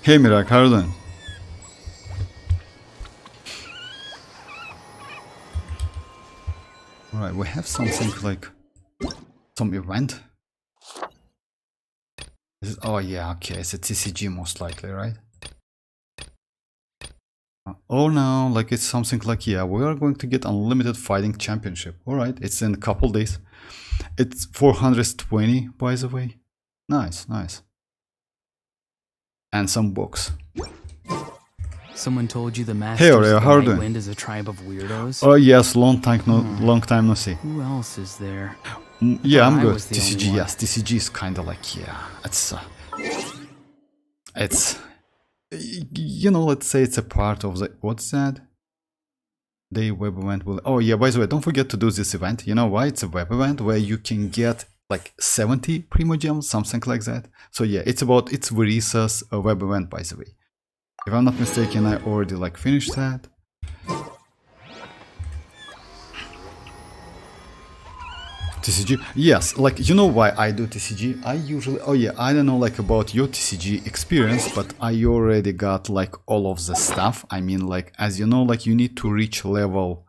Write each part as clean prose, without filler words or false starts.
Hey Mirak, how are you doing? Alright, we have something like some event. Oh yeah, okay, it's a TCG most likely, right? Oh no, like it's something like, yeah, we are going to get unlimited fighting championship. Alright, it's in a couple days. It's 420 by the way. Nice, nice. And some books. Someone told you the Masters of the Night Wind is a tribe of weirdos? Oh yes, long time no see. Who else is there? Yeah, I'm good. TCG, yes, TCG is kind of like, yeah, it's, you know, let's say it's a part of the, what's that? The web event will, oh yeah, by the way, don't forget to do this event. You know why? It's a web event where you can get like 70 primogems, something like that. So yeah, it's Verisa's web event, by the way. If I'm not mistaken, I already like finished that. TCG, yes, like you know why I do TCG? I usually, oh yeah, I don't know like about your TCG experience, but I already got like all of the stuff. I mean, like, as you know, like you need to reach level,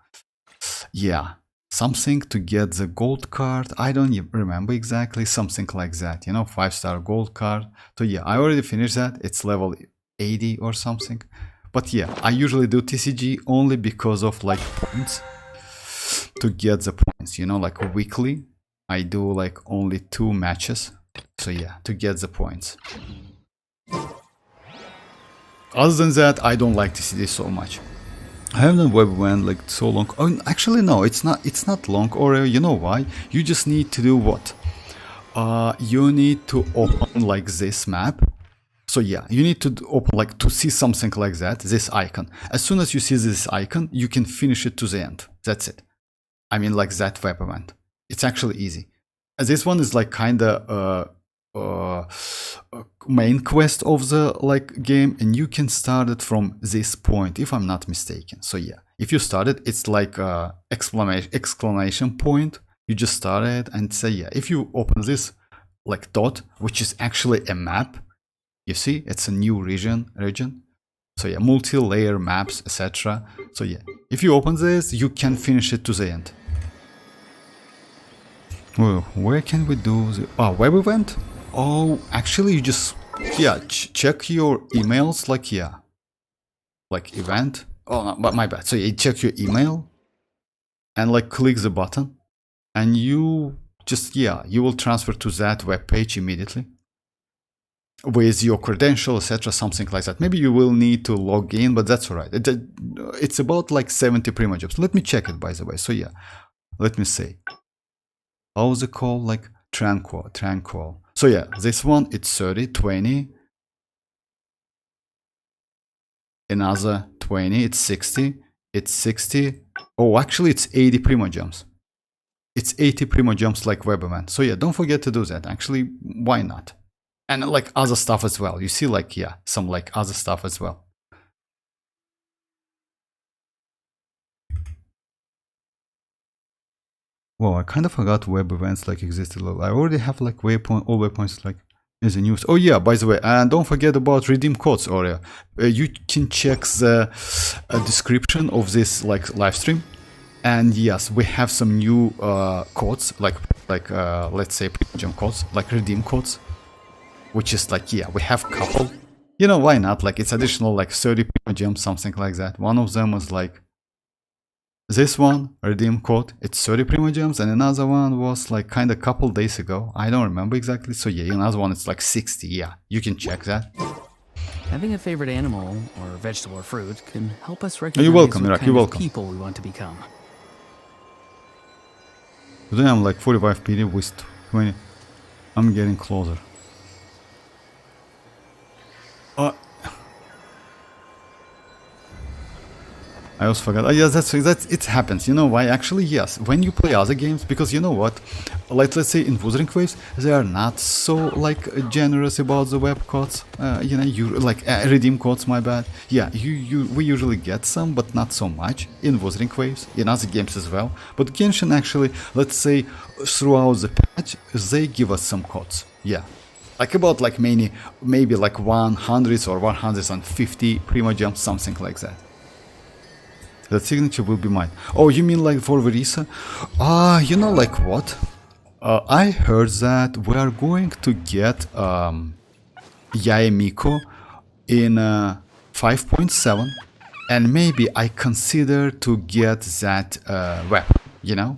yeah, something to get the gold card. I don't remember exactly, something like that, you know, 5-star gold card. So yeah, I already finished that. It's level 80 or something. But yeah, I usually do TCG only because of like points. To get the points, you know, like weekly I do like only 2 matches, so yeah, to get the points. Other than that, I don't like TCG so much. I haven't done web event like so long. Oh, actually no, it's not long. Or you know why? You just need to do what? You need to open like this map. So yeah, you need to open like to see something like that, this icon. As soon as you see this icon, you can finish it to the end. That's it. I mean, like that web event. It's actually easy. This one is like kinda main quest of the like game, and you can start it from this point, if I'm not mistaken. So yeah, if you start it, it's like exclamation point. You just start it and say yeah. If you open this like dot, which is actually a map, you see, it's a new region. So yeah, multi-layer maps, etc. So yeah, if you open this, you can finish it to the end. Well, where can we do the web event? Oh, actually, you just check your emails. Like yeah, like event. Oh, no, but my bad. So you check your email, and like click the button, and you just you will transfer to that web page immediately with your credential, etc., something like that. Maybe you will need to log in, but that's alright. It's about like 70 primogems. Let me check it, by the way. So yeah, let me see. How's it called? Like tranquil. So yeah, this one, it's 30, 20. Another 20, it's 60. It's 60. Oh, actually, it's 80 primogems. It's 80 primogems like web event. So yeah, don't forget to do that. Actually, why not? And like other stuff as well. You see, like, yeah, some like other stuff as well. Well, I kind of forgot web events like existed. I already have like waypoint, all waypoints like in the news. Oh yeah, by the way, and don't forget about redeem codes, or you can check the description of this like live stream. And yes, we have some new codes, like let's say primogem codes, like redeem codes, which is like we have a couple. You know, why not? Like it's additional like 30 primogems, something like that. One of them was like this one, redeem code, it's 30 primogems, and another one was like kind of couple days ago. I don't remember exactly. So yeah, another one it's like 60. Yeah, you can check that. Having a favorite animal or vegetable or fruit can help us recognize you're welcome, what Iraq, kind you're of welcome. people we want to become. Today I'm like 45 PD with 20. I'm getting closer. I also forgot. Oh, yes, that's it happens. You know why? Actually, yes. When you play other games, because you know what, like let's say in Wuthering Waves, they are not so like generous about the web codes. You know, you like redeem codes. My bad. Yeah, we usually get some, but not so much in Wuthering Waves. In other games as well. But Genshin actually, let's say throughout the patch, they give us some codes. Yeah. Like about like maybe like 100 or 150 primogems, something like that. That signature will be mine. Oh, you mean like for Verisa? You know like what? I heard that we are going to get Yaemiko in 5.7, and maybe I consider to get that weapon, you know?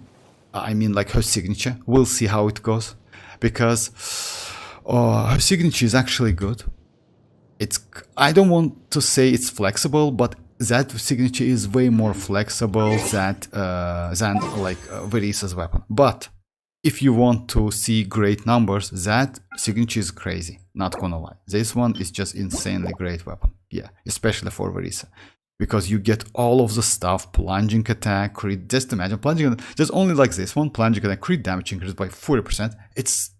I mean like her signature. We'll see how it goes, because her signature is actually good. I don't want to say it's flexible, but that signature is way more flexible than like Verisa's weapon. But if you want to see great numbers, that signature is crazy, not gonna lie. This one is just insanely great weapon. Yeah, especially for Verisa. Because you get all of the stuff, plunging attack, crit, just imagine, plunging, just only like this one, plunging attack, crit damage increased by 40%. It's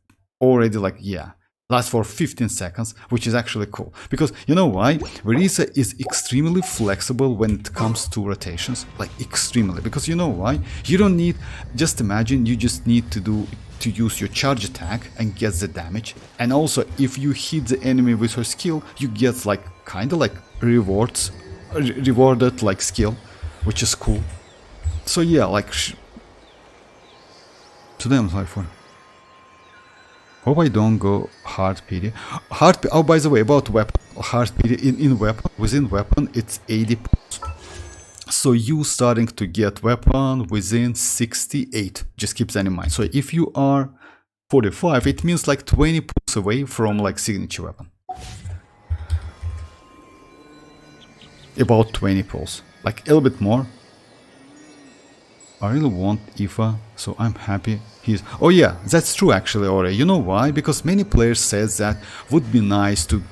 already like, yeah, lasts for 15 seconds, which is actually cool. Because, you know why? Verisa is extremely flexible when it comes to rotations, like extremely. Because you know why? You don't need, just imagine, you just need to use your charge attack and get the damage. And also, if you hit the enemy with her skill, you get like, kind of like rewarded like skill, which is cool. So yeah, like today I'm sorry for. Hope I don't go hard PD. Oh, by the way, about weapon, hard PD in weapon, within weapon it's 80 pulls. So you starting to get weapon within 68. Just keep that in mind. So if you are 45, it means like 20 pulls away from like signature weapon. About 20 pulls, like a little bit more. I really want Ifa, so I'm happy he's... Oh yeah, that's true actually, Ore. You know why? Because many players said that would be nice to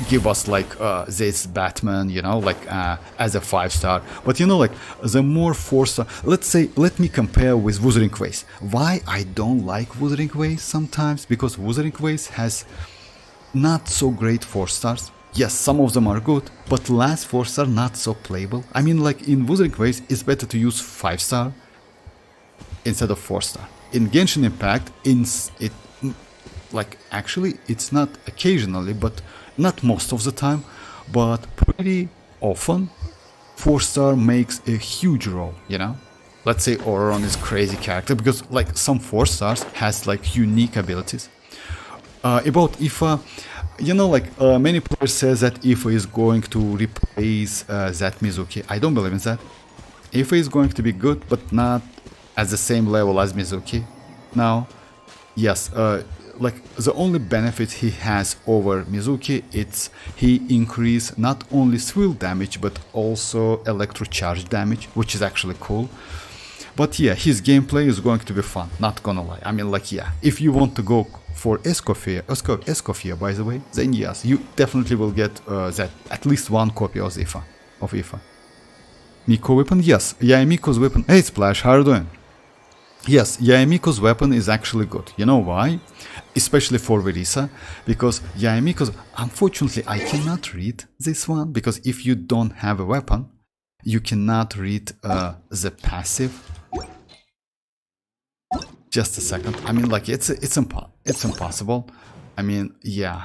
give us like this Batman, you know, like as a 5-star. But you know, like the more 4-star. Let's say, let me compare with Wuthering Waves. Why I don't like Wuthering Waves sometimes? Because Wuthering Waves has not so great 4-stars. Yes, some of them are good, but last 4-star not so playable. I mean, like in Wuthering Waves, it's better to use 5-star instead of 4-star. In Genshin Impact, actually, it's not occasionally, but not most of the time, but pretty often, 4-star makes a huge role, you know? Let's say Ororon is crazy character, because like some 4-stars has like unique abilities. About Ifa, you know, like many players say that Ifa is going to replace that Mizuki. I don't believe in that. Ifa is going to be good, but not at the same level as Mizuki. Now, yes, like the only benefit he has over Mizuki, it's he increase not only swill damage but also electrocharge damage, which is actually cool. But yeah, his gameplay is going to be fun, not gonna lie. I mean, like, yeah, if you want to go for Escoffier, by the way, then yes, you definitely will get that at least one copy of Ifa. Miko weapon, yes, Yaemiko's weapon. Hey Splash, how are you doing? Yes, Yaemiko's weapon is actually good. You know why? Especially for Verisa, because Yaemiko's... Unfortunately, I cannot read this one, because if you don't have a weapon, you cannot read the passive. Just a second. I mean, like, it's impossible. I mean, yeah,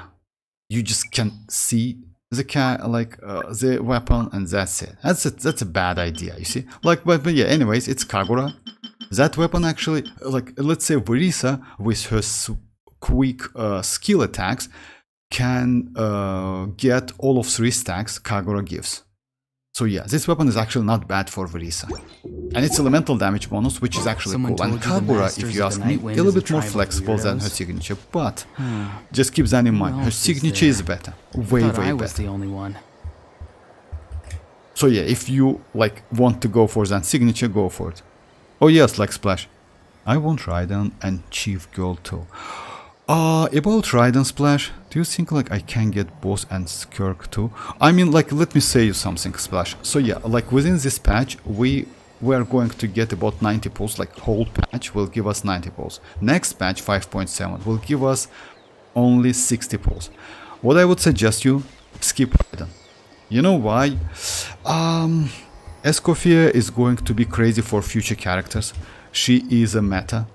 you just can see the the weapon, and that's it. That's a bad idea, you see. Like, but yeah. Anyways, it's Kagura. That weapon actually, like, let's say Verisa with her quick skill attacks can get all of 3 stacks Kagura gives. So yeah, this weapon is actually not bad for Verisa. And it's elemental damage bonus, which is actually cool. And Kagura, if you ask me, a little bit more flexible than her signature, but just keep that in mind. Her signature is better. Way better. So yeah, if you like want to go for that signature, go for it. Oh yes, like Splash. I want Raiden and Chief Girl too. About Raiden, Splash, do you think like I can get boss and Skirk too? I mean, like, let me say you something, Splash. So yeah, like within this patch, we are going to get about 90 pulls, like whole patch will give us 90 pulls. Next patch, 5.7, will give us only 60 pulls. What I would suggest you, skip Raiden. You know why? Escoffier is going to be crazy for future characters. She is a meta.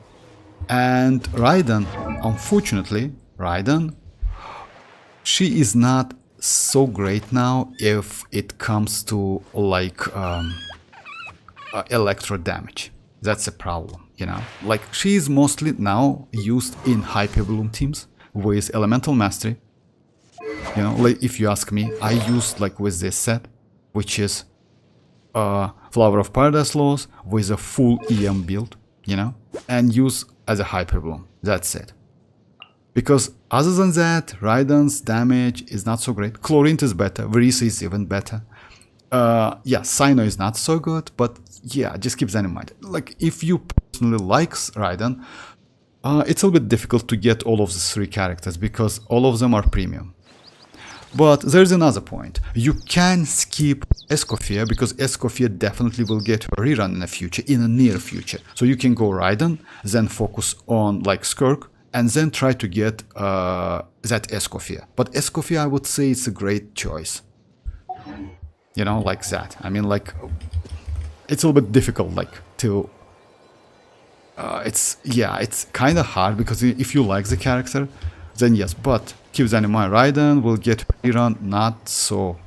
And Raiden, unfortunately, Raiden, she is not so great now if it comes to like electro damage. That's a problem, you know. Like she is mostly now used in Hyper Bloom teams with Elemental Mastery. You know, like if you ask me, I used like with this set, which is Flower of Paradise Laws with a full EM build, you know, and use as a Hyper Bloom. That's it. Because other than that, Raiden's damage is not so great. Chlorine is better. Verisa is even better. Yeah, Sino is not so good, but yeah, just keep that in mind. Like, if you personally like Raiden, it's a little bit difficult to get all of the 3 characters because all of them are premium. But there's another point. You can skip Escoffier because Escoffier definitely will get her rerun in the future, in the near future. So you can go Raiden, then focus on like Skirk, and then try to get that Escoffier. But Escoffier, I would say it's a great choice. You know, like that. I mean, like, it's a little bit difficult, like, to... it's kind of hard, because if you like the character, then yes, but keep that in mind. Raiden will get rerun not so,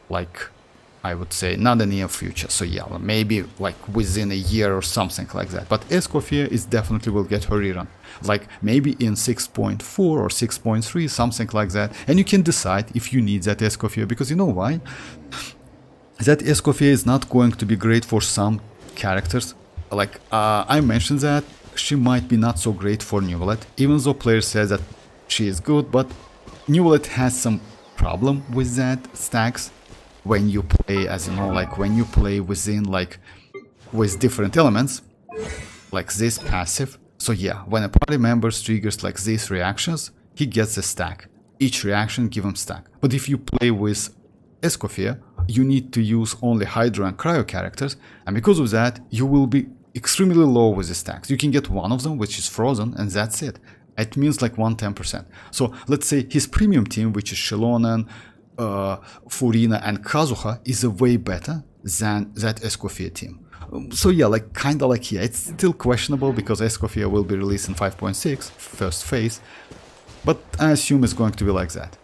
like, I would say, not in the near future. So yeah, maybe like within a year or something like that. But Escoffier is definitely will get her rerun. Like maybe in 6.4 or 6.3, something like that. And you can decide if you need that Escoffier, because you know why? That Escoffier is not going to be great for some characters. Like I mentioned that she might be not so great for Nuvalet, even though players say that she is good, but Nuvalet has some problem with that stacks. When you play, as you know, like when you play within, like, with different elements, like this passive. So yeah, when a party member triggers like these reactions, he gets a stack. Each reaction give him stack. But if you play with Escoffier, you need to use only Hydro and Cryo characters, and because of that, you will be extremely low with the stacks. You can get one of them, which is Frozen, and that's it. It means like 110%. So let's say his premium team, which is Xilonen, Furina and Kazuha, is a way better than that Escoffier team. So yeah, like kinda like yeah, it's still questionable because Escoffier will be released in 5.6 first phase, but I assume it's going to be like that.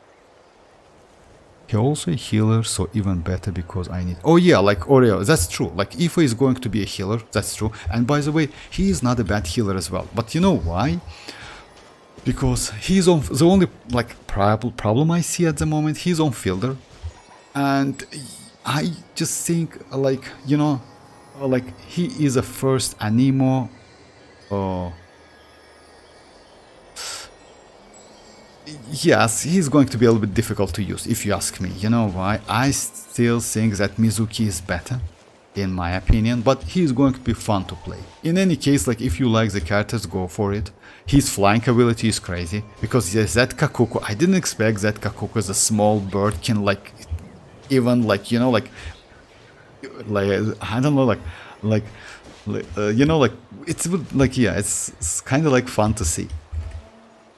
He also a healer, so even better because I need... Oh yeah, like Oreo, that's true. Like Ifa is going to be a healer, that's true. And by the way, he is not a bad healer as well. But you know why? Because he's on the only like problem I see at the moment. He's on fielder, and I just think like, you know, like he is a first anemo. Yes, he's going to be a little bit difficult to use if you ask me. You know why? I still think that Mizuki is better, in my opinion, but he's going to be fun to play. In any case, like if you like the characters, go for it. His flying ability is crazy, because yes, that Kakuko, I didn't expect that Kakuko as a small bird can like, even like, you know, like I don't know, you know, like it's like, yeah, it's kind of like fun to see.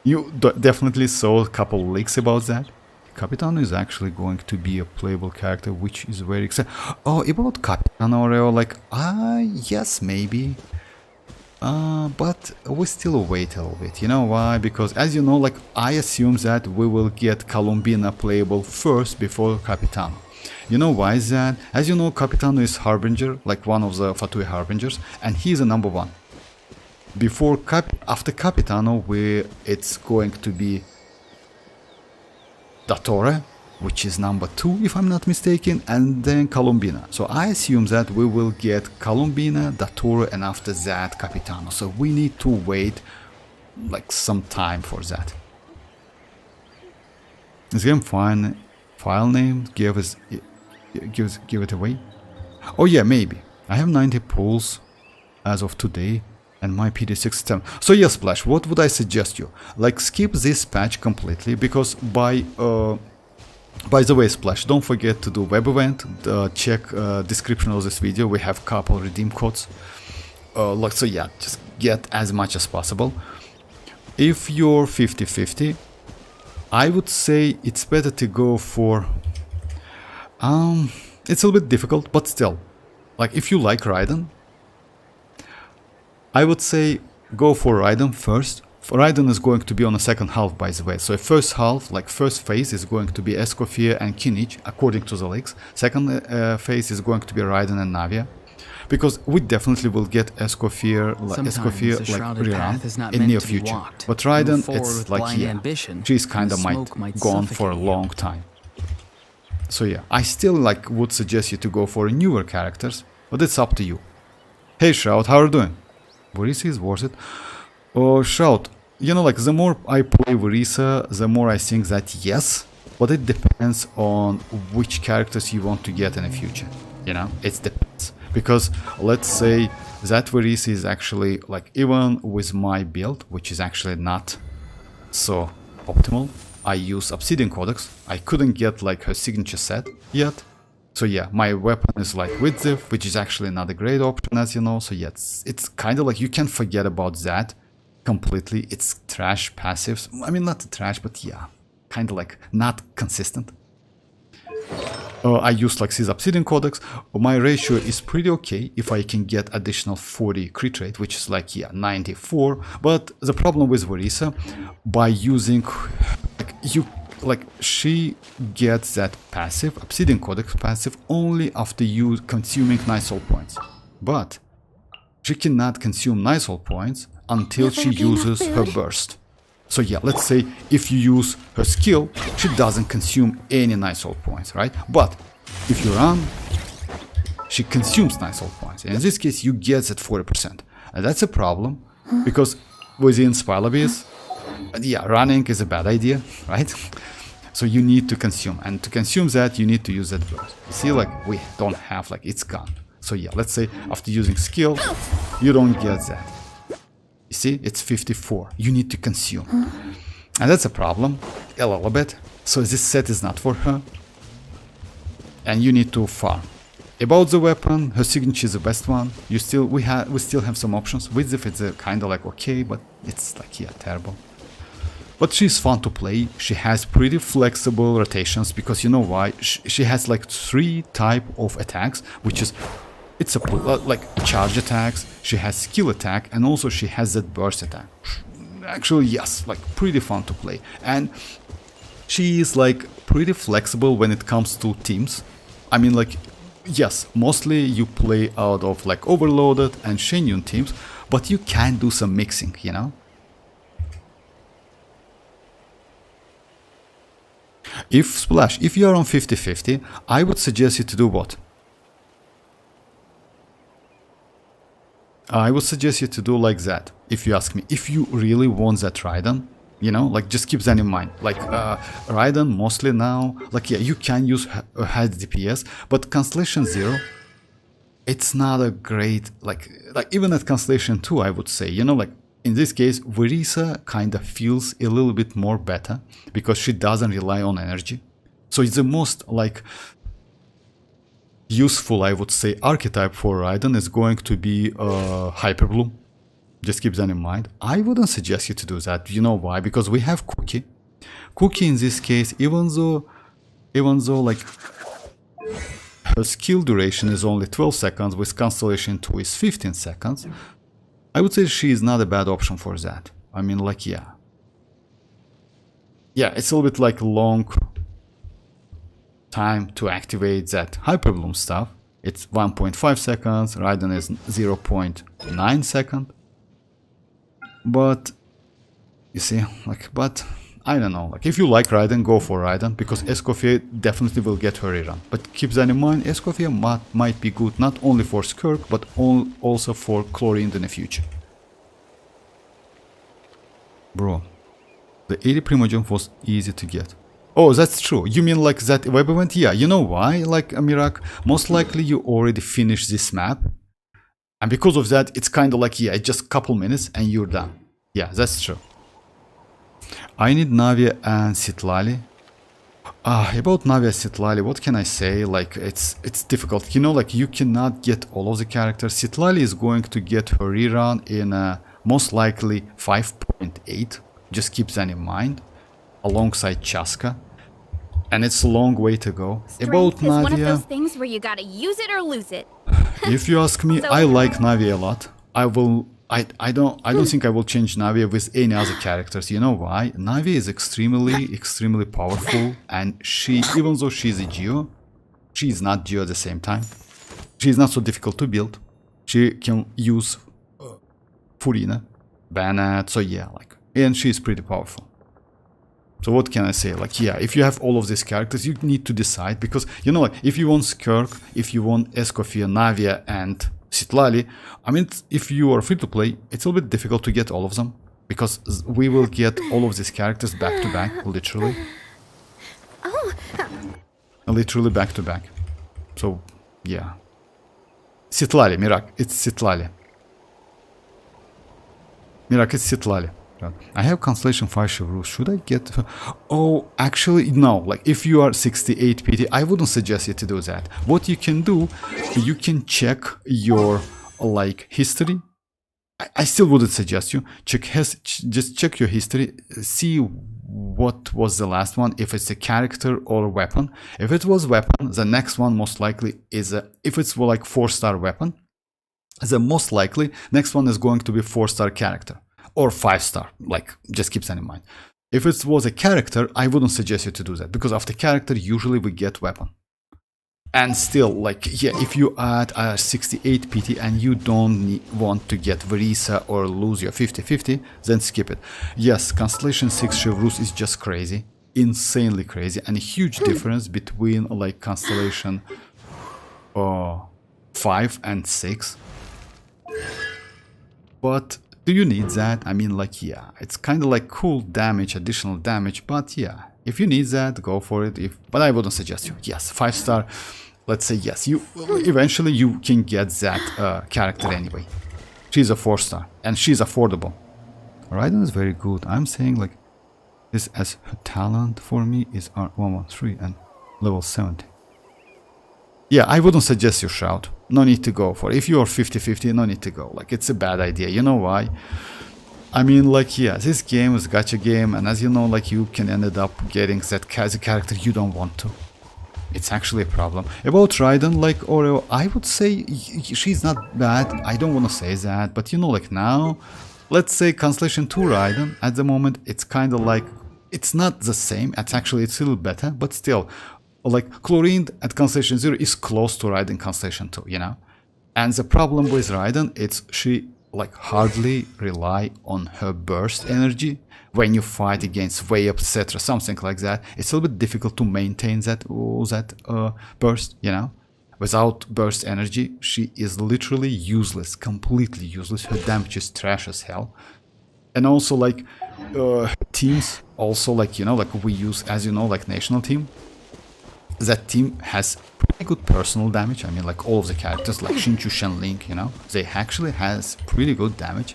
You definitely saw a couple leaks about that. Capitano is actually going to be a playable character, which is very exciting. Oh, about Capitano, Oreo, like, yes, maybe. But we still wait a little bit. You know why? Because, as you know, like, I assume that we will get Columbina playable first before Capitano. You know why is that? As you know, Capitano is Harbinger, like one of the Fatui Harbingers, and he's a number 1. After Capitano, it's going to be Dattore, which is number 2 if I'm not mistaken, and then Columbina. So I assume that we will get Columbina, Dattore, and after that Capitano. So we need to wait like some time for that. This game file name give it away. Oh yeah, maybe. I have 90 pulls as of today, and my PD6 10. So yes, Splash, what would I suggest you? Like, skip this patch completely, because by the way, Splash, don't forget to do web event. Check description of this video. We have couple redeem codes. Like, so yeah, just get as much as possible. If you're 50-50, I would say it's better to go for... it's a little bit difficult, but still. Like, if you like Raiden, I would say go for Raiden first. Raiden is going to be on the second half, by the way. So first half, like first phase, is going to be Escoffier and Kinich, according to the leaks. Second phase is going to be Raiden and Navia. Because we definitely will get Escoffier like rerun in near future. But Raiden, it's like, yeah, she's kinda might gone for a long time. So yeah, I still like would suggest you to go for newer characters, but it's up to you. Hey Shroud, how are you doing? Verisa is worth it. Oh, Shroud, you know, like the more I play Verisa, the more I think that yes, but it depends on which characters you want to get in the future. You know, it depends. Because let's say that Verisa is actually like, even with my build, which is actually not so optimal, I use Obsidian Codex. I couldn't get like her signature set yet. So yeah, my weapon is like WIFI, which is actually not a great option, as you know. So yeah, it's kind of like you can forget about that completely. It's trash passives. I mean, not trash, but yeah, kind of like not consistent. I use like this Obsidian Codex. My ratio is pretty okay if I can get additional 40 crit rate, which is like, yeah, 94. But the problem with Verisa, by using like she gets that passive, Obsidian Codex passive, only after you consuming nice soul points. But she cannot consume nice soul points until she uses her burst. So yeah, let's say if you use her skill, she doesn't consume any nice soul points, right? But if you run, she consumes nice soul points. And in this case, you get that 40%. And that's a problem, because within Spylabees, yeah, running is a bad idea, right? So you need to consume. And to consume that, you need to use that burst. You see, like, we don't have, like, it's gone. So yeah, let's say after using skill, you don't get that. You see, it's 54. You need to consume. And that's a problem, a little bit. So this set is not for her. And you need to farm. About the weapon, her signature is the best one. We still have some options. With if it's kind of like okay, but it's like, yeah, terrible. But she's fun to play. She has pretty flexible rotations, because you know why? She has like 3 type of attacks, which is it's like charge attacks, she has skill attack, and also she has that burst attack. Actually, yes, like pretty fun to play. And she is like pretty flexible when it comes to teams. I mean, like, yes, mostly you play out of like Overloaded and Shenyun teams, but you can do some mixing, you know? If Splash, if you are on 50-50, I would suggest you to do what? I would suggest you to do like that, if you ask me. If you really want that Raiden, you know, like just keep that in mind. Like Raiden mostly now, like yeah, you can use high DPS, but Constellation 0, it's not a great, like even at Constellation 2, I would say, you know, like in this case, Verisa kind of feels a little bit more better because she doesn't rely on energy. So it's the most like useful, I would say, archetype for Raiden is going to be Hyperbloom. Just keep that in mind. I wouldn't suggest you to do that. You know why? Because we have Cookie. Cookie in this case, even though like her skill duration is only 12 seconds, with Constellation 2 is 15 seconds, I would say she is not a bad option for that. I mean, like, yeah. Yeah, it's a little bit like long time to activate that Hyperbloom stuff. It's 1.5 seconds, Raiden is 0.9 second. But, you see, like, but, I don't know, like, if you like Raiden, go for Raiden, because Escoffier definitely will get her rerun. But keep that in mind, Escoffier might be good not only for Skirk, but also for Chlorine in the future. Bro, the 80 Primogem was easy to get. Oh, that's true. You mean like that web event? Yeah, you know why? Like, Mirak, most likely you already finished this map. And because of that, it's kind of like, yeah, just a couple minutes and you're done. Yeah, that's true. I need Navia and Citlali. About Navia Citlali, what can I say? Like, it's difficult. You know, like, you cannot get all of the characters. Citlali is going to get her rerun in most likely 5.8. Just keep that in mind. Alongside Chasca. And it's a long way to go. About Strength is one of Navia, those things where you gotta use it or lose it. if you ask me, I like Navia a lot. I don't think I will change Navia with any other characters. You know why? Navia is extremely powerful, and she, even though she's a Geo, she is not Geo at the same time. She is not so difficult to build. She can use Furina, Banat, so yeah, like, and she is pretty powerful. So what can I say? Like, yeah, if you have all of these characters, you need to decide, because, you know, like, if you want Skirk, if you want Escoffier, Navia, and Citlali, I mean, if you are free to play, it's a little bit difficult to get all of them, because we will get all of these characters back to back, literally. Literally back to back. So, yeah. Citlali, Mirak, it's Citlali. Mirak, it's Citlali. I have Constellation 5 Chevreuse. Should I get her? Oh, actually, no. Like, if you are 68 PT, I wouldn't suggest you to do that. What you can do, you can check your, like, history. I still wouldn't suggest you. Just check your history. See what was the last one, if it's a character or a weapon. If it was weapon, the next one most likely is a... If it's, like, 4-star weapon, the most likely next one is going to be 4-star character. Or 5-star, like, just keep that in mind. If it was a character, I wouldn't suggest you to do that, because after character, usually we get weapon. And still, like, yeah, if you add a 68 PT and you don't want to get Verisa or lose your 50-50, then skip it. Yes, Constellation 6 Chevreuse is just crazy, insanely crazy, and a huge difference between, like, Constellation 5 and 6. But... do you need that? I mean, like, yeah, it's kind of like cool damage, additional damage, but yeah, if you need that, go for it. But I wouldn't suggest you. Yes, 5-star, let's say yes. You eventually you can get that character anyway. She's a 4-star, and she's affordable. Raiden is very good. I'm saying, like, this as her talent for me is R113 and level 70. Yeah, I wouldn't suggest you shout. No need to go for it. If you are 50-50, no need to go. Like, it's a bad idea. You know why? I mean, like, yeah, this game is a gacha game, and as you know, like, you can end up getting that as a character you don't want to. It's actually a problem. About Raiden, like, Oreo, I would say she's not bad. I don't want to say that, but you know, like, now, let's say Constellation 2 Raiden, at the moment, it's kind of like, it's not the same. It's actually, it's a little better, but still, like, Chlorine at Constellation 0 is close to Raiden Constellation 2, you know? And the problem with Raiden, it's she, like, hardly rely on her burst energy when you fight against way up, etc., something like that. It's a little bit difficult to maintain that burst, you know? Without burst energy, she is literally useless, completely useless. Her damage is trash as hell. And also, like, teams, also, like, you know, like, we use, as you know, like, national team. That team has pretty good personal damage. I mean, like, all of the characters, like Shinchu, Shenling, you know, they actually has pretty good damage.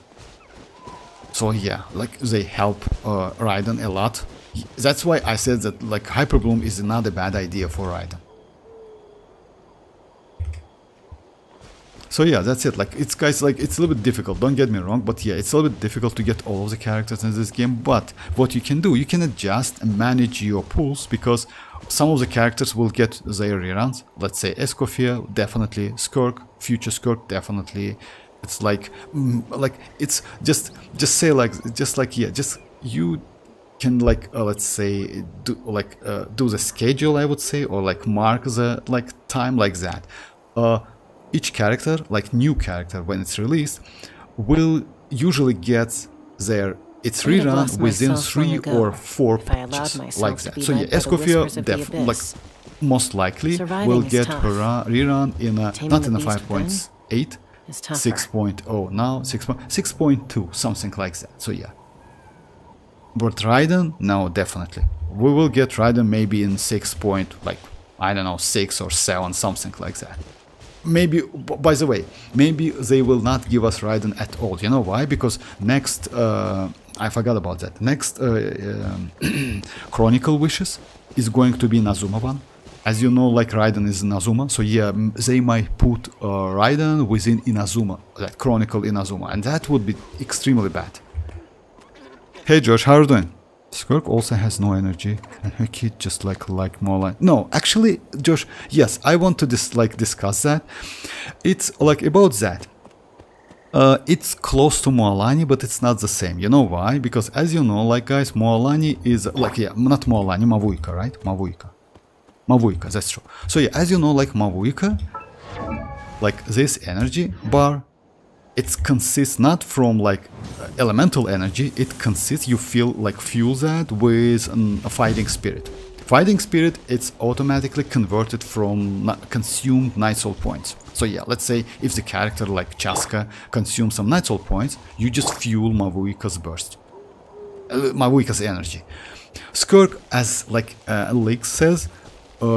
So yeah, like, they help Raiden a lot. That's why I said that, like, Hyper Bloom is not a bad idea for Raiden. So yeah, that's it. Like, it's, guys, like, it's a little bit difficult, don't get me wrong, but yeah, it's a little bit difficult to get all of the characters in this game. But what you can do, you can adjust and manage your pools, because some of the characters will get their reruns. Let's say Escoffier, definitely. Skirk, future Skirk, definitely. It's like, it's just say, like, yeah, just you can, like, let's say, do the schedule, I would say, or, like, mark the, like, time like that. Each character, like, new character, when it's released, will usually get its rerun within 3 or 4 patches, like that. So yeah, Escoffier, like, most likely will get her rerun in a, not in a 5.8, 6.0 now, 6.2, something like that. So yeah. But Raiden, no, definitely. We will get Raiden maybe in 6. Like, I don't know, 6 or 7, something like that. Maybe, by the way, maybe they will not give us Raiden at all. You know why? Because next, I forgot about that. Next Chronicle Wishes is going to be Inazuma one. As you know, like, Raiden is Inazuma, so yeah, they might put Raiden within Inazuma, that Chronicle Inazuma, and that would be extremely bad. Hey Josh, how are you doing? Skirk also has no energy, and her kid just like Mora. No, actually, Josh, yes, I want to discuss that. It's like about that. It's close to mualani, but it's not the same. You know why? Because as you know, like guys, mualani is like, yeah, not mualani, mavuika, right? Mavuika, that's true. So yeah, as you know, like mavuika, like this energy bar, it consists not from like elemental energy, it consists, you feel like fuel that with a fighting spirit. Fighting spirit, it's automatically converted from consumed night soul points. So yeah, let's say if the character like Chasca consumes some night soul points, you just fuel Mavuika's burst. Mavuika's energy. Skirk, as like Leak says,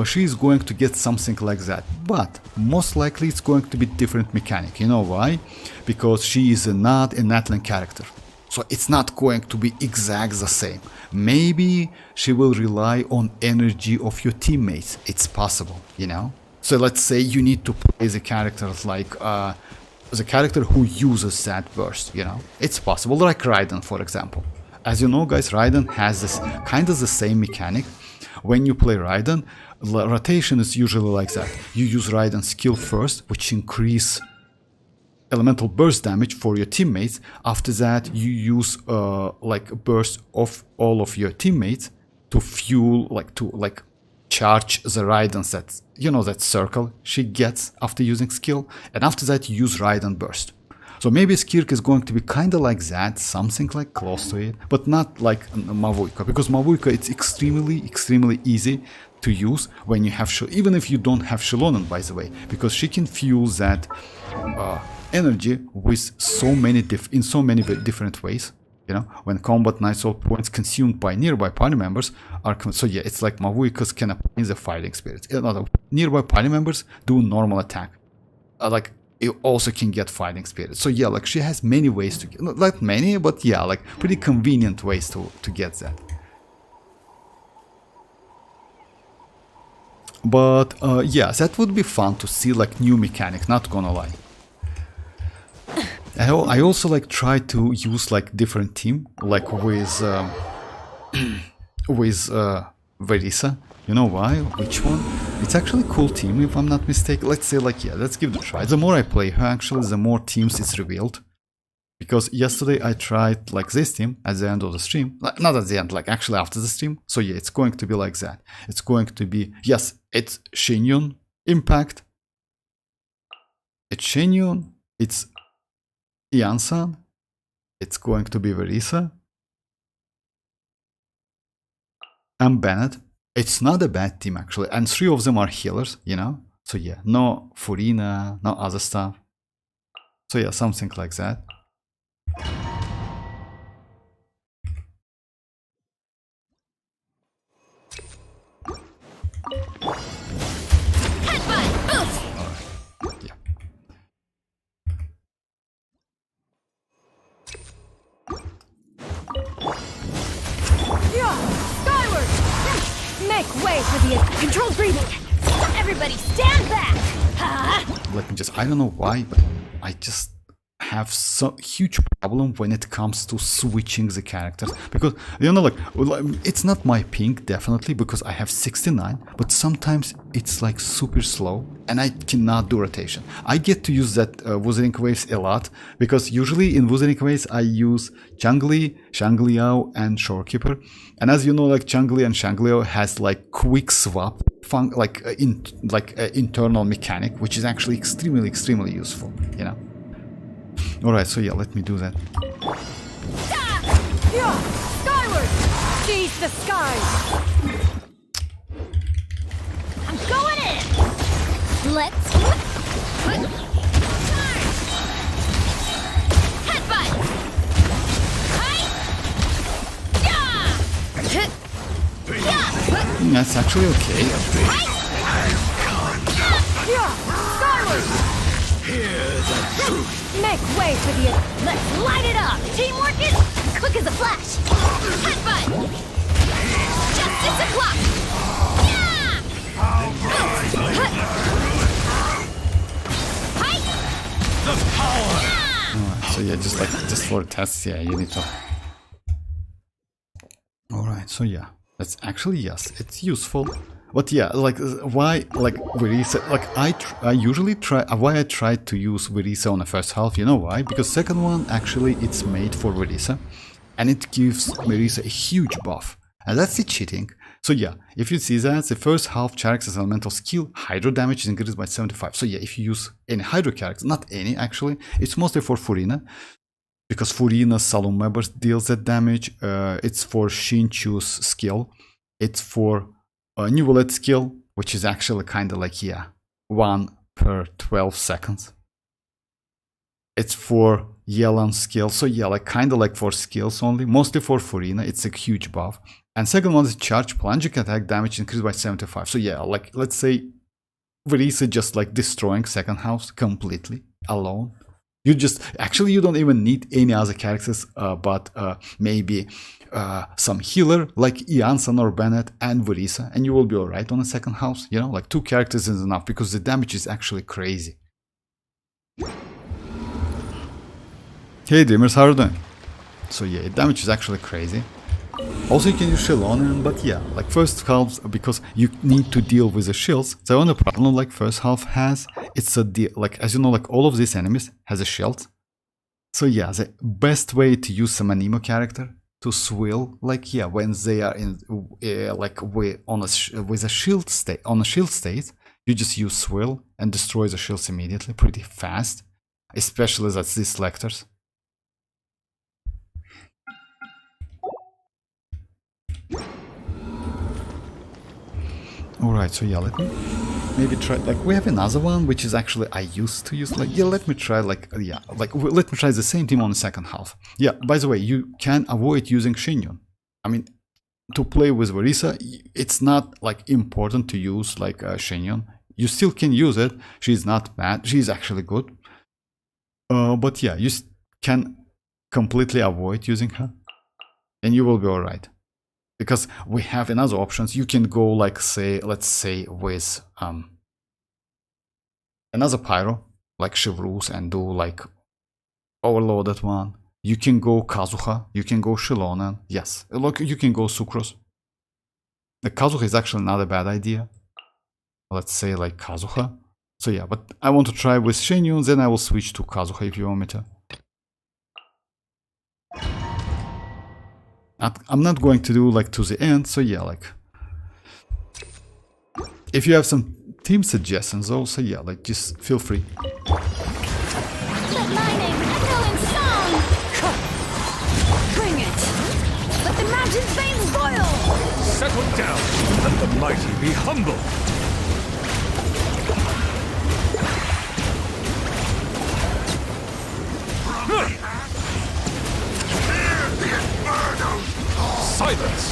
she is going to get something like that, but most likely it's going to be different mechanic. You know why? Because she is not a natlan character, so it's not going to be exact the same. Maybe she will rely on energy of your teammates. It's possible, you know. So let's say you need to play the characters like the character who uses that burst, you know. It's possible, like Raiden, for example. As you know, guys, Raiden has this kind of the same mechanic. When you play Raiden, rotation is usually like that. You use Raiden's skill first, which increase elemental burst damage for your teammates. After that, you use like a burst of all of your teammates to fuel, like to like charge the Raiden's, that, you know, that circle she gets after using skill. And after that, you use Raiden burst. So maybe Skirk is going to be kind of like that, something like close to it, but not like Mavuika, because Mavuika, it's extremely easy to use when you have, even if you don't have Xilonen, by the way, because she can fuel that energy with so many in so many different ways. You know, when combat night soul points consumed by nearby party members are so yeah, it's like Mavuika's can apply the fighting spirit. Nearby party members do normal attack, like you also can get fighting spirit. So yeah, like she has many ways to get, not many, but yeah, like pretty convenient ways to get that. But yeah, that would be fun to see, like new mechanic, not gonna lie. I also like try to use like different team, like with Verisa. You know why? Which one? It's actually a cool team, if I'm not mistaken. Let's say, like, yeah, let's give it a try. The more I play her, actually, the more teams it's revealed. Because yesterday I tried like this team at the end of the stream. Not at the end, like actually after the stream. So yeah, it's going to be like that. It's going to be, yes, it's Shinyon Impact. It's Shinyon. It's iansan. It's going to be Verisa. And Bennett. It's not a bad team actually, and 3 of them are healers, you know. So yeah, no Furina, no other stuff. So yeah, something like that. Alright, yeah. Make way for the controlled breathing. Everybody stand back. Let me just, I don't know why, but I just have so huge problem when it comes to switching the characters, because you know, like it's not my ping definitely, because I have 69, but sometimes it's like super slow and I cannot do rotation. I get to use that Wuthering Waves a lot, because usually in Wuthering Waves I use Changli, Shangliao and Shorekeeper, and as you know, like Changli and Shangliao has like quick swap internal mechanic, which is actually extremely useful, you know. Alright, so yeah, let me do that. Skyward! Seize the skies! I'm going in! Let's... Headbutt! That's actually okay. Skyward! Here's the truth. Make way for the... Let's light it up! Teamwork is quick as a flash! Headbutt! Justice o'clock! Yeah! The power! Alright, so yeah, just for tests, yeah, you need to... Alright, so yeah, that's actually, yes, it's useful. But yeah, like why like Verisa, like I usually try, why I try to use Verisa on the first half, you know why? Because second one actually it's made for Verisa and it gives Verisa a huge buff. And that's the cheating. So yeah, if you see that, the first half Charax's elemental skill, Hydro damage is increased by 75. So yeah, if you use any Hydro character, not any actually, it's mostly for Furina. Because Furina's Saloon members deals that damage. It's for Shinchu's skill. It's for Nuvolet skill, which is actually kind of like, yeah, 1 per 12 seconds. It's for Yelan's skill, so yeah, like kind of like for skills only, mostly for Furina, it's a huge buff. And second one is charge plunging attack damage increased by 75. So yeah, like let's say Verisa just like destroying second house completely alone. You just, actually you don't even need any other characters, but maybe some healer like Iansan or Bennett and Verisa, and you will be alright on the second house. You know, like 2 characters is enough because the damage is actually crazy. Hey Dreamers, how are you doing? So yeah, damage is actually crazy. Also you can use Xilonen, but yeah, like first half, because you need to deal with the shields. The only problem like first half has, it's a like as you know, like all of these enemies has a shield. So yeah, the best way to use some anemo character to swill, like yeah, when they are in like with a shield state, on a shield state, you just use swill and destroy the shields immediately, pretty fast, especially that's these selectors. Alright, so yeah, let me maybe try, like we have another one which is actually I used to use, like yeah, let me try like, yeah, like let me try the same team on the second half. Yeah, by the way, you can avoid using Shinyon. I mean, to play with Verisa, it's not like important to use like Shinyon. You still can use it, she's not bad, she's actually good. But yeah, you can completely avoid using her and you will be alright. Because we have another options, you can go like say, let's say with another pyro, like Chivrus, and do like overloaded one. You can go Kazuha, you can go Xilonen, yes, look, you can go Sucrose. The Kazuha is actually not a bad idea. Let's say like Kazuha. So yeah, but I want to try with Shinyon, then I will switch to Kazuha if you want me to. I'm not going to do like to the end, so yeah, like if you have some team suggestions also, yeah, like just feel free. Let my name echo in song! Bring it! Let the mountain's veins boil! Settle down, let the mighty be humble. Silence!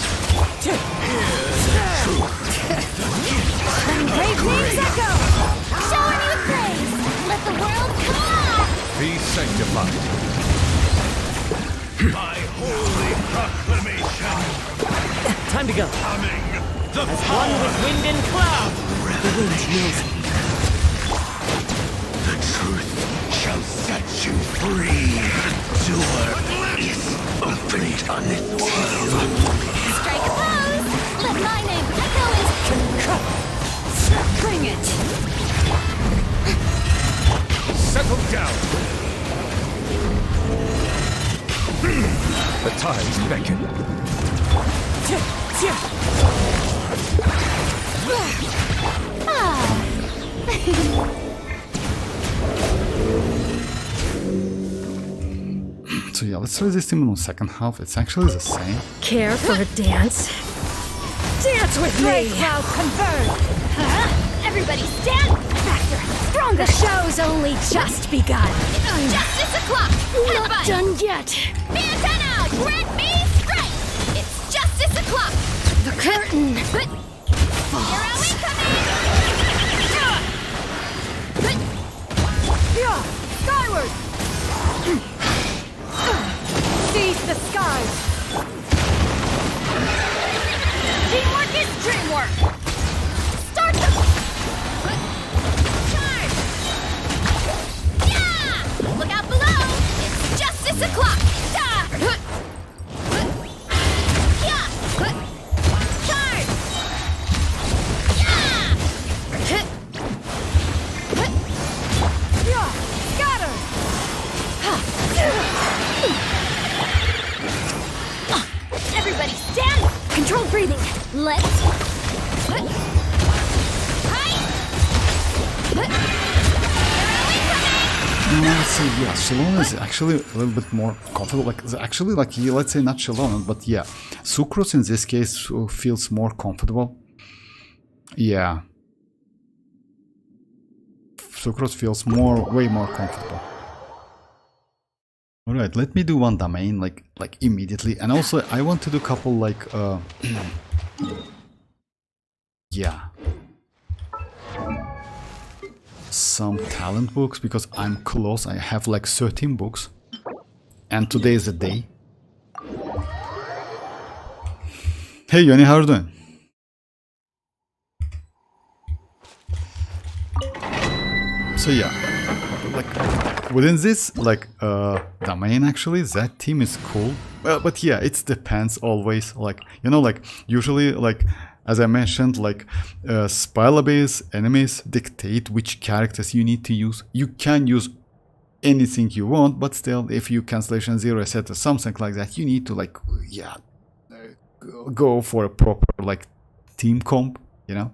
When great names echo! Showing you praise! Let the world come on! Be sanctified. My holy proclamation! Time to go. Coming! The As one power! with wind and cloud. The wind knows me. The truth shall set you free. Door is opened on this world. Strike a pose! Let my name echo in... Bring it! Settle down. The tides beckon. So yeah, let's try this team on the second half. It's actually the same. Care for a dance? Dance with Great me! cloud converge! Everybody stand faster, stronger! The show's only just begun. It's justice o'clock! Not Headbutt! done yet. The antenna! Grant me strength! It's justice o'clock! The curtain. Hero incoming! Skyward! Seize the skies! Teamwork is dreamwork! Start the... Charge! Yeah! Look out below! It's justice o'clock! Yeah! Charge! let's say, yeah, Xilonen is actually a little bit more comfortable. Like, actually, like, let's say not Xilonen, but yeah, Sucrose in this case feels more comfortable. Yeah. Sucrose feels way more comfortable. Alright, let me do one domain, like immediately. And also, I want to do a couple, like, yeah. Some talent books, because I'm close. I have like 13 books. And today is the day. Hey Yoni, how are you doing? So yeah, like within this like domain, actually that team is cool. But yeah, it depends always. Like, you know, like usually, like as I mentioned, like spell-based enemies dictate which characters you need to use. You can use anything you want, but still, if you cancellation 0 set or something like that, you need to like, yeah, go for a proper like team comp, you know.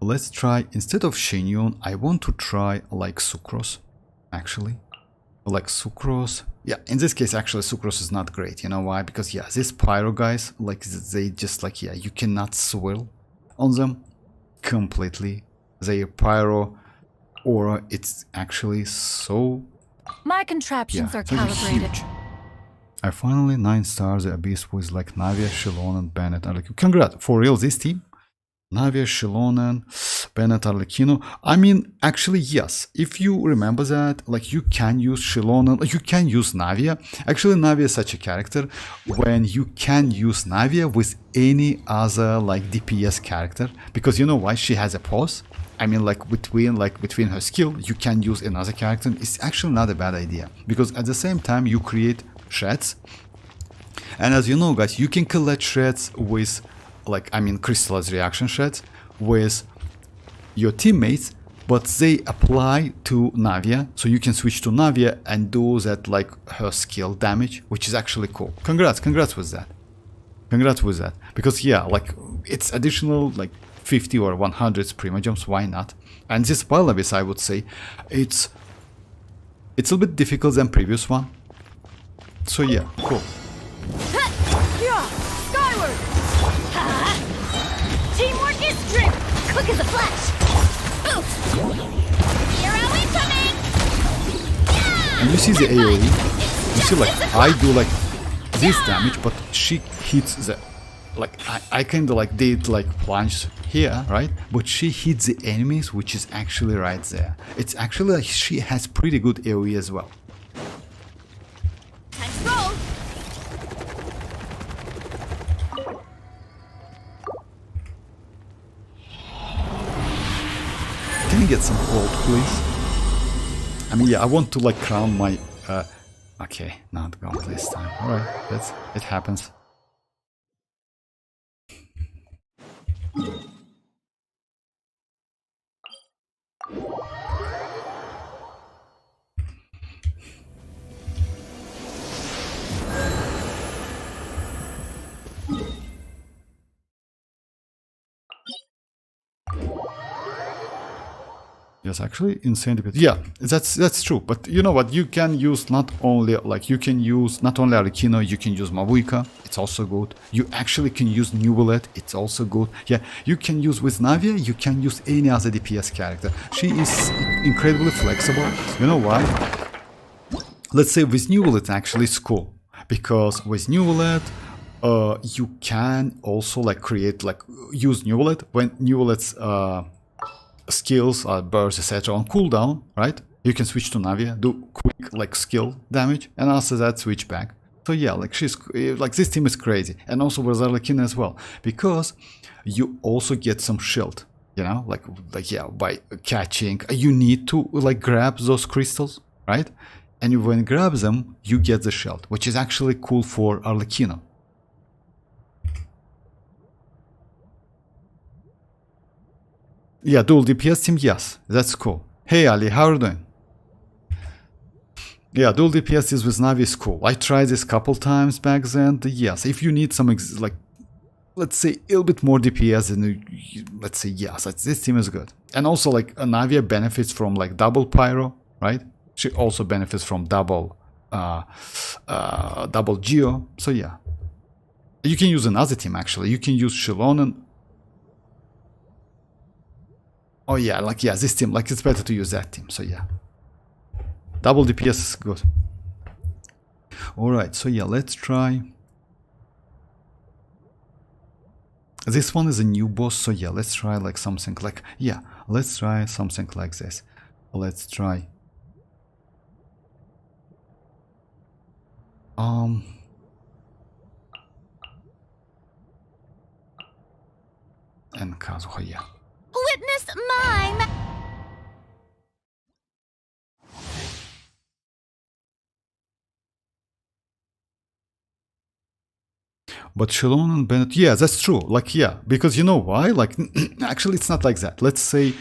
Let's try, instead of Shenyun, I want to try like Sucrose, actually. Like Sucrose. Yeah, in this case, actually, Sucrose is not great. You know why? Because, yeah, these Pyro guys, like, they just, like, yeah, you cannot swirl on them completely. They Pyro aura, it's actually so... My contraptions are so calibrated. huge. I finally 9 stars the Abyss with, like, Navia, Xilonen, Bennett, Arlecchino. Congrats! For real, this team? Navia, Xilonen, Bennett, Arlecchino. I mean, actually, yes. If you remember that, like, you can use Xilonen, you can use Navia. Actually, Navia is such a character when you can use Navia with any other, like, DPS character. Because you know why? She has a pause. I mean, like, between her skill, you can use another character. It's actually not a bad idea. Because at the same time, you create shreds. And as you know, guys, you can collect shreds with... like, I mean, crystallized reaction shreds with your teammates, but they apply to Navia, so you can switch to Navia and do that, like, her skill damage, which is actually cool. Congrats with that. Congrats with that. Because, yeah, like, it's additional, like, 50 or 100 primogems, why not? And this Abyss, I would say, it's a little bit difficult than previous one. So, yeah, cool. Teamwork is drip, quick as a flash. Hero incoming! Yeah! And you see the AoE, you see, like, I do like this damage, but she hits the, like, I kinda like did like plunge here, right? But she hits the enemies, which is actually right there. It's actually like she has pretty good AoE as well. Time to roll! Can you get some gold, please? I mean, yeah, I want to like crown my... okay, not gold this time. Alright, it happens. Yes, actually, insane. Yeah, that's true. But you know what? You can use not only Arlecchino, you can use Mavuika. It's also good. You actually can use Nuvolet. It's also good. Yeah, you can use with Navia. You can use any other DPS character. She is incredibly flexible. You know why? Let's say with Nuvolet, actually, it's cool because with Nuvolet, you can also like create use Nuvolet when Nuvolet's skills, bursts, etc. on cooldown, right? You can switch to Navia, do quick like skill damage, and after that switch back. So yeah, like she's like this team is crazy, and also with Arlecchino as well, because you also get some shield, you know, like yeah, by catching, you need to like grab those crystals, right? And when you grab them, you get the shield, which is actually cool for Arlecchino. Yeah, dual DPS team, yes, that's cool. Hey Ali, how are you doing? Yeah, dual DPS is with Navi is cool. I tried this couple times back then. Yes, if you need some let's say, a little bit more DPS, and let's say, yes, this team is good. And also, like, Navia benefits from, like, double pyro, right? She also benefits from double geo. So yeah, you can use another team actually. You can use Xilonen. Oh yeah, like, yeah, this team, like, it's better to use that team. So yeah, double DPS is good. All right, so yeah, let's try. This one is a new boss, so yeah, let's try like something like, yeah, let's try something like this. Let's try and Kazuha, yeah. Witness mime. But Xilonen Bennett, yeah, that's true. Like, yeah, because you know why? Like, actually, it's not like that. Let's say,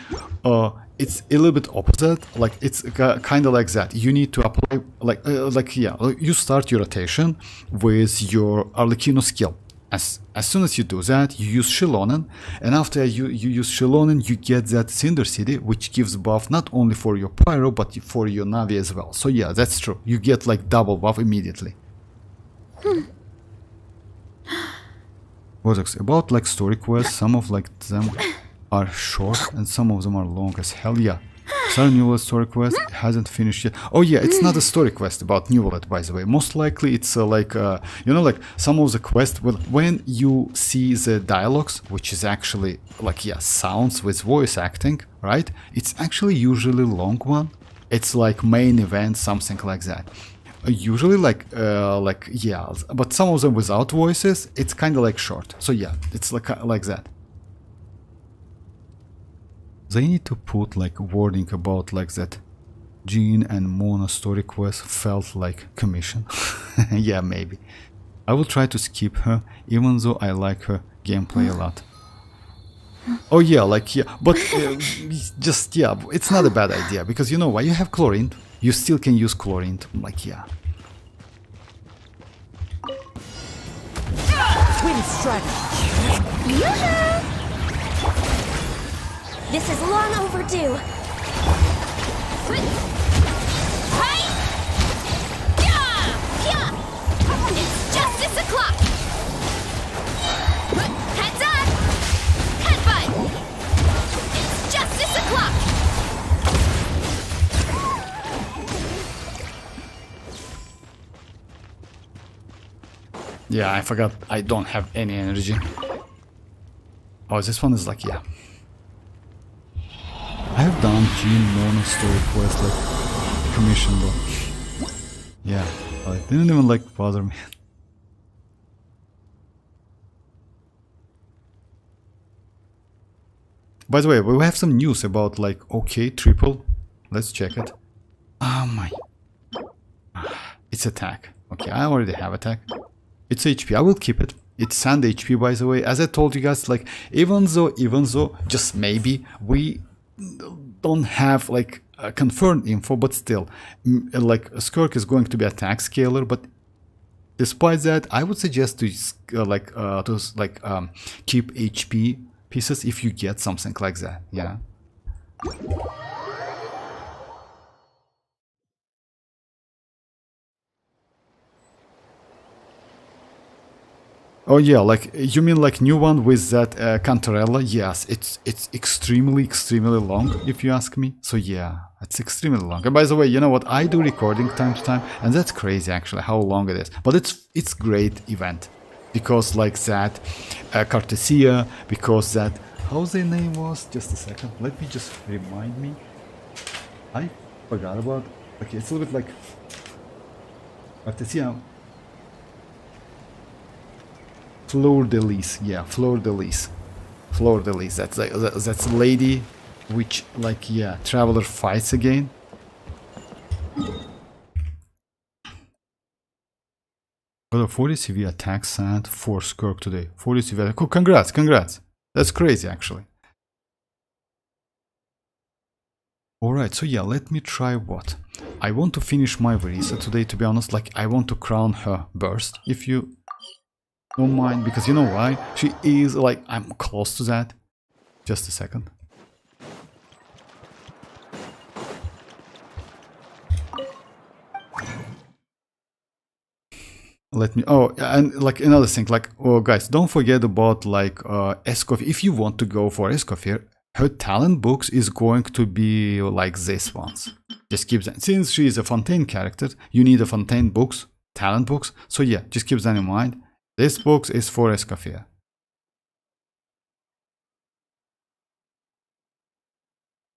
it's a little bit opposite. Like, it's kind of like that. You need to apply, like, yeah, you start your rotation with your Arlecchino skill. As soon as you do that, you use Xilonen, and after you use Xilonen, you get that Cinder City, which gives buff not only for your Pyro, but for your Navi as well. So yeah, that's true. You get like double buff immediately. What about like story quests? Some of like them are short and some of them are long as hell. Yeah, New story quest hasn't finished yet. Oh yeah, it's not a story quest about New World, by the way. Most likely it's like you know, like some of the quests. Well, when you see the dialogues, which is actually like, yeah, sounds with voice acting, right? It's actually usually long one. It's like main event, something like that. Usually like yeah, but some of them without voices, it's kind of like short. So yeah, it's like that. They need to put like wording about like that Jean and Mona story quest felt like commission. Yeah, maybe. I will try to skip her, even though I like her gameplay a lot. Oh yeah, like, yeah, but just, yeah, it's not a bad idea, because you know why? You have chlorine, you still can use chlorine, like, yeah. Twin strategy. Yoo-hoo! This is long overdue. It's justice o'clock. Heads up. Headbutt. It's justice o'clock. Yeah, I forgot I don't have any energy. Oh, this one is like, yeah. I have done Jean Mona story quest like commission, but yeah, it didn't even like bother me. By the way, we have some news about like OK triple. Let's check it. Oh my, it's attack. Okay, I already have attack. It's HP. I will keep it. It's sand HP, by the way. As I told you guys, like even though, just maybe we don't have like confirmed info, but still, like Skirk is going to be attack scaler. But despite that, I would suggest to keep HP pieces if you get something like that. Yeah. Oh yeah, like you mean like new one with that Cantarella? Yes, it's extremely long, if you ask me. So yeah, it's extremely long. And by the way, you know what? I do recording time to time, and that's crazy actually how long it is. But it's great event because like that Cartesia, because that how's their name was? Just a second. Let me just remind me. I forgot about. Okay, it's a little bit like Cartesia. Fleur de Lis, yeah, Fleur de Lis. That's like, that's a lady which, like, yeah, Traveler fights again. Got a 40 CV attack sand for Skirk today. 40 CV attack. Oh, congrats. That's crazy actually. Alright, so yeah, let me try what? I want to finish my Verisa today, to be honest. Like, I want to crown her burst. If you Don't mind, because you know why? She is like, I'm close to that. Just a second. Let me, oh, and like another thing, like, oh guys, don't forget about like Escoffier. If you want to go for Escoffier, her talent books is going to be like this ones. Just keep that, since she is a Fontaine character, you need a Fontaine books, talent books. So yeah, just keep that in mind. This box is for Escoffier.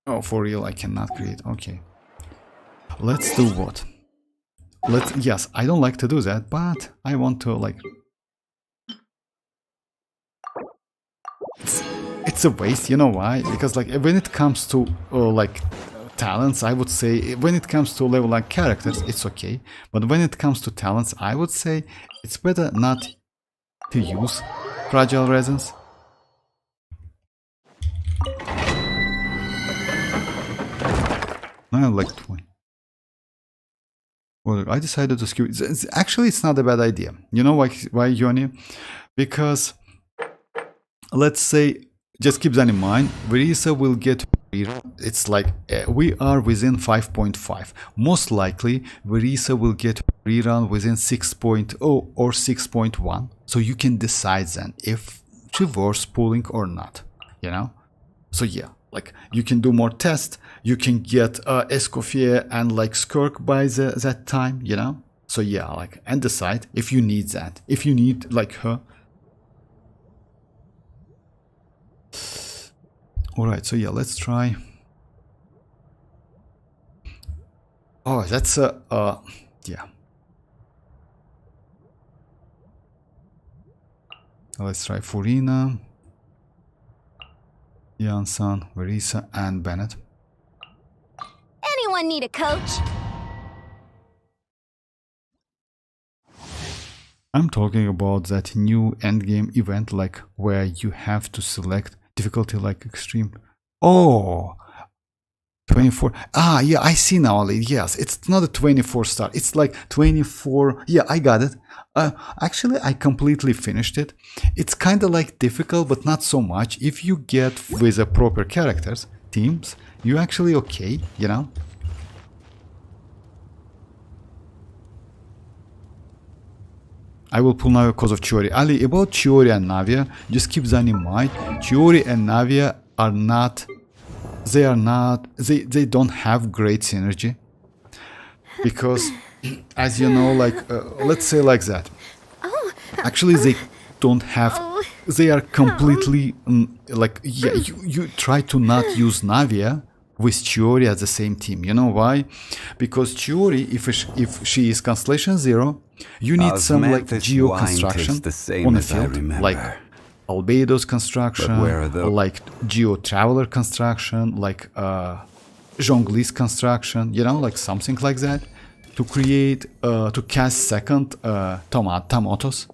Oh, for real, I cannot create. Okay, let's do what? Yes, I don't like to do that, but I want to like. It's a waste, you know why? Because like when it comes to like talents, I would say when it comes to level like characters, it's okay. But when it comes to talents, I would say it's better not to use fragile resins. I like 20. Well, I decided to skip. Actually, it's not a bad idea. You know why, Yoni? Because let's say, just keep that in mind. Verisa will get rerun. It's like we are within 5.5. Most likely, Verisa will get rerun within 6.0 or 6.1. So you can decide then if reverse pulling or not. You know. So yeah. Like, you can do more tests, you can get Escoffier and like Skirk by that time, you know? So yeah, like, and decide if you need that. If you need like her. Alright, so yeah, let's try. Oh, that's yeah. Let's try Furina. Iansan, Verisa, and Bennett. Anyone need a coach? I'm talking about that new endgame event, like where you have to select difficulty like extreme. Oh, 24. Ah, yeah, I see now. Yes, it's not a 24 star. It's like 24. Yeah, I got it. Actually, I completely finished it. It's kind of like difficult, but not so much. If you get with the proper characters, teams, you actually okay, you know? I will pull Navia because of Chiori. Ali, about Chiori and Navia, just keep that in mind. Chiori and Navia are not... They don't have great synergy. Because, as you know, like, let's say like that. Actually, they don't have... They are completely... like, yeah, you try to not use Navia with Chiori at the same team. You know why? Because Chiori, if she is Constellation 0, you need some like geo construction on the field, like Albedo's construction, like geo traveler construction, like Zhongli's construction, you know, like something like that, to create to cast second Tomatos.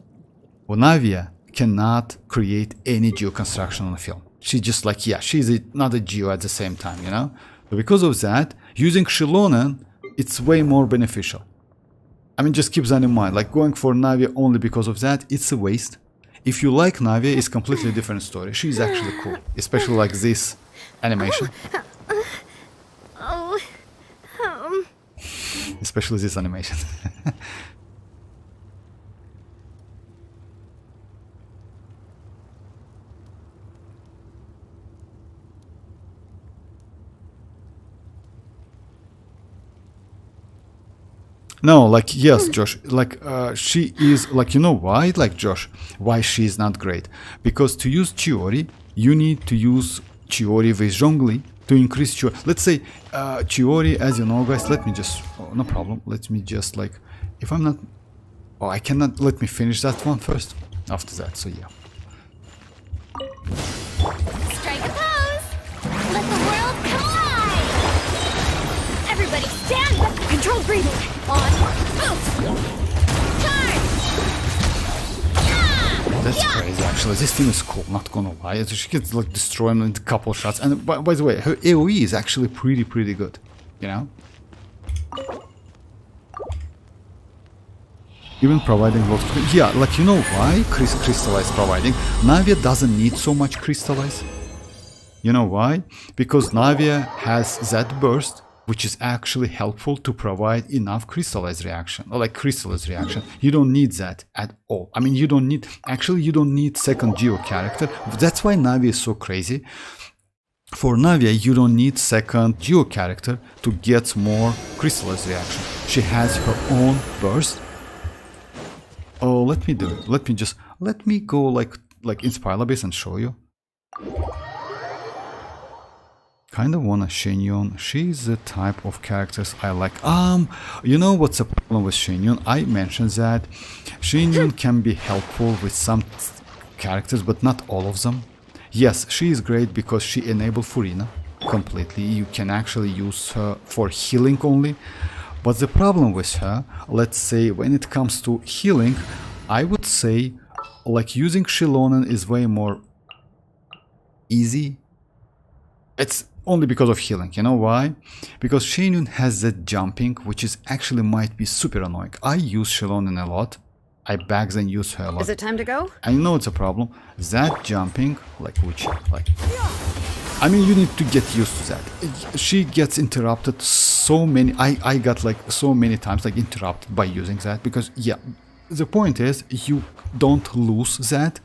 Navia cannot create any geo construction on the field. She just like, yeah, she's not a geo at the same time, you know. So because of that, using Xilonen, it's way more beneficial. I mean, just keep that in mind. Like, going for Navia only because of that, it's a waste. If you like Navia, it's completely different story. She's actually cool, especially like this animation. Especially this animation. No, like, yes, Josh, like, she is, like, you know why, like, Josh, why she is not great? Because to use Chiori, you need to use Chiori with Zhongli to increase Chiori. Let's say, Chiori, as you know, guys, let me just, oh, no problem, let me just, like, if I'm not, oh, I cannot, let me finish that one first, after that, so yeah. Strike a pose! Let the world collide! Everybody stand with controlled breathing! On, move! Charge! Yeah! That's crazy, actually. This team is cool, not gonna lie. She gets like destroyed in a couple shots. And by the way, her AoE is actually pretty good, you know? even providing lots of, yeah, like you know why crystallize providing. Navia doesn't need so much crystallize. You know why? Because Navia has that burst, which is actually helpful to provide enough crystallize reaction, or like crystallize reaction. You don't need that at all. I mean, you don't need, actually you don't need second geo character. That's why Navia is so crazy. For Navia, you don't need second geo character to get more crystallize reaction. She has her own burst. Oh, let me do it. Let me go like Inspire base and show you. Kind of wanna Shenyun. She's the type of characters I like. You know what's the problem with Shenyun? I mentioned that Shenyun can be helpful with some characters, but not all of them. Yes, she is great because she enabled Furina completely. You can actually use her for healing only. But the problem with her, let's say when it comes to healing, I would say like using Xilonen is way more easy. It's only because of healing. You know why? Because Shenyun has that jumping, which is actually might be super annoying. I use Xilonen a lot. I bags and use her a lot. Is it time to go? I know it's a problem. That jumping, I mean, you need to get used to that. She gets interrupted so many. I got like so many times like interrupted by using that because yeah, the point is you don't lose that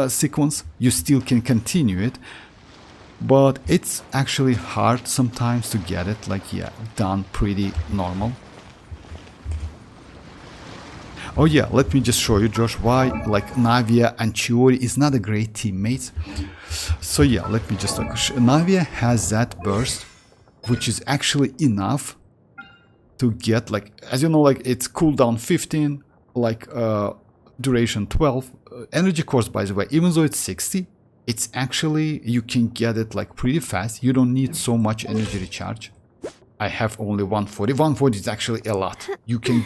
sequence. You still can continue it. But it's actually hard sometimes to get it, like, yeah, done pretty normal. Oh yeah, let me just show you, Josh, why, like, Navia and Chiori is not a great teammates. So yeah, let me just, like, Navia has that burst, which is actually enough to get, like, as you know, like, it's cooldown 15, like, duration 12. Energy course, by the way, even though it's 60, it's actually, you can get it like pretty fast. You don't need so much energy recharge. I have only 140. 140 is actually a lot. You can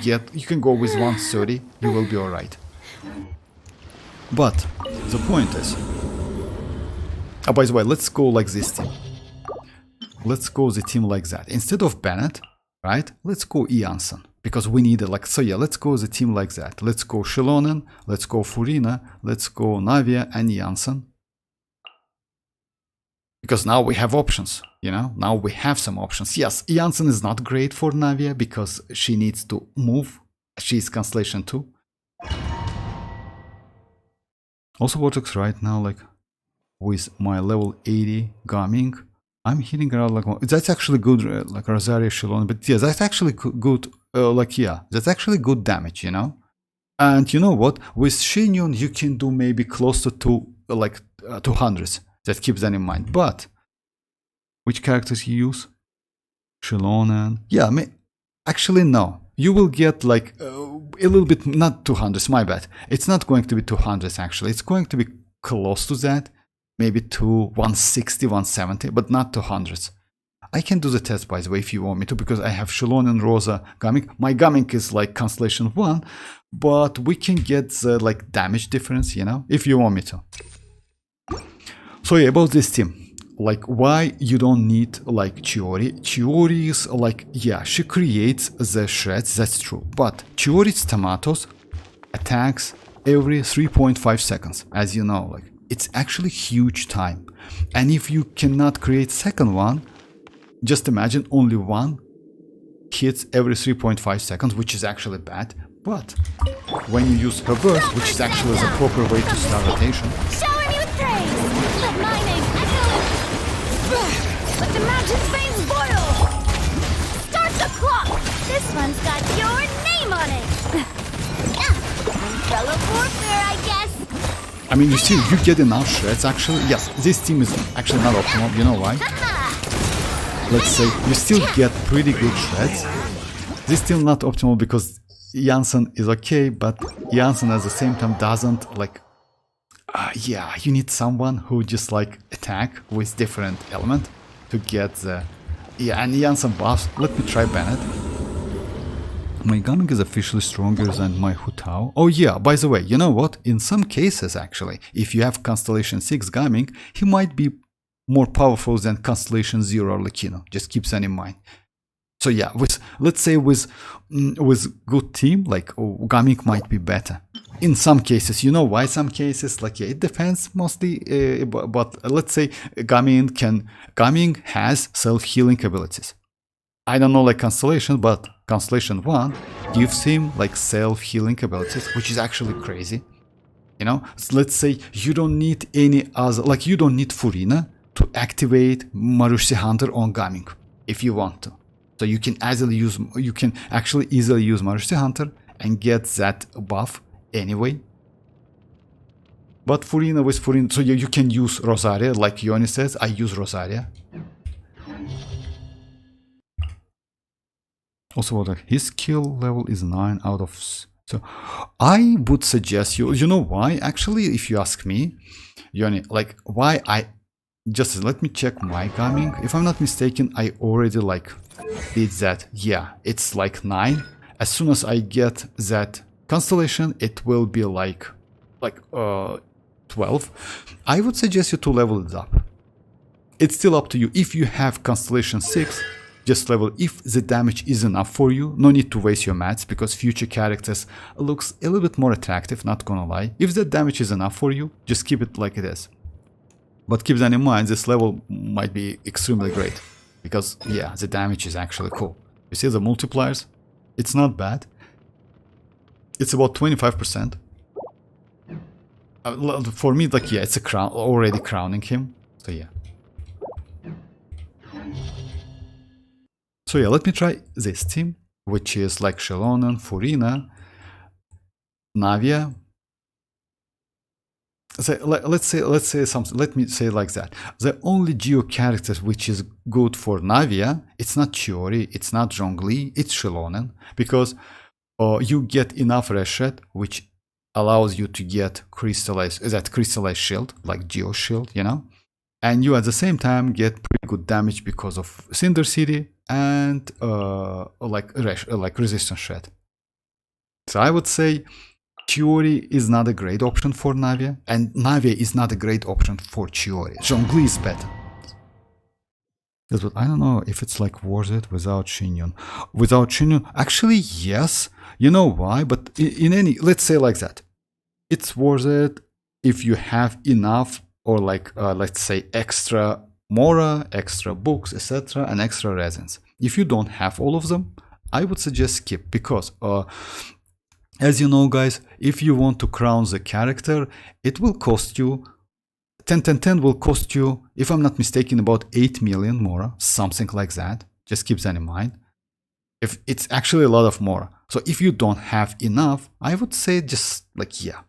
go with 130. You will be alright. But the point is, by the way, let's go like this team. Let's go the team like that. Instead of Bennett, right? Let's go Iansan. Because we need it like, so yeah, let's go the team like that. Let's go Xilonen, let's go Furina, let's go Navia and Iansan. Because now we have options, you know, now we have some options. Yes, Iansan is not great for Navia because she needs to move. She's Constellation 2. Also, Vortex right now, like, with my level 80 Gaming, I'm hitting around like, that's actually good, like Rosario Xilonen, but yeah, that's actually good, like, yeah, that's actually good damage, you know? And you know what, with Shenyun, you can do maybe close to like 200s. That keeps that in mind. But which characters you use? Xilonen. Yeah, actually no. You will get like a little bit, not 200s, my bad. It's not going to be 200s actually. It's going to be close to that. Maybe to 160, 170, but not 200s. I can do the test, by the way, if you want me to, because I have Xilonen, Rosa, Gaming. My Gaming is like Constellation 1, but we can get the like damage difference, you know, if you want me to. So yeah, about this team, like why you don't need like Chiori. Chiori is like, yeah, she creates the shreds, that's true. But Chiori's tomatoes attacks every 3.5 seconds, as you know, like it's actually huge time. And if you cannot create second one, just imagine only one hits every 3.5 seconds, which is actually bad. But when you use her burst, which is actually the proper way to start rotation. Shower me with praise! Let my name echo! Let the mountain's veins boil! Start the clock! This one's got your name on it! Fellow warfare, I guess! I mean, you see, you get enough shreds actually. Yes, this team is actually not optimal, you know why? Let's say, you still get pretty good shreds. This is still not optimal because Iansan is okay, but Iansan at the same time doesn't like... yeah, you need someone who just like attack with different element to get the... Yeah, and Iansan buffs. Let me try Bennett. My Gaming is officially stronger than my Hutao. Oh yeah, by the way, you know what? In some cases actually, if you have Constellation 6 Gaming, he might be more powerful than Constellation 0 Arlecchino. Just keep that in mind. So yeah, with let's say with good team, like gaming might be better. In some cases, you know why? Some cases, like yeah, it depends mostly. But let's say gaming has self-healing abilities. I don't know like Constellation, but Constellation 1 gives him like self-healing abilities, which is actually crazy. You know, so let's say you don't need any other, like you don't need Furina to activate Marushi Hunter on gaming if you want to. So you can actually easily use Marushi Hunter and get that buff anyway. But Furina with Furina, so you can use Rosaria, like Yoni says, I use Rosaria. Also, like his skill level is 9 out of. So I would suggest you know why? Actually, if you ask me, Yoni, like why I just let me check my gaming. If I'm not mistaken, I already like did that. Yeah, it's like 9. As soon as I get that constellation, it will be like 12. I would suggest you to level it up. It's still up to you. If you have constellation 6, just level. If the damage is enough for you, no need to waste your mats, because future characters looks a little bit more attractive, not gonna lie. If the damage is enough for you, just keep it like it is. But keep that in mind, this level might be extremely great, because yeah, the damage is actually cool. You see the multipliers? It's not bad. It's about 25%. For me, like yeah, it's a crown, already crowning him. So yeah. So yeah, let me try this team, which is like Xilonen, Furina, Navia. So let's say something. Let me say like that. The only Geo characters which is good for Navia, it's not Chiori, it's not Zhongli, it's Xilonen, because you get enough Reshet, which allows you to get crystallized shield, like Geo shield, you know, and you at the same time get pretty good damage because of Cinder City and like resistance shred. So I would say Chiori is not a great option for Navia, and Navia is not a great option for Chiori. Zhongli is better. I don't know if it's like worth it without Shinyon. Without Shinyon, actually yes. You know why? But in any, let's say like that, it's worth it if you have enough, or like let's say extra Mora, extra books, etc., and extra resins. If you don't have all of them, I would suggest skip, because as you know guys, if you want to crown the character, it will cost you 10 will cost you, if I'm not mistaken, about 8 million Mora, something like that. Just keep that in mind. If it's actually a lot of Mora. So if you don't have enough, I would say just like yeah,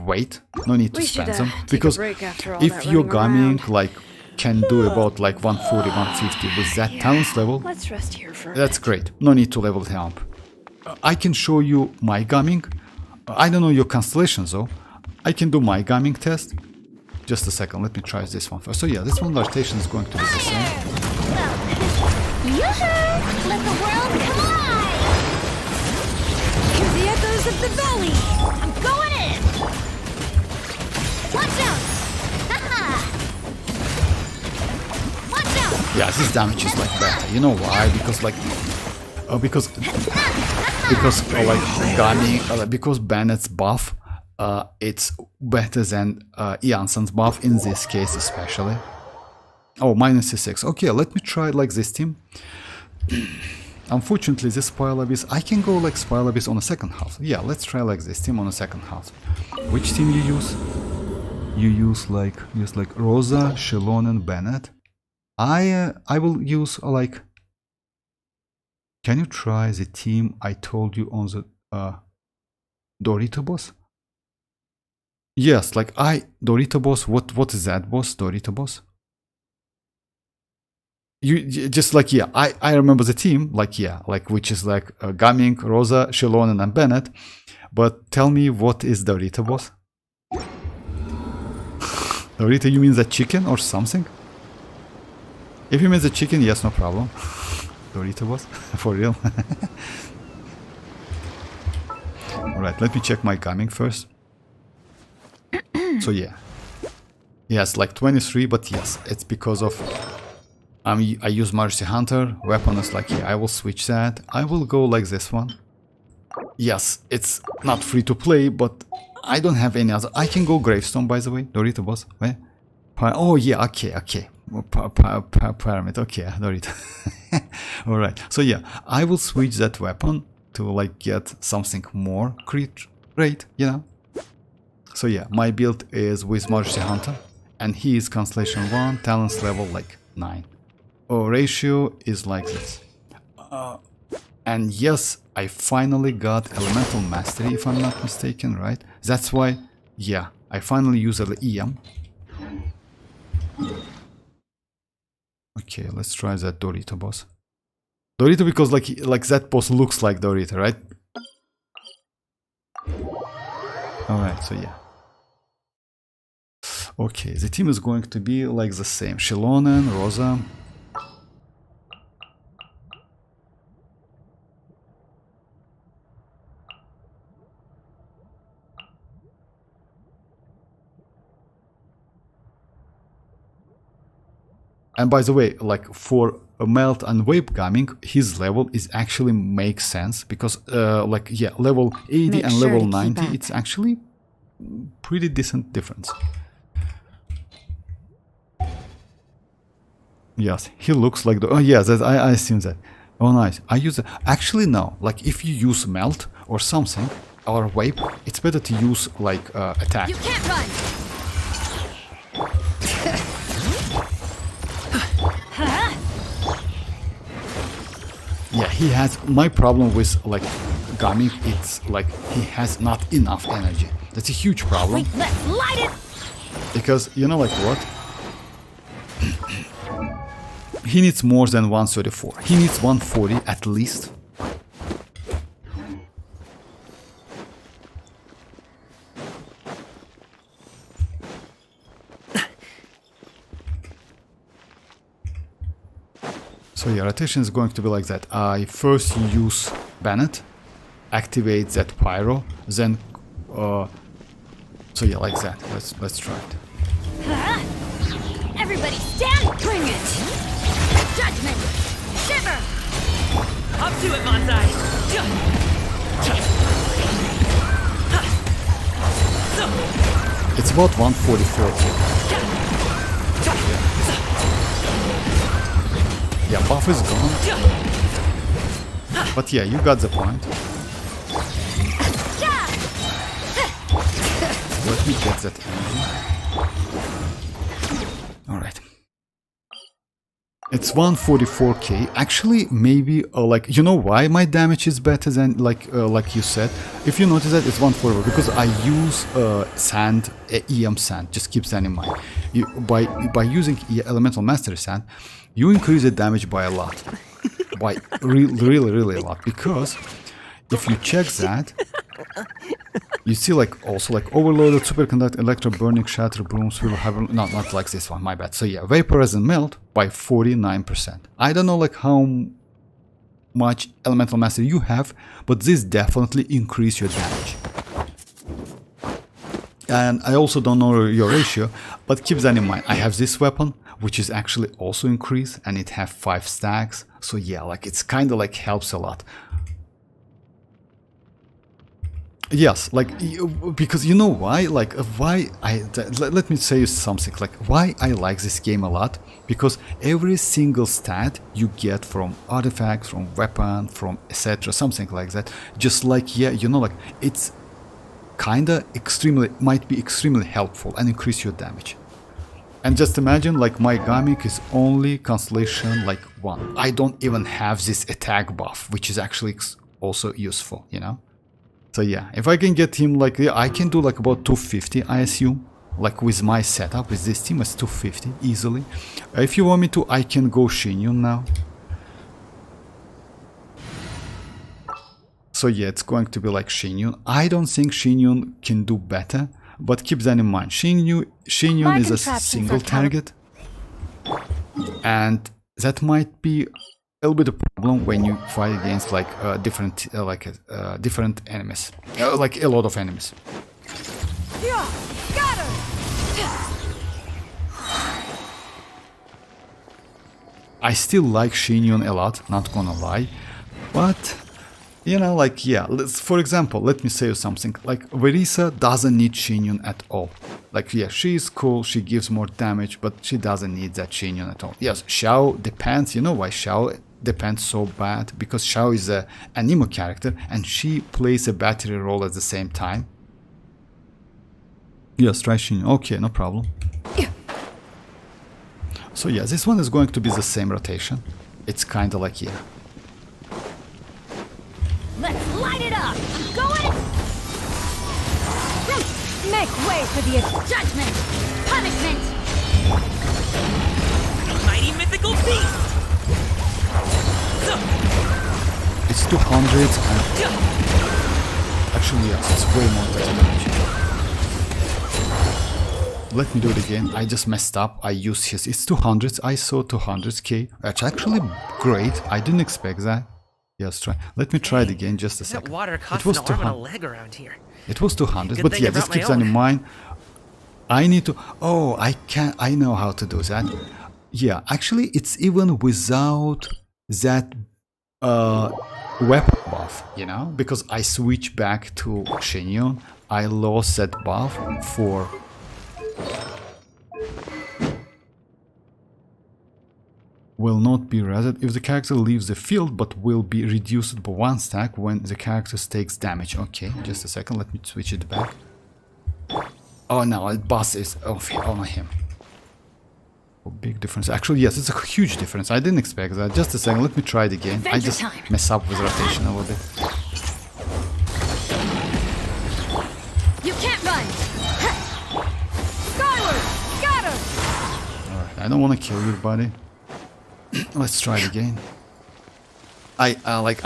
wait, no need to spend them, because if your gaming like can do about like 140, 150 with that talents level, Let's rest here for that's great. No need to level it up. I can show you my gaming. I don't know your constellations though. I can do my gaming test. Just a second, let me try this one first. So yeah, this one rotation is going to be the same. Yoo-hoo! Let the world come alive! Hear the echoes of the valley. I'm going in! Watch out! Haha! Watch out! Yeah, this damage is like better. You know why? Because like because because Bennett's buff, it's better than Iansan's buff in this case especially. Oh, minus C6. Okay, let me try like this team. Unfortunately, this Spire Abyss, I can go like Spire Abyss on a second half. Yeah, let's try like this team on a second half. Which team you use? You use like Rosa, Xilonen, Bennett. I will use like. Can you try the team I told you on the Dorito boss? Yes, like Dorito boss. What is that boss? Dorito boss. You just like yeah. I remember the team like yeah, like which is like Gaming, Rosa, Xilonen, and Bennett. But tell me, what is Dorito boss? Dorito, you mean the chicken or something? If you mean the chicken, yes, no problem. Dorito boss, for real. Alright, let me check my gaming first. So yeah. Yes, like 23, but yes, it's because of I use Mercy Hunter. Weapon is like, yeah, I will switch that. I will go like this one. Yes, it's not free to play, but I don't have any other. I can go Gravestone, by the way. Dorito boss. Where? Oh yeah, okay. Pyramid, okay, Dorito. Alright, so yeah, I will switch that weapon to like get something more crit rate, you know. So yeah, my build is with Mercy Hunter, and he is Constellation 1, talents level like 9. Ratio is like this. And yes, I finally got Elemental Mastery, if I'm not mistaken, right? That's why, yeah, I finally use the EM. Okay, let's try that Dorito boss. Dorito because like that boss looks like Dorito, right? Alright, so yeah. Okay, the team is going to be like the same. Xilonen, Rosa. And by the way, like for a Melt and Vape gaming, his level is actually makes sense because like yeah, level 80 Make and sure level to keep 90, up. it's actually pretty decent difference. Yes, he looks like the, oh yeah, that, I assume that. Oh nice. I use actually no, like if you use Melt or something or Vape, it's better to use like attack. You can't run! Yeah, he has my problem with like Gami, it's like he has not enough energy. That's a huge problem. Wait, let's light it! Because you know like what? He needs more than 134. He needs 140 at least. So yeah, rotation is going to be like that. I first use Bennett, activate that pyro, then so yeah, like that. Let's try it. Everybody stand! Bring it! Judgment! Shiver! Up to it, Manzai! It's about 144. Yeah, buff is gone. But yeah, you got the point. Let me get that energy. Alright. It's 144k. Actually, maybe like you know why my damage is better than like you said. If you notice that it's 144 because I use sand, EM sand. Just keep that in mind. By using elemental mastery sand, you increase the damage by a lot, by really a lot. Because if you check that, you see like also like overloaded, superconductor, electro, burning, shatter, brooms will have no, not like this one. My bad. So yeah, vaporize and melt by 49%. I don't know like how much elemental mastery you have, but this definitely increase your damage. And I also don't know your ratio, but keep that in mind. I have this weapon, which is actually also increased, and it have 5 stacks. So yeah, like it's kind of like helps a lot. Yes, like because you know why? Like why let me say something. Like why I like this game a lot, because every single stat you get from artifacts, from weapon, from etc. something like that. Just like yeah, you know, like it's kinda might be extremely helpful and increase your damage. And just imagine like my Gamic is only Constellation like 1. I don't even have this attack buff, which is actually also useful, you know. So yeah, if I can get him like, yeah, I can do like about 250, I assume. Like with my setup, with this team, it's 250 easily. If you want me to, I can go Shinyun now. So yeah, it's going to be like Shinyun. I don't think Shinyun can do better, but keep that in mind. Shinyun is a single target, and that might be a little bit of a problem when you fight against like different enemies, like a lot of enemies. Yeah, got her! I still like Shinyun a lot, not gonna lie. But, you know, like, yeah, for example, let me say you something. Like, Verisa doesn't need Shinyun at all. Like, yeah, she's cool, she gives more damage, but she doesn't need that Shinyun at all. Yes, Xiao depends. You know why Xiao depends so bad? Because Xiao is a anime character, and she plays a battery role at the same time. Yes, try Shinyun. Okay, no problem. So yeah, this one is going to be the same rotation. It's kind of like, yeah. Let's light it up! I'm going! Make way for the Judgment! Punishment! Mighty mythical beast! It's 200 and... Actually, yes, it's way more better damage. Let me do it again. I just messed up. I used his... It's 200. I saw 200k. That's actually great. I didn't expect that. Yes, try. Let me try it again, just a That second. water It costs was an arm and a 200. leg around here. It was 200, Good but thing yeah, I just brought keep my that in own. mind. I need to... Oh, I can... I know how to do that. Yeah, actually, it's even without that weapon buff, you know? Because I switched back to Shinyun. I lost that buff for... Will not be reset if the character leaves the field, but will be reduced by 1 stack when the character takes damage. Okay, just a second, let me switch it back. Oh no, the boss is on him. Oh, big difference. Actually, yes, it's a huge difference. I didn't expect that. Just a second, let me try it again. I just mess up with rotation a little bit. You can't run! skyward! Scatter! Alright, I don't want to kill you, buddy. Let's try it again. I like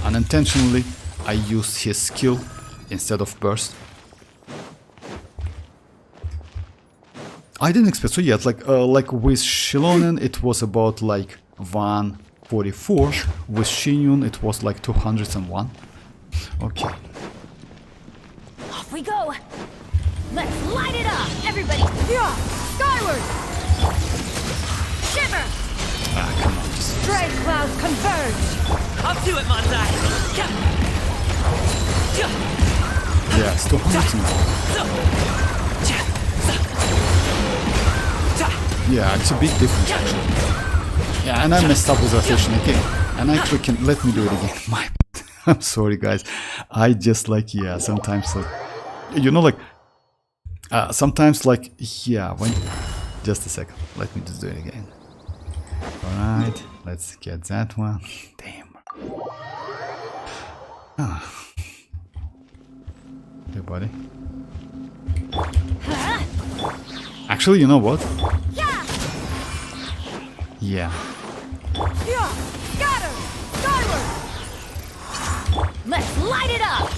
unintentionally I used his skill instead of burst. I didn't expect so yet. Like with Xilonen it was about like 144. With Shinyun it was like 201. Okay. Off we go! Let's light it up! Everybody! Yeah! Skyward! Shiver! Ah, come on. Just... Stray clouds converge! Up to it, Manzai! Yeah, it's 201. Yeah, it's a big difference actually. Yeah, and I messed up with rotation again. And actually can let me do it again. My I'm sorry guys. I just like yeah, sometimes like you know like sometimes like yeah, when just a second. Let me just do it again. Alright, let's get that one. Damn. Ah. Hey buddy. Actually, you know what? Yeah. Yeah! Scatter! Skyward! Let's light it up!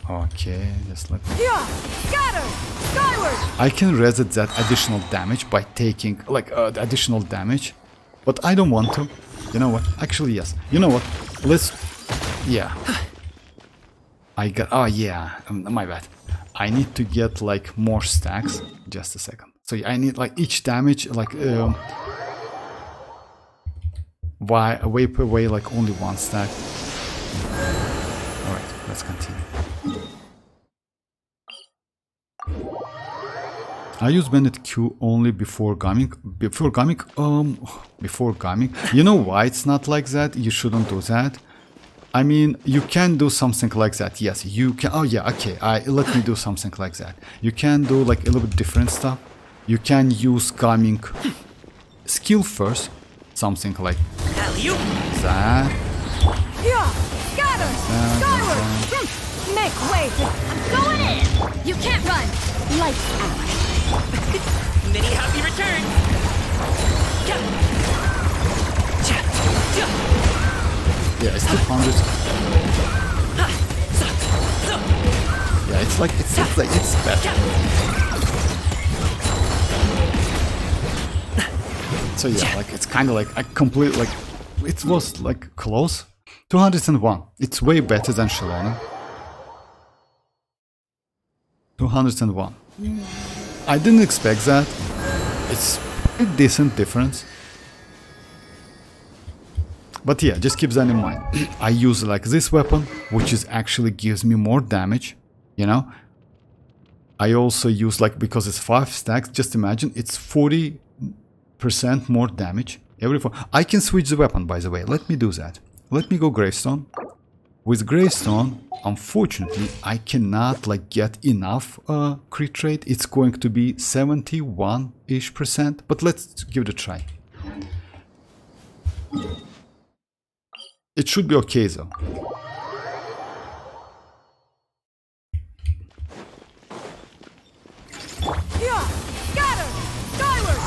Okay, just let me... Yeah! Scatter! Skyward! I can reset that additional damage by taking, like, additional damage. But I don't want to. You know what? Actually, yes. You know what? Let's... Yeah. I got... Oh, yeah. My bad. I need to get, like, more stacks. Just a second. So I need, like, each damage, like... wipe away, like, only 1 stack. Alright, let's continue. I use bandit Q only before gaming. Before gaming? You know why it's not like that? You shouldn't do that. I mean, you can do something like that. Yes, you can. Oh yeah, okay. Let me do something like that. You can do like a little bit different stuff. You can use gaming skill first. Something like that. Yeah! Scatter! Skyward! Make way for... Going in! You can't run! Lights out! Many happy returns! yeah, it's 200. Yeah, it's like it's better. So yeah, like it's kind of like I complete like it was like close. 201. It's way better than Xilonen. 201. I didn't expect that. It's a decent difference. But yeah, just keep that in mind. I use like this weapon, which is actually gives me more damage, you know. I also use like, because it's 5 stacks, just imagine it's 40% more damage every 4. I can switch the weapon, by the way. Let me do that. Let me go Gravestone. With Gravestone, unfortunately, I cannot like get enough crit rate. It's going to be 71-ish%, but let's give it a try. It should be okay though. Yeah! Scatter! Skyward!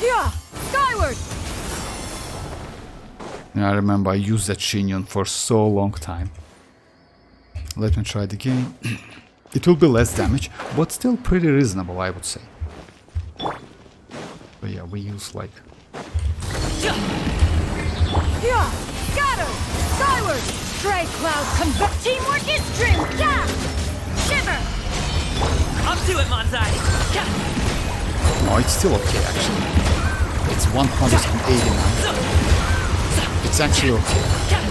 Yeah! Skyward! I remember I used that Xinion for so long time. Let me try it again. It will be less damage, but still pretty reasonable, I would say. But yeah, we use like... Yeah! Scatter! Skyward! Stray cloud convert! Teamwork is strength! Yeah! Shiver! Up to it, Manzai! Yeah. No, it's still okay actually. It's 189. It's actually okay. Yeah.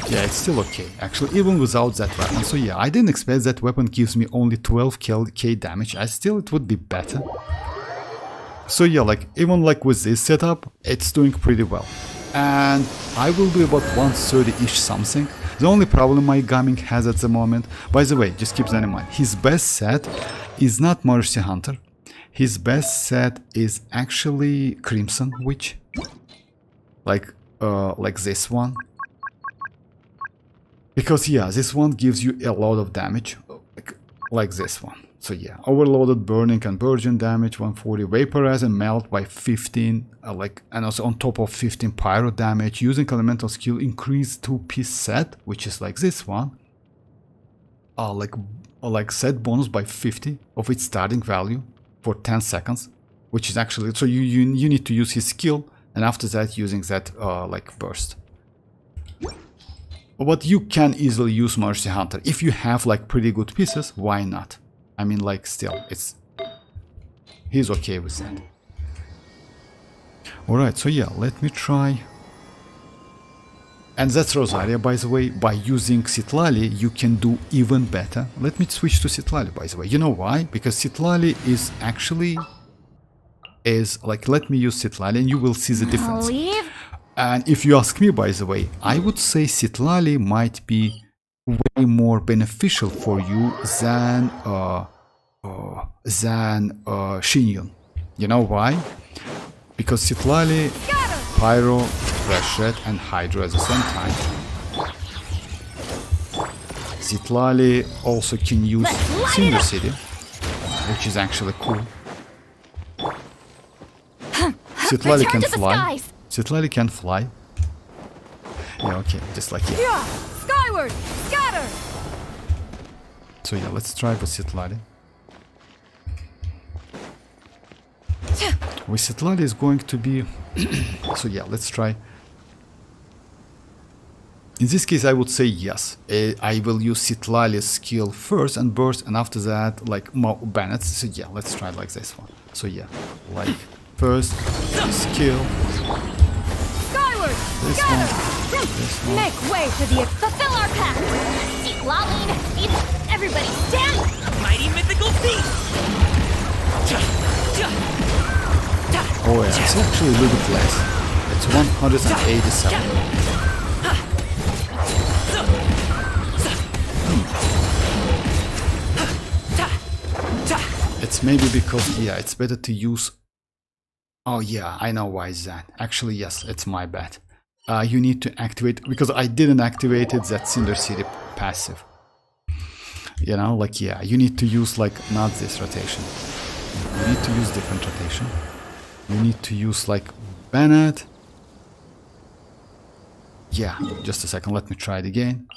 Yeah, it's still okay, actually, even without that weapon. So yeah, I didn't expect that weapon gives me only 12k damage. It would be better. So yeah, like, even like with this setup, it's doing pretty well. And I will do about 130-ish something. The only problem my gaming has at the moment, by the way, just keep that in mind, his best set is not Mercy Hunter. His best set is actually Crimson Witch. Like this one. Because yeah, this one gives you a lot of damage, like this one. So yeah, overloaded burning and burgeon damage 140, vaporize and melt by 15, and also on top of 15 pyro damage. Using elemental skill, increase 2-piece set, which is like this one. Like set bonus by 50 of its starting value for 10 seconds, which is actually, so you need to use his skill, and after that using that like burst. But you can easily use Mercy Hunter. If you have like pretty good pieces, why not? I mean, like, still, he's okay with that. Alright, so yeah, let me try. And that's Rosaria, by the way. By using Citlali, you can do even better. Let me switch to Citlali, by the way. You know why? Because Citlali is actually, like, let me use Citlali and you will see the difference. Leave? And if you ask me, by the way, I would say Citlali might be way more beneficial for you than Xinion. You know why? Because Citlali, Pyro, Fresh Red and Hydro at the same time. Citlali also can use Cinder City, which is actually cool. Citlali can fly. Citlali can fly. Yeah, okay, just like it. Yeah! Skyward! Scatter! So yeah, let's try with Citlali. With Citlali is going to be... So yeah, let's try. In this case, I would say yes. I will use Citlali's skill first and burst, and after that, like, Bennett. So yeah, let's try like this one. So yeah, like, first, skill. Skyward! This one. This one. Make way for the... Fulfill our path! Citlali! Everybody stand! Mighty mythical beast! Oh yeah, it's actually a little bit less. It's 187. It's maybe because, yeah, it's better to use... Oh yeah, I know why is that. Actually, yes, it's my bad. You need to activate, because I didn't activate it, that Cinder City passive. You know, like, yeah, you need to use, like, not this rotation. You need to use different rotation. You need to use, like, Bennett. Yeah, just a second, let me try it again.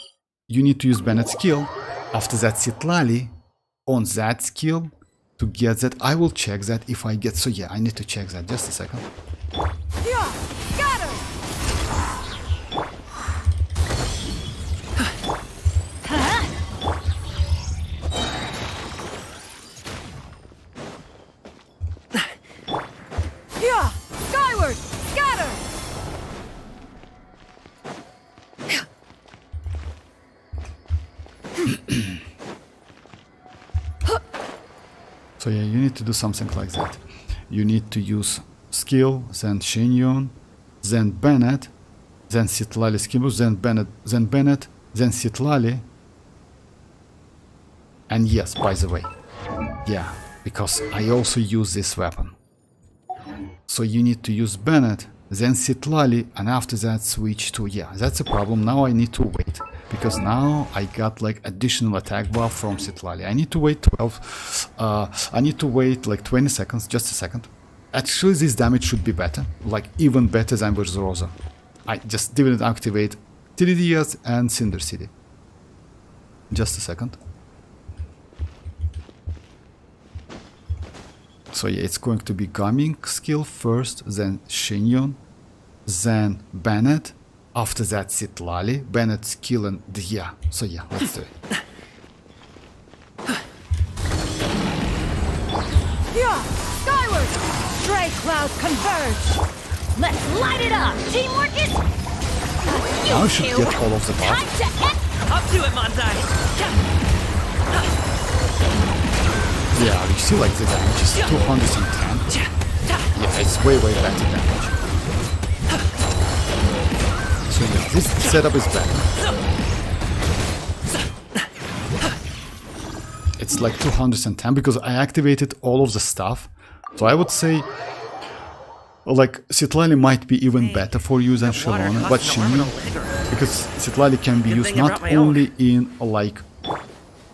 You need to use Bennett's skill. After that, Citlali. on that skill to get that. I will check that if I get. So yeah, I need to check that. Just a second. Yeah, got her. Yeah, skyward, scatter. So yeah, you need to do something like that. You need to use skill, then Shinyon, then Bennett, then citlali skill, then Bennett, then citlali. And yes, by the way, yeah, because I also use this weapon. So you need to use Bennett, then citlali, and after that switch to, yeah, that's a problem. Now I need to wait, because now I got like additional attack buff from citlali. I need to wait 12, I need to wait like 20 seconds, just a second. Actually, this damage should be better, like even better than with Rosa. I just didn't activate TDDS and Cinder City. Just a second. So yeah, it's going to be Gaming skill first, then Shinyon, then Bennett, after that citlali, Bennett skill and yeah. So yeah, let's do it. Yeah, skyward. Stray clouds converge. Let's light it up! Teamwork is... Now I should get all of the buff. Time to end... Up to it, Monzai. Yeah, you see like the damage is 210. Yeah, it's way better damage. So yeah, this setup is better. It's like 210 because I activated all of the stuff. So I would say like citlali might be even better for you than Xilonen, but Shinyon, because citlali can be used not only in like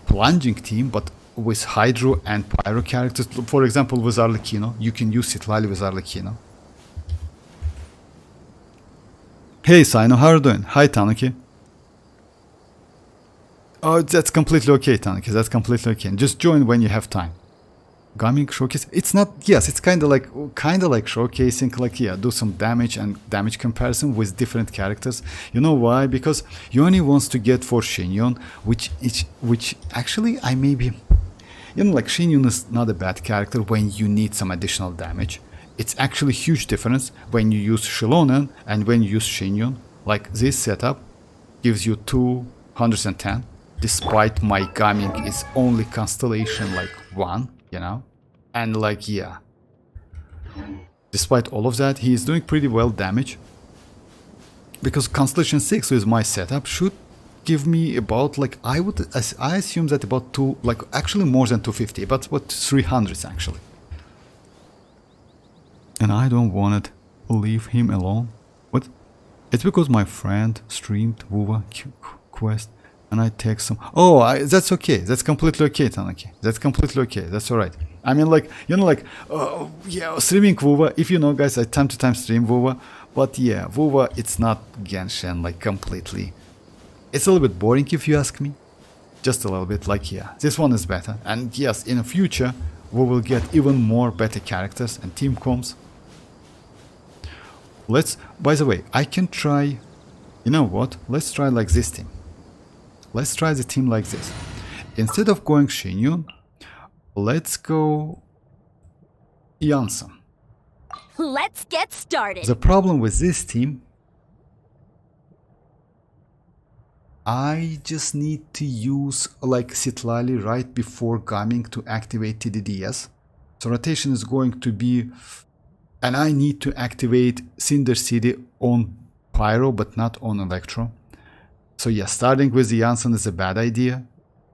plunging team, but with Hydro and Pyro characters. For example, with Arlecchino, you can use citlali with Arlecchino. Hey Sino, how are you doing? Hi Tanuki. Oh, that's completely okay, Tanuki. That's completely okay. Just join when you have time. Gaming showcase. It's not. Yes, it's kind of like showcasing. Like yeah, do some damage and damage comparison with different characters. You know why? Because you only wants to get for Shinyon, which actually I maybe. You know, like Shinyon is not a bad character when you need some additional damage. It's actually a huge difference when you use Xilonen and when you use Shinyon. Like this setup gives you 210, despite my gaming is only constellation like 1, you know? And like, yeah. Despite all of that, he is doing pretty well damage. Because constellation 6 with my setup should give me about like, I assume that about actually more than 250, but what 300 actually. And I don't want to leave him alone. What? It's because my friend streamed WuWa Quest and I take some. Oh, that's okay. That's completely okay, Tanaki. That's completely okay. That's alright. I mean, like, you know, like, yeah, streaming WuWa. If you know, guys, I time to time stream WuWa. But yeah, WuWa, it's not Genshin, like, completely. It's a little bit boring if you ask me. Just a little bit, like, yeah, this one is better. And yes, in the future, we will get even more better characters and team comps. By the way, I can try, you know what? Let's try like this team. Let's try the team like this. Instead of going Shinyon, let's go iansan. Let's get started. The problem with this team, I just need to use like citlali right before gaming to activate TDDS. So rotation is going to be, and I need to activate Cinder City on Pyro but not on Electro. So yeah, starting with the iansan is a bad idea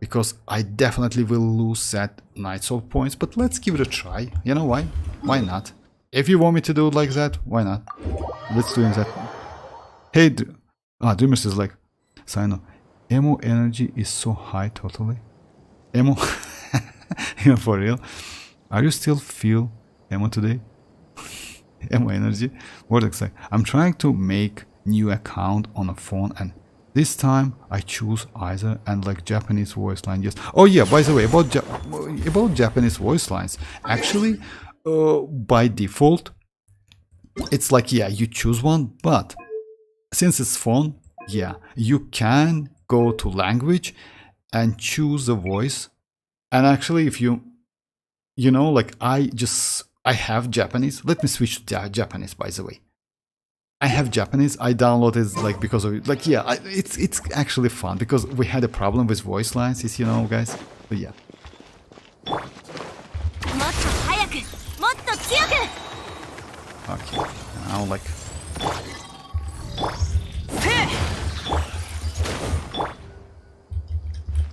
because I definitely will lose that Night Soul points, but let's give it a try. You know why? Why not? If you want me to do it like that, why not? Let's do that. Hey, Dreamers is like, Sino, emo energy is so high totally. Emo? Yeah, for real? Are you still feel emo today? Emo energy? What exactly? I'm trying to make new account on a phone and This time I choose either and like Japanese voice line. Yes. Oh yeah, by the way, about Japanese voice lines, actually by default it's like, yeah, you choose one, but since it's phone, yeah, you can go to language and choose a voice. And actually if you know, like I have Japanese. Let me switch to Japanese, by the way. I have Japanese. I downloaded like because of like, yeah, it's actually fun because we had a problem with voice lines, as you know, guys. But yeah. Okay. Now like.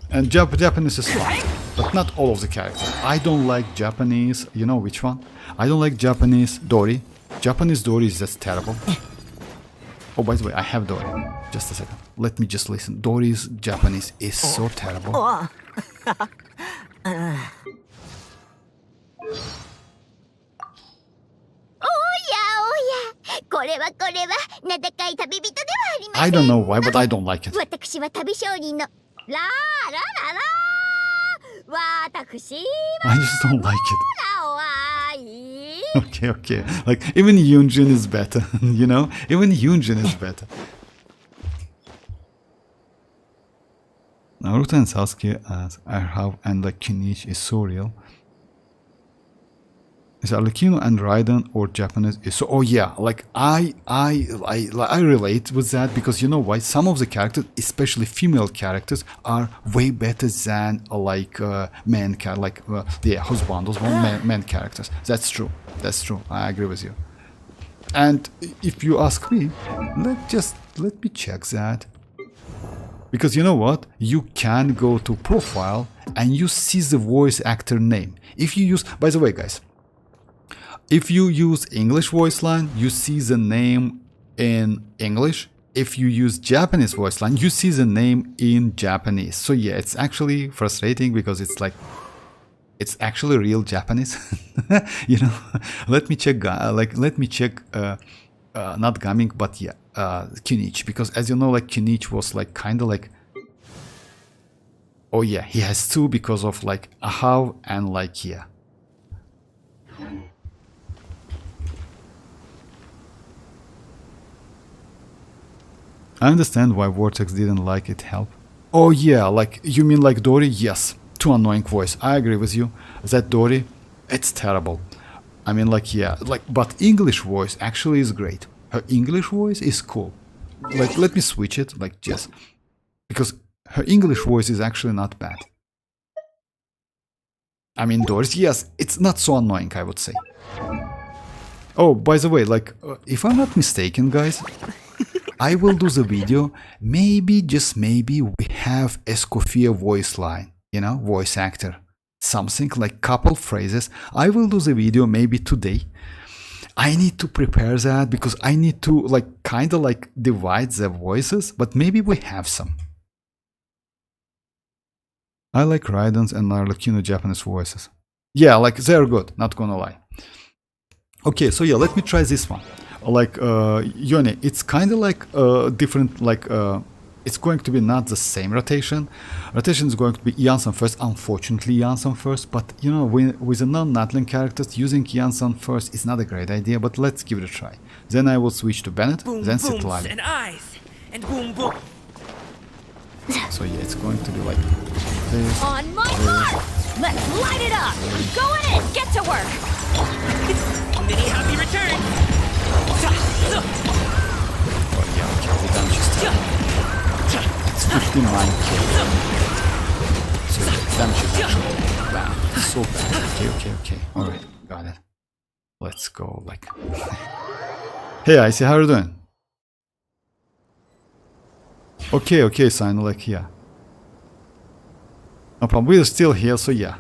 And Japanese is fun, but not all of the characters. I don't like Japanese. You know which one? I don't like Japanese Dory. Japanese Dory is just terrible. Oh, by the way, I have Dory. Just a second. Let me just listen. Dory's Japanese is so terrible. Oh yeah. I don't know why, but I don't like it. I just don't like it. Okay. Like, even Yunjin is better, you know? Even Yunjin is better. Naruto and Sasuke as Erhav and like Kinich is so real. Is Arlecchino and Raiden or Japanese is so, oh yeah, like I relate with that because you know why? Some of the characters, especially female characters, are way better than like men like husbandos, men characters. That's true. I agree with you. And if you ask me, let me check that. Because you know what? You can go to profile and you see the voice actor name. If you use, by the way, guys, if you use English voice line, you see the name in English. If you use Japanese voice line, you see the name in Japanese. So yeah, it's actually frustrating because it's like, it's actually real Japanese. You know, let me check, not Gaming, but yeah, Kinich. Because as you know, like Kinich was like kind of like, oh yeah, he has two because of like Ahav and like, yeah. I understand why Vortex didn't like it help. Oh yeah, like, you mean like Dory? Yes, too annoying voice. I agree with you. That Dory, it's terrible. I mean like, yeah, like, but English voice actually is great. Her English voice is cool. Like, let me switch it, like, just, because her English voice is actually not bad. I mean, Doris, yes, it's not so annoying, I would say. Oh, by the way, like, if I'm not mistaken, guys, I will do the video, maybe, just maybe, we have Escoffier voice line, you know, voice actor. Something like couple phrases. I will do the video maybe today. I need to prepare that because I need to like kind of like divide the voices, but maybe we have some. I like Raiden's and Arlecchino Japanese voices. Yeah, like they're good, not gonna lie. Okay, so yeah, let me try this one. Like Yone, it's kind of like different, like it's going to be not the same rotation. Rotation is going to be iansan first, unfortunately iansan first, but you know, with the non-natlan characters, using iansan first is not a great idea, but let's give it a try. Then I will switch to Bennett, boom, then booms citlali. and eyes and boom boom. So yeah, it's going to be like this. On my mark! Let's light it up! I'm going in! Get to work! Many happy returns! Oh yeah, okay, we done just it's 59 kills. So yeah, damage is actually bad. So bad. Okay. Alright, got it. Let's go, like... Hey, Icy, how are you doing? Okay, sign, like, yeah. No problem, we're still here, so yeah.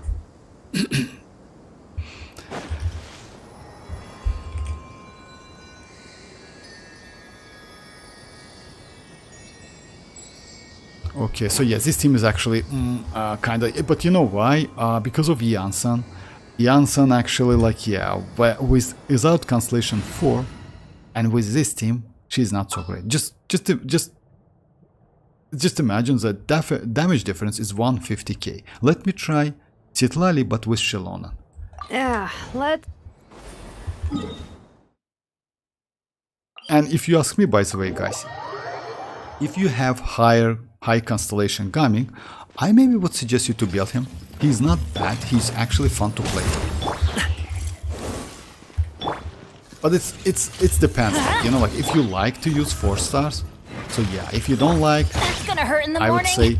Okay, so yeah, this team is actually kind of, but you know why? Because of Iansan. Iansan actually, like, yeah, without Constellation 4, and with this team, she's not so great. Just just imagine that damage difference is 150k. Let me try citlali but with Xilonen. Yeah, let. And if you ask me, by the way, guys, if you have high constellation gaming, I maybe would suggest you to build him. He's not bad, he's actually fun to play. But it's depends, like, you know, like if you like to use 4 stars, so yeah, if you don't like, That's gonna hurt in the I would morning. say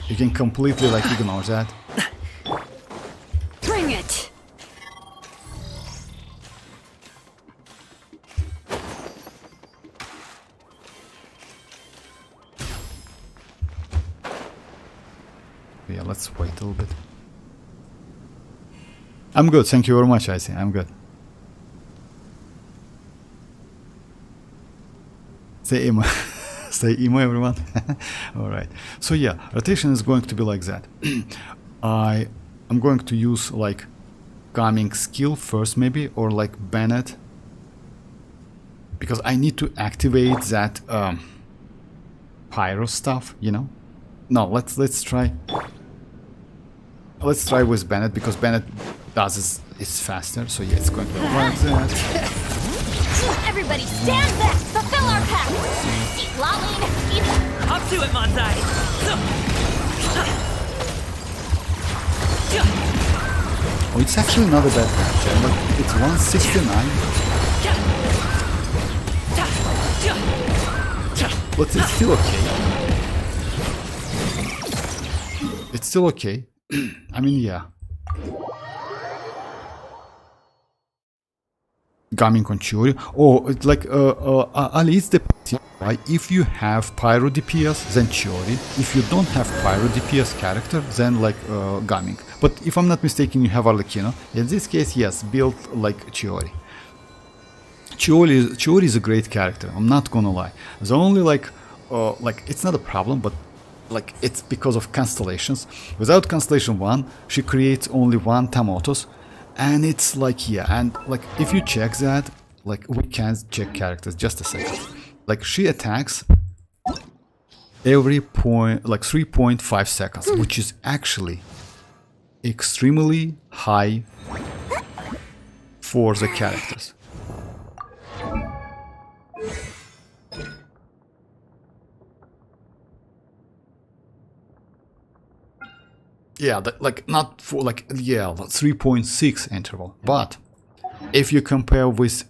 you can completely like ignore that. Bring it! Yeah, let's wait a little bit. I'm good, thank you very much, I see, I'm good. Say emo. Say emo, everyone. Alright. So yeah, rotation is going to be like that. I'm going to use like gaming skill first maybe, or like Bennett. Because I need to activate that pyro stuff, you know? No, let's try. Let's try with Bennett because Bennett does it's faster, so yeah, it's going to be like that. Everybody stand back! Fulfill our pact! Xilonen, Up to it, Manzai! Oh, it's actually not a bad match. Like, it's 169. But it's still okay. It's still okay. I mean, yeah. Gaming on Chiori. Oh, it's like Ali, it's the right? If you have Pyro DPS, then Chiori. If you don't have Pyro DPS character, then like Gaming. But if I'm not mistaken, you have Arlecchino. In this case, yes, build like Chiori. Chiori is a great character. I'm not gonna lie. The only like it's not a problem, but like it's because of constellations. Without constellation 1, she creates only 1 Tamotos. And it's like, yeah, and like if you check that, like we can check characters, just a second. Like she attacks every point, like 3.5 seconds, which is actually extremely high for the characters. Yeah, like not for like, yeah, 3.6 interval. But if you compare with,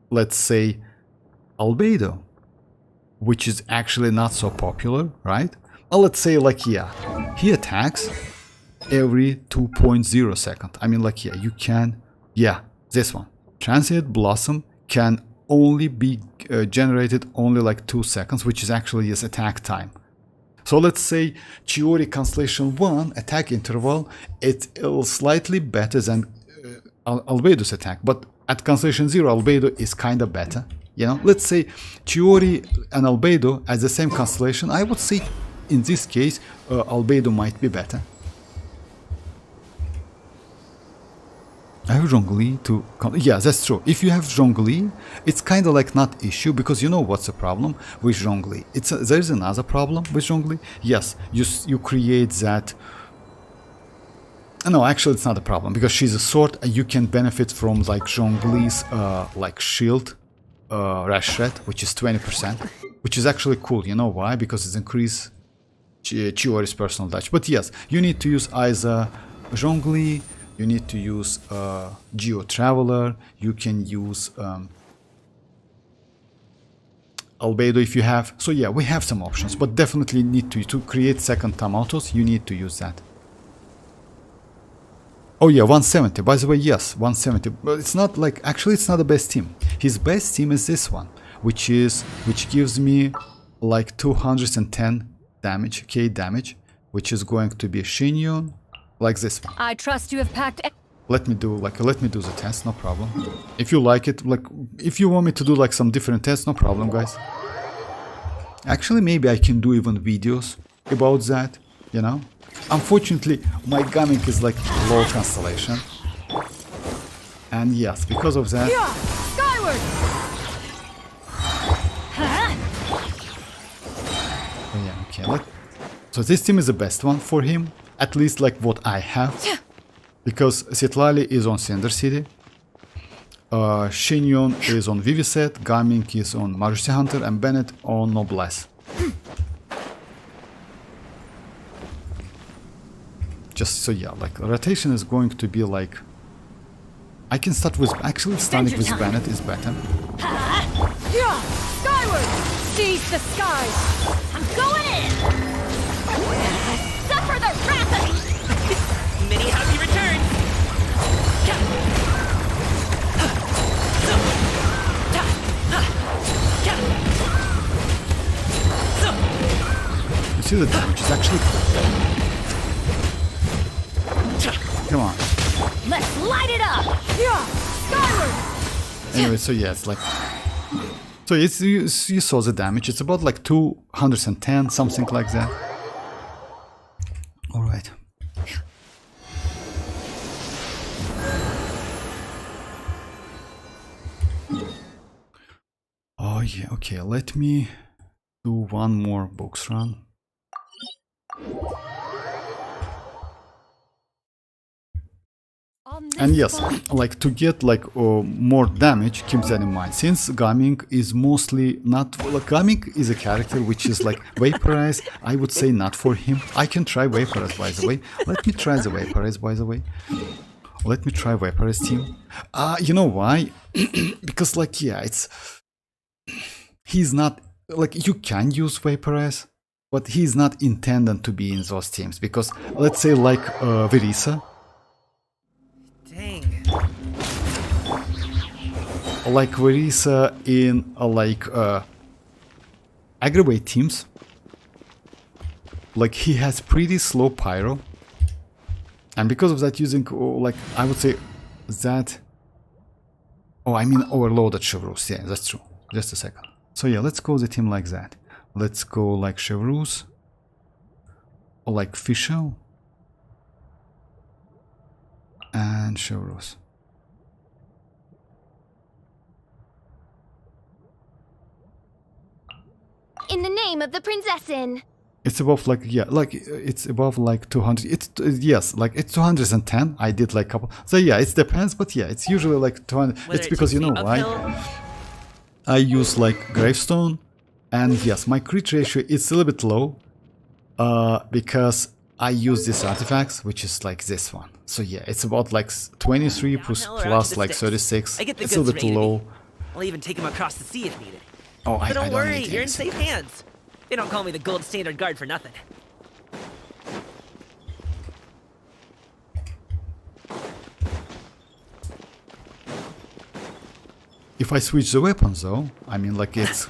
let's say, Albedo, which is actually not so popular, right? Well, let's say like, yeah, he attacks every 2.0 second. I mean, like, yeah, you can, yeah, this one. Transient Blossom can only be generated only like 2 seconds, which is actually his attack time. So let's say Chiori Constellation 1 attack interval, it's slightly better than Albedo's attack, but at Constellation 0 Albedo is kinda better, you know? Let's say Chiori and Albedo as the same constellation, I would say in this case Albedo might be better. I have Zhongli to... Yeah, that's true. If you have Zhongli, it's kind of like not issue, because you know what's the problem with Zhongli. There's another problem with Zhongli. Yes, you create that... No, actually it's not a problem, because she's a sword and you can benefit from like Zhongli's like shield rash rate, which is 20%, which is actually cool. You know why? Because it's increased Chiori's personal touch. But yes, you need to use either Zhongli, you need to use Geo Traveler, you can use Albedo if you have. So yeah, we have some options, but definitely need to create second Tamotos, you need to use that. Oh yeah, 170, by the way, yes, 170, but it's not like, actually it's not the best team. His best team is this one, which gives me like 210 damage, K damage, which is going to be Shinyun, like this one. I trust you have packed. Let me do the test, no problem. If you like it, like if you want me to do like some different tests, no problem, guys. Actually, maybe I can do even videos about that, you know. Unfortunately, my gaming is like low constellation, and yes, because of that. Skyward! Okay, so this team is the best one for him, at least like what I have, because Citlali is on Cinder City, Shinyon is on Viviset, Gaming is on Majesty Hunter, and Bennett on Noblesse. Just so yeah, like rotation is going to be like, I can start with, actually starting with Bennett is better. Skyward! Seize the skies! I'm going in! Suffer the wrath of... Many happy returns! You see the damage is actually... Come on. Let's light it up! Skyward! Anyway, so yeah, it's like... So it's, you saw the damage, it's about like 210, something like that. Alright. Oh yeah, okay, let me do one more box run. And yes, like to get like more damage, keep that in mind. Since Gaming is mostly not, like, Gaming is a character which is like Vaporize, I would say not for him. I can try Vaporize, by the way. Let me try the Vaporize, by the way. Let me try Vaporize team. You know why? Because like, yeah, it's... He's not, like, you can use Vaporize, but he's not intended to be in those teams. Because let's say like Verisa. Dang. Like Verisa in like aggravate teams, like he has pretty slow pyro, and because of that using like I would say that, oh I mean overloaded Chevreuse, yeah that's true, just a second. So yeah, let's go the team like that. Let's go like Chevreuse or like Fischl and Chevreuse. In the name of the Prinzessin. It's above like, yeah, like it's above like 200. It's yes, like it's 210. I did like couple. So yeah, it depends, but yeah, it's usually like 200. It's because you know why? I use like Gravestone, and yes, my crit ratio is a little bit low, because I use these artifacts, which is like this one. So yeah, it's about like 23 plus like 36. It's a little bit low. I'll even take him across the sea if needed. Oh, But don't I don't worry, need you're in things. safe hands. They don't call me the gold standard guard for nothing. If I switch the weapons though, I mean like it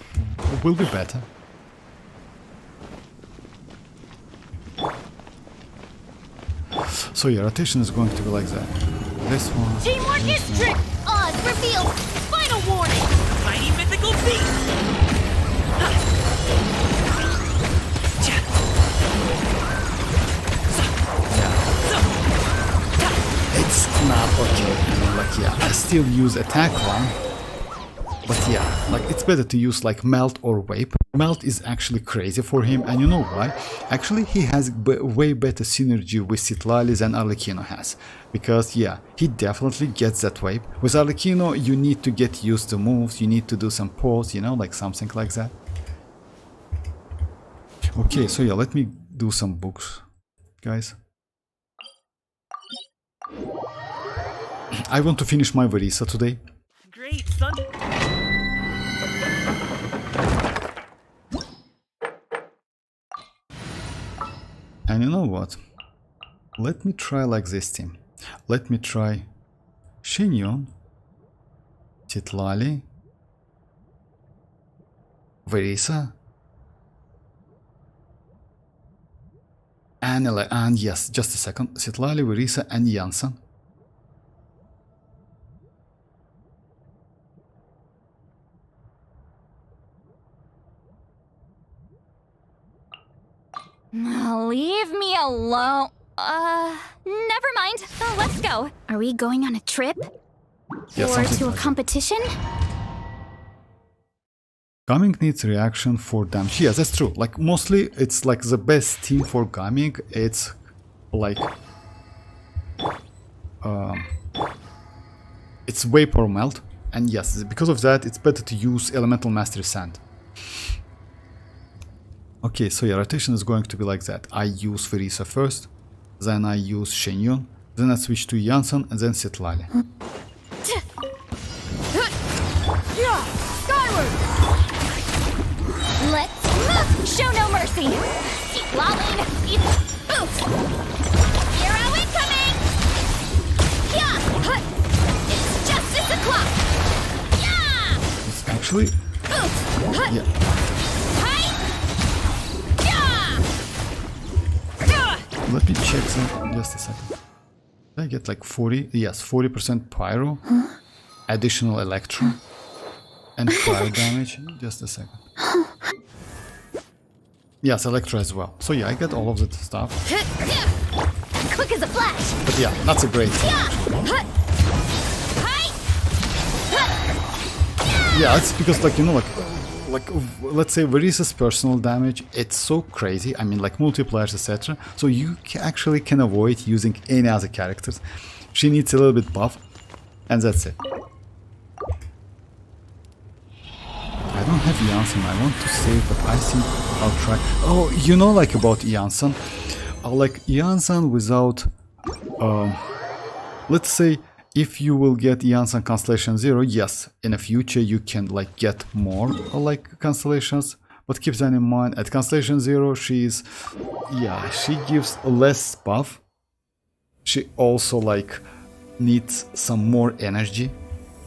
will be better. So yeah, rotation is going to be like that. This one. Teamwork is trick! Oz reveals final warning! Mighty mythical beast! It's not okay. I mean, like, yeah, I still use attack line. But yeah, like, it's better to use, like, Melt or Vape. Melt is actually crazy for him, and you know why? Actually, he has way better synergy with citlali than Arlecchino has. Because, yeah, he definitely gets that Vape. With Arlecchino, you need to get used to moves, you need to do some pause, you know, like something like that. Okay, so yeah, let me do some books, guys. I want to finish my Verisa today. Great, son. And you know what? Let me try like this team. Let me try Shinyon, Citlali, Verisa, and yes, just a second, Citlali, Verisa, and Iansan. Leave me alone. Never mind. Let's go. Are we going on a trip? Yeah, or something to a like that. competition? Gaming needs reaction for damage. Yes, that's true. Like mostly it's like the best team for gaming. It's like it's vapor melt, and yes, because of that it's better to use elemental mastery sand. Okay, so yeah, rotation is going to be like that. I use Verisa first, then I use Shenyun, then I switch to Iansan, and then citlali. Let's move! Show no mercy! Citlali! Boost! Hero incoming! Yeah! It's justice o'clock! Yeah! It's actually... Boost! Yeah. Let me check that. Just a second. Did I get like 40? Yes, 40% pyro, additional electro, and fire damage. Just a second. Yes, electro as well. So yeah, I get all of that stuff. Quick as a flash! But yeah, that's a great thing. Yeah, it's because like, you know, like let's say Verisa's personal damage, it's so crazy. I mean, like multipliers, etc. So you actually can avoid using any other characters. She needs a little bit buff, and that's it. I don't have Iansan. I want to save, but I think I'll try. Oh, you know, like about Iansan, like Iansan without, let's say. If you will get Iansan Constellation 0, yes, in the future you can like get more like constellations, but keep that in mind, at Constellation 0 she's, yeah, she gives less buff. She also like needs some more energy,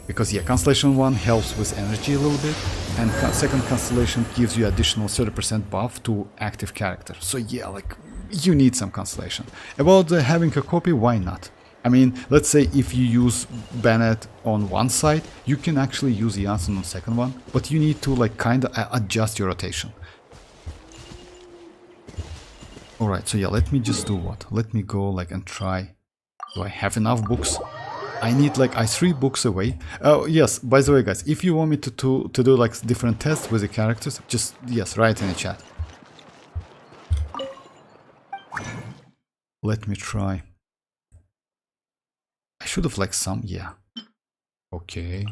because yeah, Constellation 1 helps with energy a little bit, and second Constellation gives you additional 30% buff to active character. So yeah, like you need some Constellation. About having a copy, why not? I mean, let's say if you use Bennett on one side, you can actually use Iansan on the second one, but you need to like kind of adjust your rotation. Alright, so yeah, let me just do what? Let me go like and try. Do I have enough books? I need like 3 books away. Oh yes, by the way guys, if you want me to do like different tests with the characters, just yes, write in the chat. Let me try. I should have like some, yeah. Okay.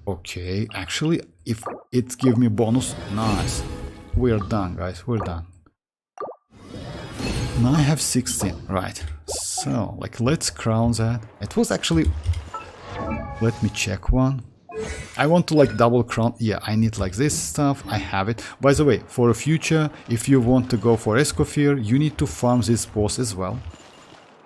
Okay, actually, if it gives me bonus, nice. We're done, guys, we're done. Now I have 16, right. So, like, let's crown that. It was actually... Let me check one. I want to like double crown. Yeah, I need like this stuff. I have it. By the way, for a future, if you want to go for Escoffier, you need to farm this boss as well.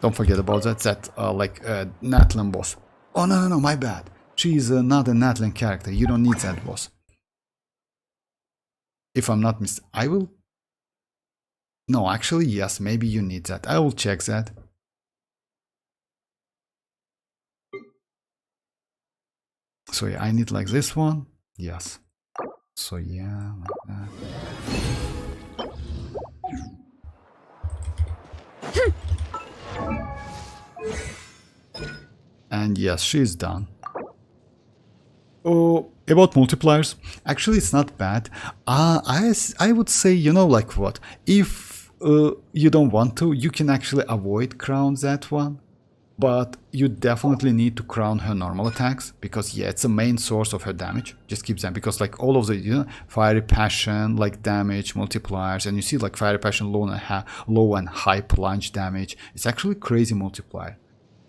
Don't forget about that. That like Natlan boss. Oh no, my bad. She is not a Natlan character. You don't need that boss. If I'm not mistaken, I will. No, actually, yes. Maybe you need that. I will check that. So yeah, I need like this one. Yes. So yeah, like that. And yes, she's done. Oh, about multipliers, actually it's not bad. I would say, you know, like what? If you don't want to, you can actually avoid crown that one. But you definitely need to crown her normal attacks, because yeah, it's the main source of her damage. Just keep them, because like all of the, you know, Fiery Passion, like damage, multipliers, and you see like Fiery Passion low and high plunge damage. It's actually crazy multiplier.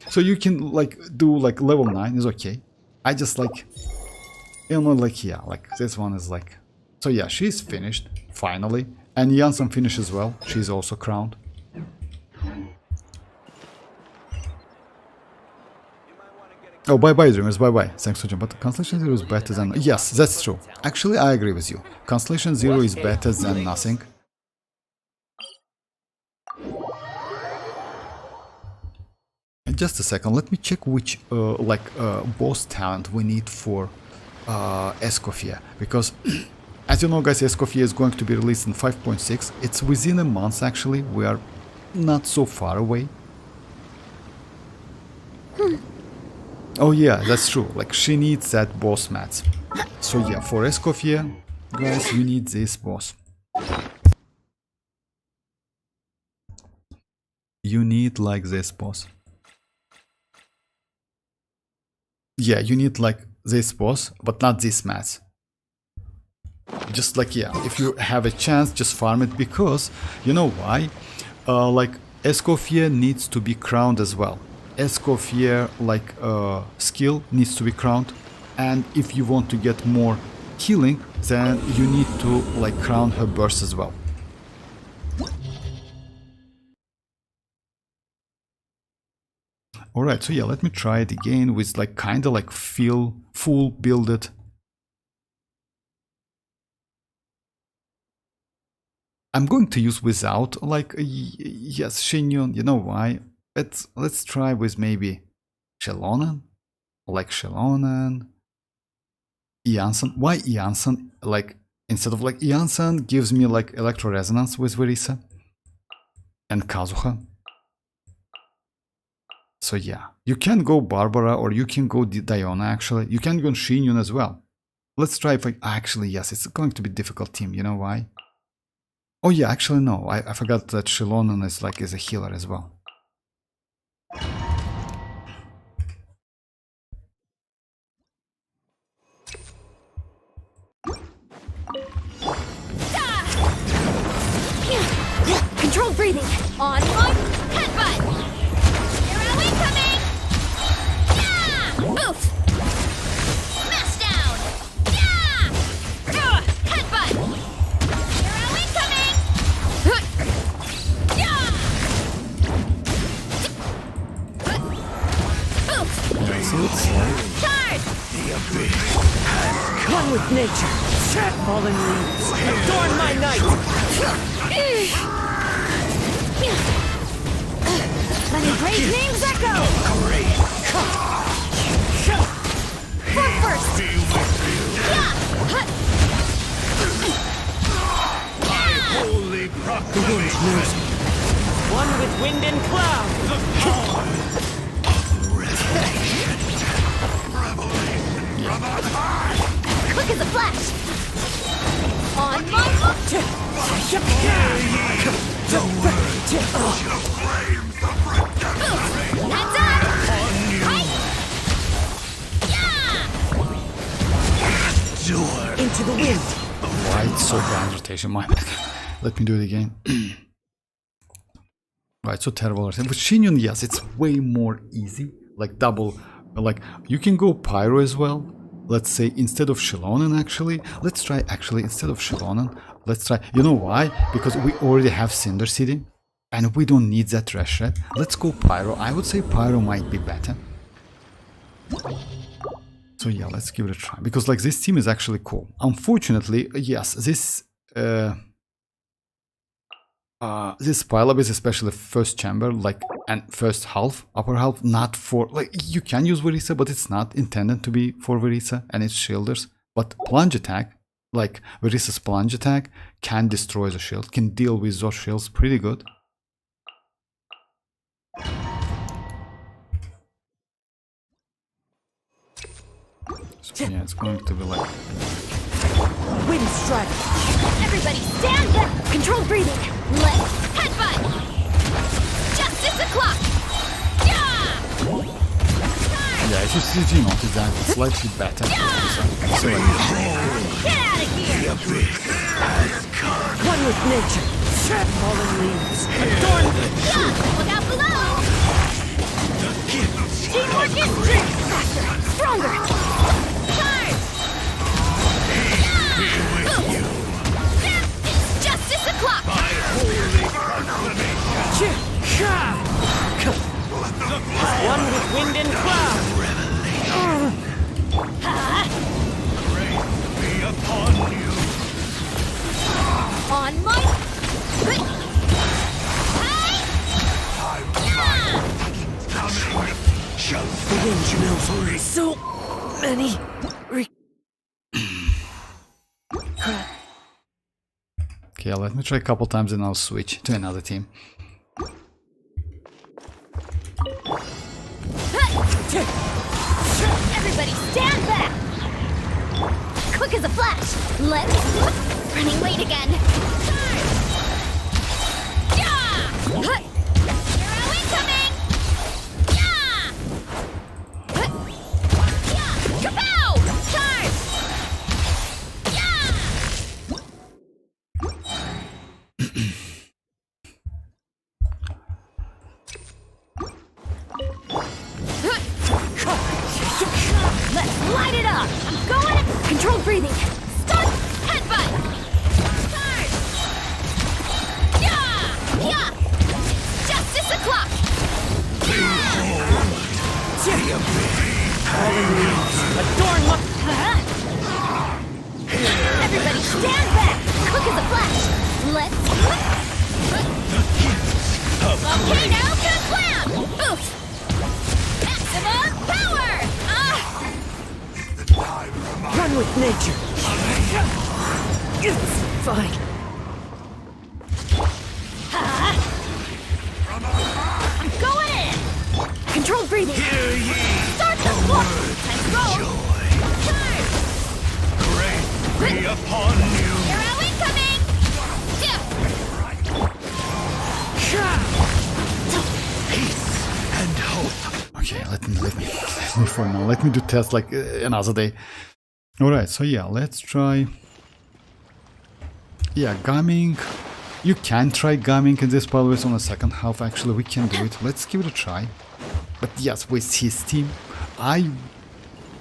So you can like do like level 9 is okay. I just like, you know, like yeah, like this one is like, so yeah, she's finished finally, and Iansan finished as well. She's also crowned. Oh, bye-bye, Dreamers, bye-bye. Thanks for jumping. But Constellation 0 is better than... Yes, that's true. Actually, I agree with you. Constellation 0 is better than nothing. Just a second, let me check which, boss talent we need for Escoffier. Because, as you know, guys, Escoffier is going to be released in 5.6. It's within a month, actually. We are not so far away. Oh yeah, that's true. Like she needs that boss mats. So yeah, for Escoffier, guys, you need this boss. You need like this boss. Yeah, you need like this boss, but not this mats. Just like, yeah, if you have a chance, just farm it, because you know why? Like Escoffier needs to be crowned as well. Escoffier like skill needs to be crowned, and if you want to get more healing, then you need to like crown her burst as well. Alright, so yeah, let me try it again with like kinda like full builded. I'm going to use without like yes, Shinyon, you know why? Let's try with maybe Xilonen, like Xilonen, iansan. Why iansan? Like instead of like iansan gives me like electro resonance with Verisa and Kazuha. So yeah, you can go Barbara or you can go Diona actually. You can go Shinyon as well. Let's try if actually yes, it's going to be difficult team, you know why? Oh yeah, actually no, I forgot that Xilonen is a healer as well. Controlled breathing. On one, headbutt! Here we coming! Yeah! Oof! Smash down! Yeah! Headbutt! Here we coming! Yeah! Oof! Charge! One with nature. Fallen leaves. Adorn my night. Many great names echo! Foot first! Yeah! Holy proclamation! One with wind and cloud. Quick as a flash! On my That's up! Right! Yeah! Into the wind. Why it's so bad rotation, my bad. Let me do it again. Right, so terrible rotation. With Shinyon, yes, it's way more easy. Like double, like you can go Pyro as well. Let's say instead of Xilonen actually, let's try actually instead of Xilonen, let's try, you know why? Because we already have Cinder City and we don't need that Trash Red. Let's go Pyro. I would say Pyro might be better. So yeah, let's give it a try. Because like this team is actually cool. Unfortunately, yes, this pile-up is especially first chamber, like, and first half, upper half, not for, like, you can use Verisa, but it's not intended to be for Verisa, and it's shielders. But plunge attack, like Verisa's plunge attack, can destroy the shield, can deal with those shields pretty good. So yeah, it's going to be like... Wind strike. Everybody stand back! Controlled breathing. Let's headbutt! Justice o'clock! Yeah! Yeah, it's just CG not that, it's slightly better. So like, Get out of here! One with nature. Fallen leaves. Adorn. Yeah! Look out below! Teamwork is strength! Faster! Stronger! Charge! Yeah! It's justice o'clock! One with wind and cloud. Be upon you. On my... Shall The wind smells so many. okay, let me try a couple times and I'll switch to another team. Everybody stand back! Quick as a flash! Let's... Running late again! Yeah! Hero incoming! Yeah! Yeah! Kapow! Charge! Yeah! Let's light it up! I'm going! Controlled breathing! Start! Headbutt! Charge! Yeah! Yeah! Justice o'clock! Adorn my... Everybody stand back! Quick as a flash! Let's... Okay, now clam! Boost! Maximum power! Run with nature. It's fine. I'm going in! Controlled breathing! Start the clock! Let's go! Charge! Be upon you. Hero incoming! And hope. Okay, let me for now. Let me do tests like another day. Alright, so yeah, let's try. Yeah, gaming. You can try gaming in this always on the second half. Actually, we can do it. Let's give it a try. But yes, with his team, I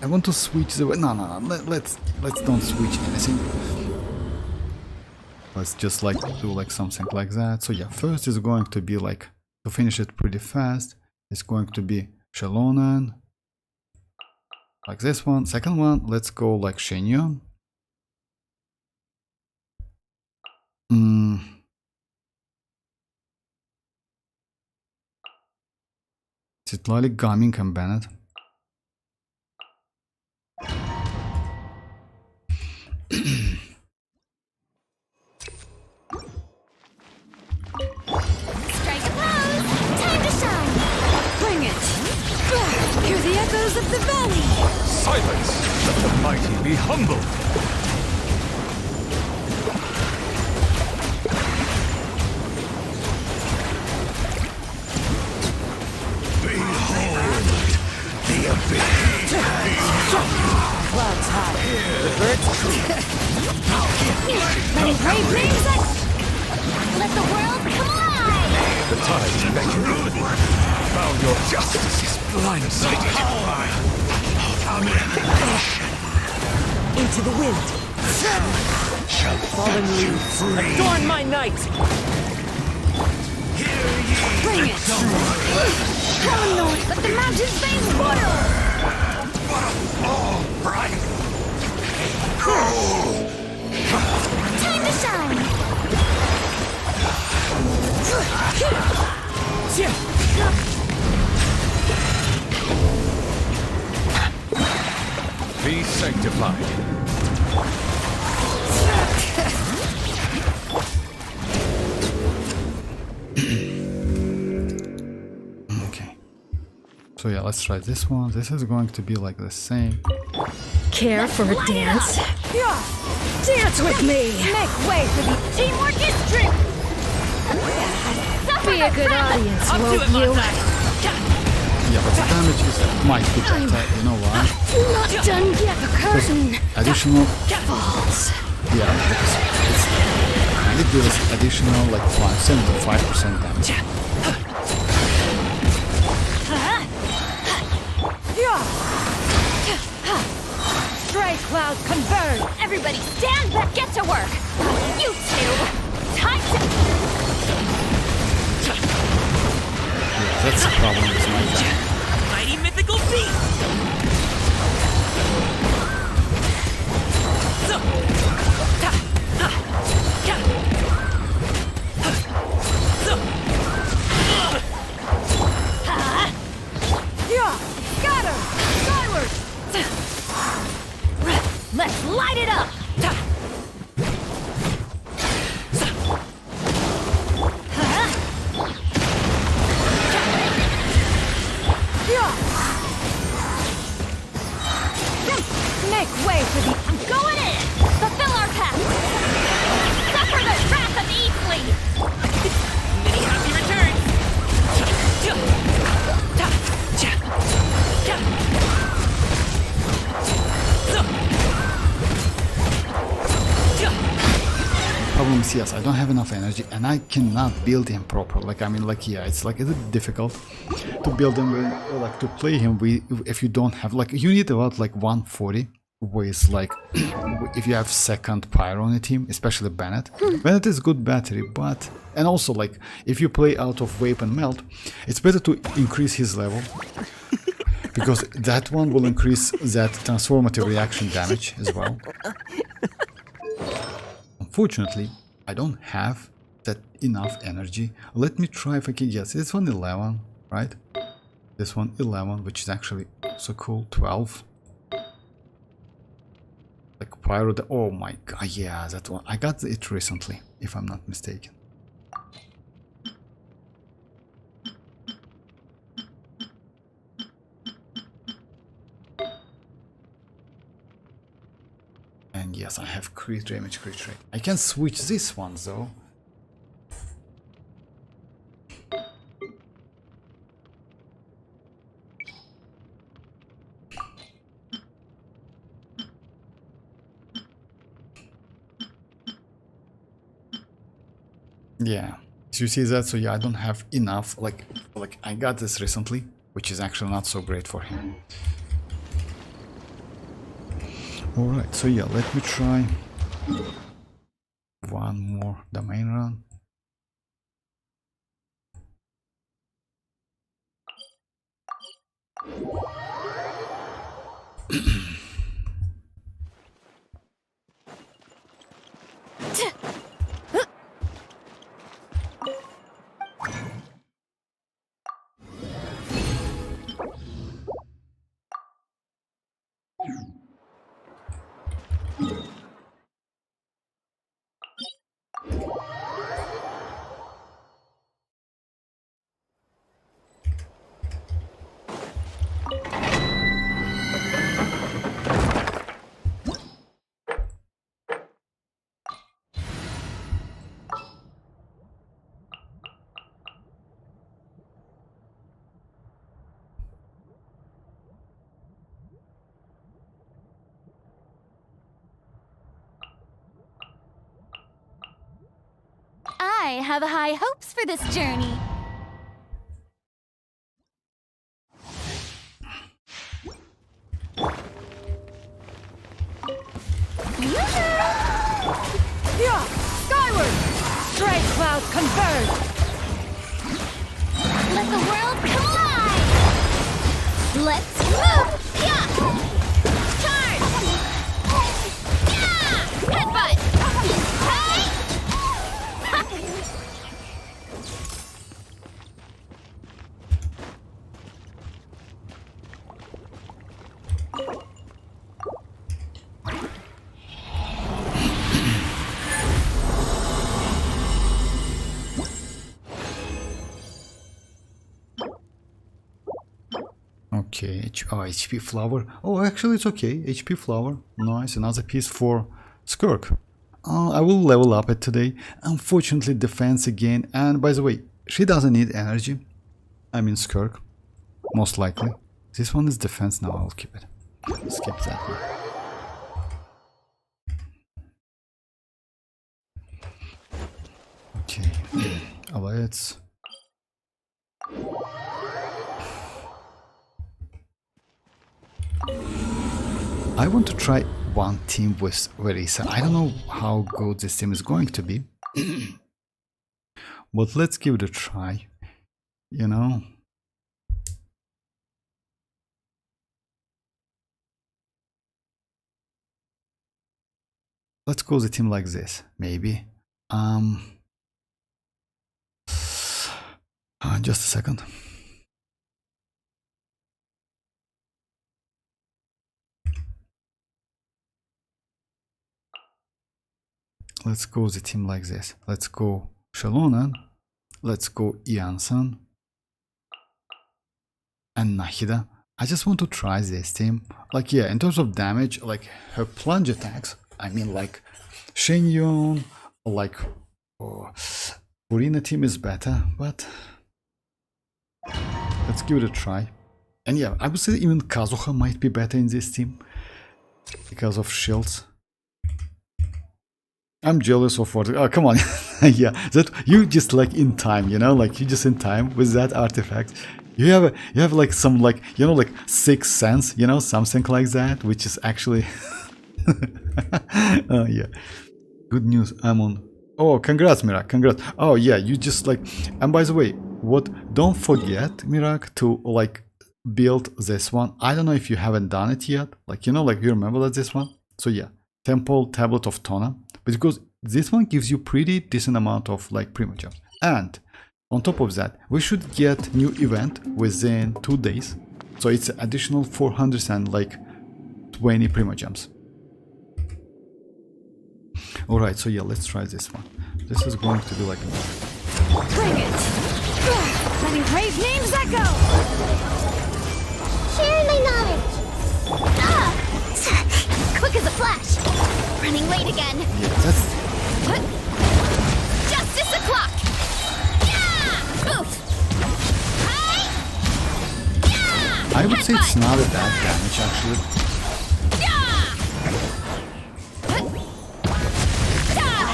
want to switch the. No. Let's don't switch anything. Let's just like do like something like that. So yeah, first is going to be like to finish it pretty fast. It's going to be Xilonen. Like this one. Second one, let's go like Shenyon. Citlali, Gaming, and Bennett. Strike a pose! Time to shine! Bring it! Hear the echoes of the valley! Silence! Let the mighty be humble! Behold the abyss! Clouds high. The birds Letting brave names that... Let the world come alive! The tides beckon. Found your justice is blindsided. into the wind. Shall Fallen leaves, adorn my night! Bring it! How annoying! Let the mountain's veins boil! all bright. Time to shine! Be sanctified. Okay. So yeah, let's try this one. This is going to be like the same. Care for a dance? Dance with me! Make way for the teamwork is true! Be a good audience, Up to won't it, you? Yeah, but the damage is might be better. You know why? Not done yet. The curtain Additional. falls. Yeah, because it gives additional like 75% damage. Stray clouds converge. Everybody stand back, get to work! You two! Time to... Yeah, that's the problem with my damage. Mighty mythical beast! Got her! Skyward! Let's light it up! is, yes, I don't have enough energy and I cannot build him properly. Like, I mean, like, yeah, it's like, it's difficult to build him, or like to play him if you don't have, like, you need about like 140 with like, if you have second pyro on the team, especially Bennett. Bennett is good battery, but, and also like, if you play out of Vape and Melt, it's better to increase his level. Because that one will increase that transformative reaction damage as well. Unfortunately, I don't have that enough energy. Let me try if I can. Yes, this one 11, right? This one 11, which is actually so cool. 12. Like pyro. Oh my god, yeah, that one. I got it recently, if I'm not mistaken. And yes, I have crit damage, crit rate. I can switch this one though. Yeah, so you see that? So yeah, I don't have enough. Like I got this recently, which is actually not so great for him. Alright, so yeah, let me try one more domain run. I have high hopes for this journey. Yeah! Skyward! Stray clouds converge! Let the world collide! Let's move! Yeah! Charge! Yeah! Headbutt! Hey! Okay, HP flower. Oh, actually it's okay. HP flower. Nice, another piece for Skirk. I will level up it today. Unfortunately, defense again. And by the way, she doesn't need energy. I mean Skirk, most likely. This one is defense now. I'll keep it. Skip that one. Okay, let's. I want to try one team with Verisa. I don't know how good this team is going to be. But let's give it a try. You know. Let's go the team like this, maybe. Just a second. Let's go the team like this. Let's go Xilonen. Let's go iansan and Nahida. I just want to try this team. Like, yeah, in terms of damage, like her plunge attacks, I mean, like Shenyon, like Purina team is better, but let's give it a try. And yeah, I would say even Kazuha might be better in this team because of shields. I'm jealous of what. Oh, come on. Yeah, that you just like in time, you know, like you just in time with that artifact. You have like some like, you know, like sixth sense, you know, something like that, which is actually. Oh yeah. Good news. I'm on. Oh, congrats, Mirak. Congrats. Oh yeah, you just like. And by the way, what? Don't forget, Mirak, to like build this one. I don't know if you haven't done it yet. Like, you know, like you remember that this one. So yeah, Temple Tablet of Tona. Because this one gives you pretty decent amount of like primogems. And on top of that, we should get new event within 2 days. So it's additional 420 primogems. Alright, so yeah, let's try this one. This is going to be like... Bring it! Letting brave names echo! Share my knowledge! Ah! Quick as a flash! Running late again! Yeah, that's... What? Justice o'clock! Yeah! Oof! Hi! Yeah! I would say it's Headbutt! not a bad damage actually. Yeah! What? Yeah!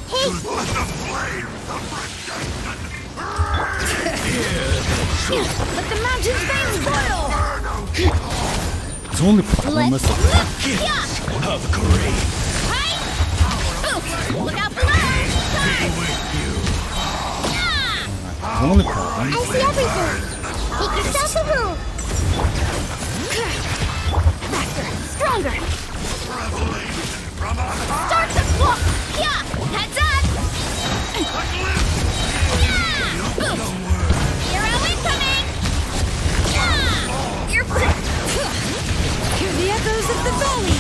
Hey! Let the mountain's veins boil! The only problem is... Yeah! Of grace. Hi! Oof! Look out below! Be with you. Yeah! The only problem... I see everything! Take yourself a move! Faster! Stronger! Start the clock! Yeah! Heads up! Yeah! Oof! Hero incoming! Yeah! You're... Hear the echoes of the valley!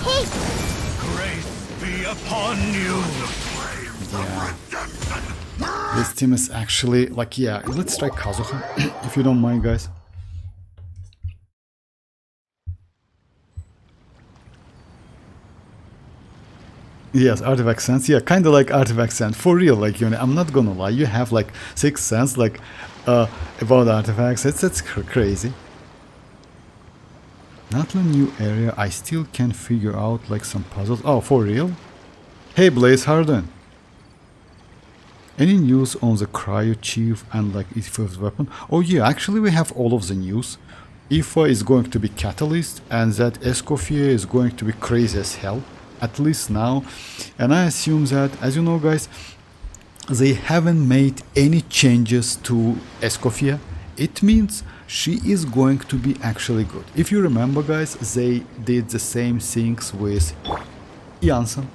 Hey! Grace be upon you. Yeah. This team is actually like, yeah, let's try Kazuha, if you don't mind, guys. Yes, artifact sense. Yeah, kind of like artifact sense. For real, like, you know, I'm not gonna lie. You have like 6 sense, like, about artifacts. It's crazy. Natlan new area. I still can't figure out like some puzzles. Oh, for real? Hey, Blaze, how are you doing? Any news on the Cryo Chief and like Ifa's weapon? Oh yeah, actually we have all of the news. Ifa is going to be Catalyst, and that Escoffier is going to be crazy as hell. At least now. And I assume that, as you know guys, they haven't made any changes to Escoffier. It means she is going to be actually good. If you remember guys, they did the same things with Iansan.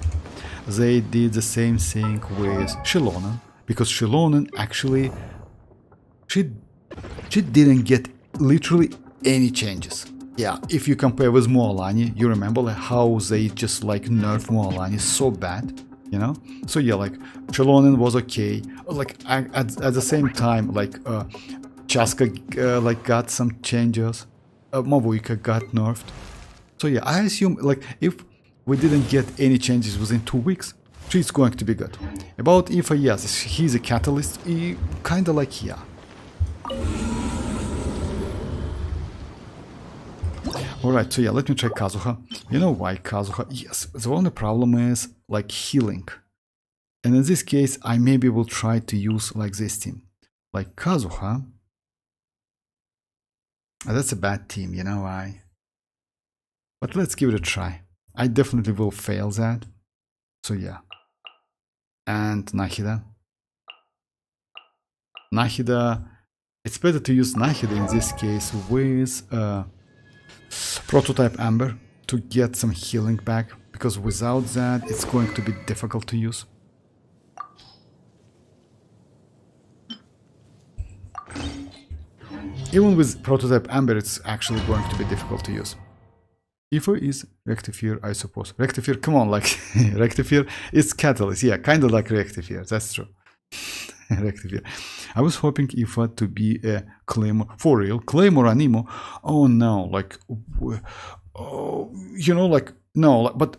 They did the same thing with Xilonen. Because Xilonen actually, she didn't get literally any changes. Yeah, if you compare with mualani, you remember like how they just like nerf mualani so bad, you know? So yeah, like Xilonen was okay. Like at the same time, like Chasca like got some changes. Mavuika got nerfed. So yeah, I assume like if we didn't get any changes within 2 weeks, she's going to be good. About Ifa, yes, he's a catalyst. He kinda like, yeah. Alright, so yeah, let me try Kazuha. You know why Kazuha? Yes, the only problem is like healing. And in this case, I maybe will try to use like this team. Like Kazuha. That's a bad team, you know why? But let's give it a try. I definitely will fail that. So yeah. And Nahida. Nahida. It's better to use Nahida in this case with Prototype Amber to get some healing back, because without that it's going to be difficult to use. Even with Prototype Amber it's actually going to be difficult to use. Ifa is Rectifier, I suppose. Rectifier, come on, like Rectifier is Catalyst, yeah, kind of like Rectifier, that's true. Rectifier. I was hoping Ifa to be a Claymore, for real, Claymore Animo. Oh no, like, oh, you know, like, no, but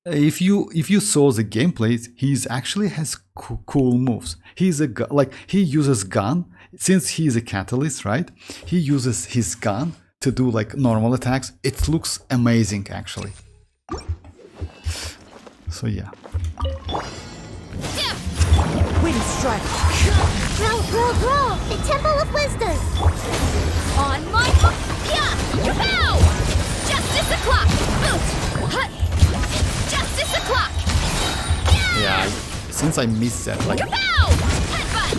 if you saw the gameplays, he's actually has cool moves. He's a like he uses gun, since he's a catalyst, right? He uses his gun to do like normal attacks. It looks amazing actually. So yeah. Wind strike. Grow! The Temple of Wisdom! On my yeah! Pow! Justice o'clock! Justice o'clock! Yeah, since I missed that, like... Pow! Headbutt!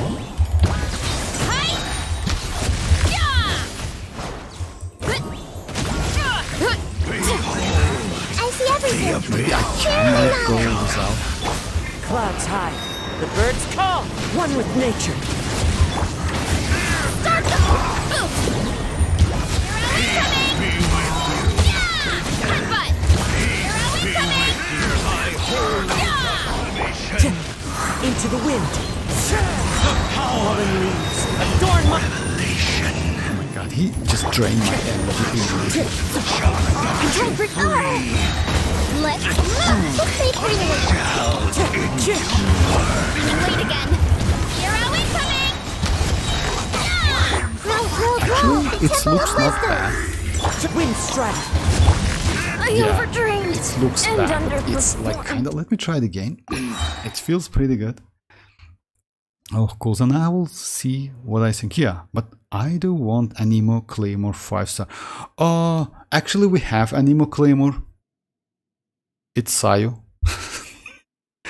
Hi! Yeah! I see everything! Maybe I can let go without... Clouds high. The birds call. One with nature. Start the boot! Hero incoming! Yeah! Headbutt! Hero incoming! Yeah! Into the wind. Fallen leaves. Adorn my... Oh my god, he just drained my energy. Let's move! Bring weight again. Hero incoming! Yeah! Actually, it looks not bad. Wind strike. I overdrained. It looks and bad, but it's like kinda... Let me try it again. It feels pretty good. Oh, cool. So now I will see what I think here. But I do want Anemo Claymore 5-star. Actually, we have Anemo Claymore. It's Sayo.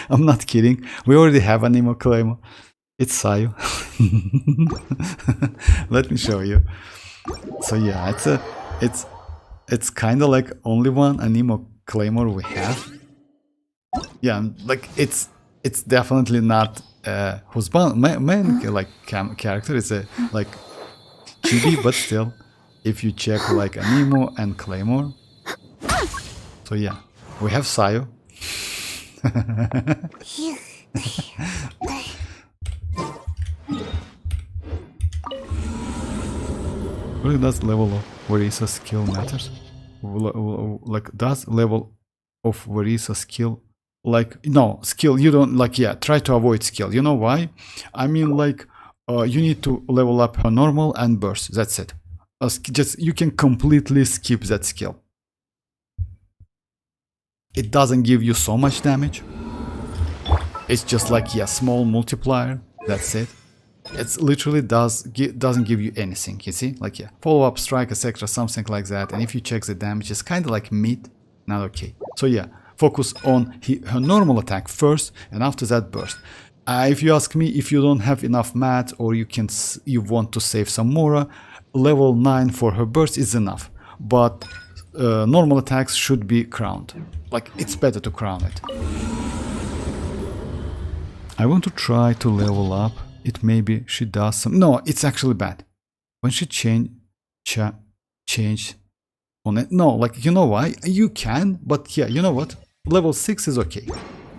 I'm not kidding. We already have Anemo Claymore. It's Sayo. Let me show you. So yeah, it's kind of like only one Anemo Claymore we have. Yeah, like it's definitely not whose main like character is a like chibi, but still, if you check like Anemo and Claymore, so yeah, we have Sayo. Really, does level of Verisa skill matters? Like, does level of Verisa skill, like, no, skill, you don't, like, yeah, try to avoid skill. You know why? I mean, like, you need to level up her normal and burst, that's it. Just, you can completely skip that skill. It doesn't give you so much damage. It's just like, yeah, small multiplier, that's it. It's literally doesn't give you anything, you see? Like, yeah, follow-up, strike, etc., something like that. And if you check the damage, it's kind of like mid, not okay. So yeah, focus on her normal attack first, and after that burst. If you ask me, if you don't have enough mat, or you want to save some Mora, level 9 for her burst is enough. But normal attacks should be crowned. Like, it's better to crown it. I want to try to level up. It maybe she does some... No, it's actually bad. When she change on it. No, like, you know why? You can, but yeah, you know what? Level 6 is okay.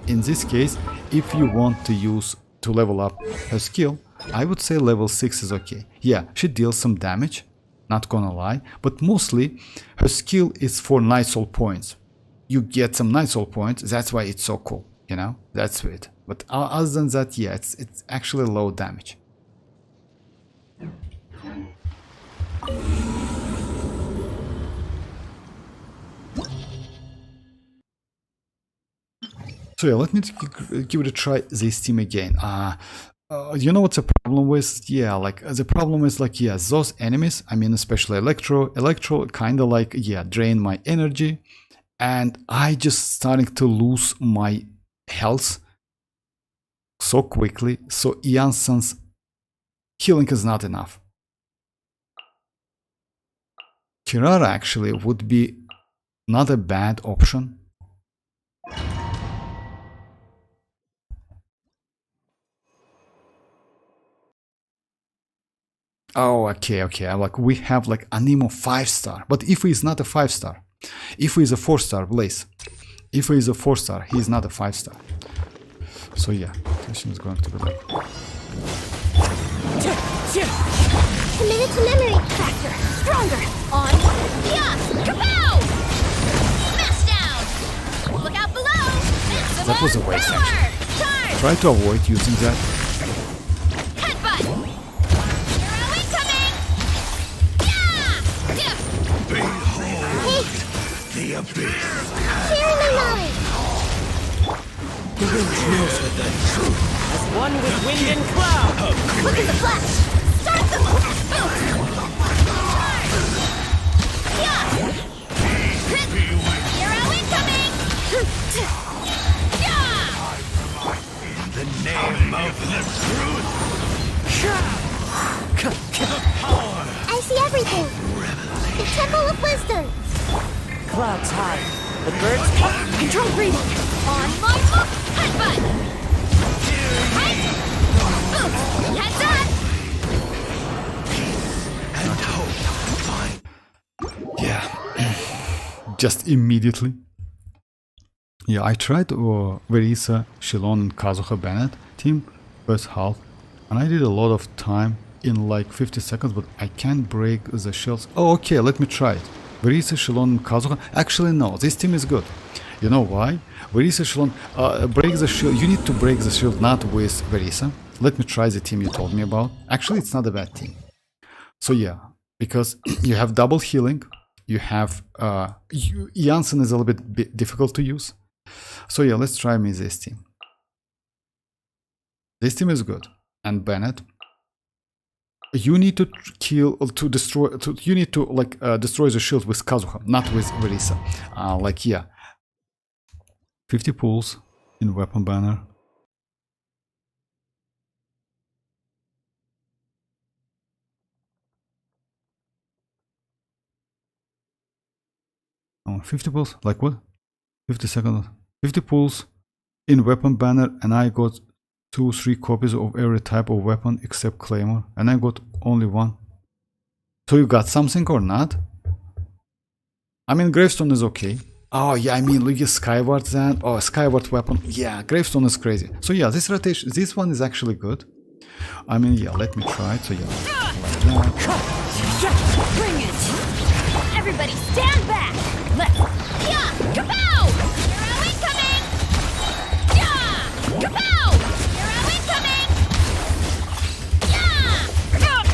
In this case, if you want to level up her skill, I would say level 6 is okay. Yeah, she deals some damage, not gonna lie, but mostly her skill is for Night Soul points. You get some Night Soul points, that's why it's so cool, you know? That's it. But other than that, yeah, it's actually low damage. So yeah, let me give it a try this team again. You know what's the problem with? Yeah, like the problem is like, yeah, those enemies, I mean especially Electro kind of like, yeah, drain my energy, and I just starting to lose my health so quickly, so Iansan's healing is not enough. Kirara actually would be not a bad option. Oh, okay, like we have like Anemo 5-star, but if he is not a 5-star, if he is a 4-star, Blaze, if he is a 4-star, he is not a 5-star. So yeah, this is going to be like... Committed to memory factor. Stronger. On. Yeah. Kapow! Smash down. Look out below. Maximum That was a waste, power. actually. Charge. Try to avoid using that. Headbutt. Hero incoming. Yeah. Behold the abyss. Sharing my knowledge. As one with wind and cloud. Look at the flash! Start the Yeah! Hero incoming! Yeah! In the name of the truth. I see everything! The Temple of Wisdom! Clouds high. The birds Control breathing! On my mark! Headbutt! Hey! Boom! Heads up! And hope find. Yeah. Just immediately. Yeah, I tried Verisa, Xilonen, Kazuha Bennett team first half, and I did a lot of time in like 50 seconds, but I can't break the shields. Oh, okay, let me try it. Verisa, Xilonen, Kazuha. Actually, no, this team is good. You know why? Verisa, Xilonen, break the shield. You need to break the shield not with Verisa. Let me try the team you told me about. Actually, it's not a bad team. So yeah, because you have double healing, you have iansan is a little bit difficult to use. So yeah, let's try me this team. This team is good. And Bennett, you need to kill destroy destroy the shield with Kazuha, not with Verisa. Like yeah, 50 pulls in weapon banner. Oh, 50 pulls, like what? 50 seconds. 50 pulls in weapon banner, and I got 2-3 copies of every type of weapon except claymore, and I got only one. So you got something or not? I mean, gravestone is okay. Oh yeah, I mean, look at skyward then. Oh, skyward weapon. Yeah, gravestone is crazy. So yeah, this rotation, this one is actually good. I mean, yeah, let me try it. So yeah, like that. Bring it! Everybody stand back! Let's... Yeah! Kapow! Hero incoming! Yeah! Kapow! Hero incoming! Yeah!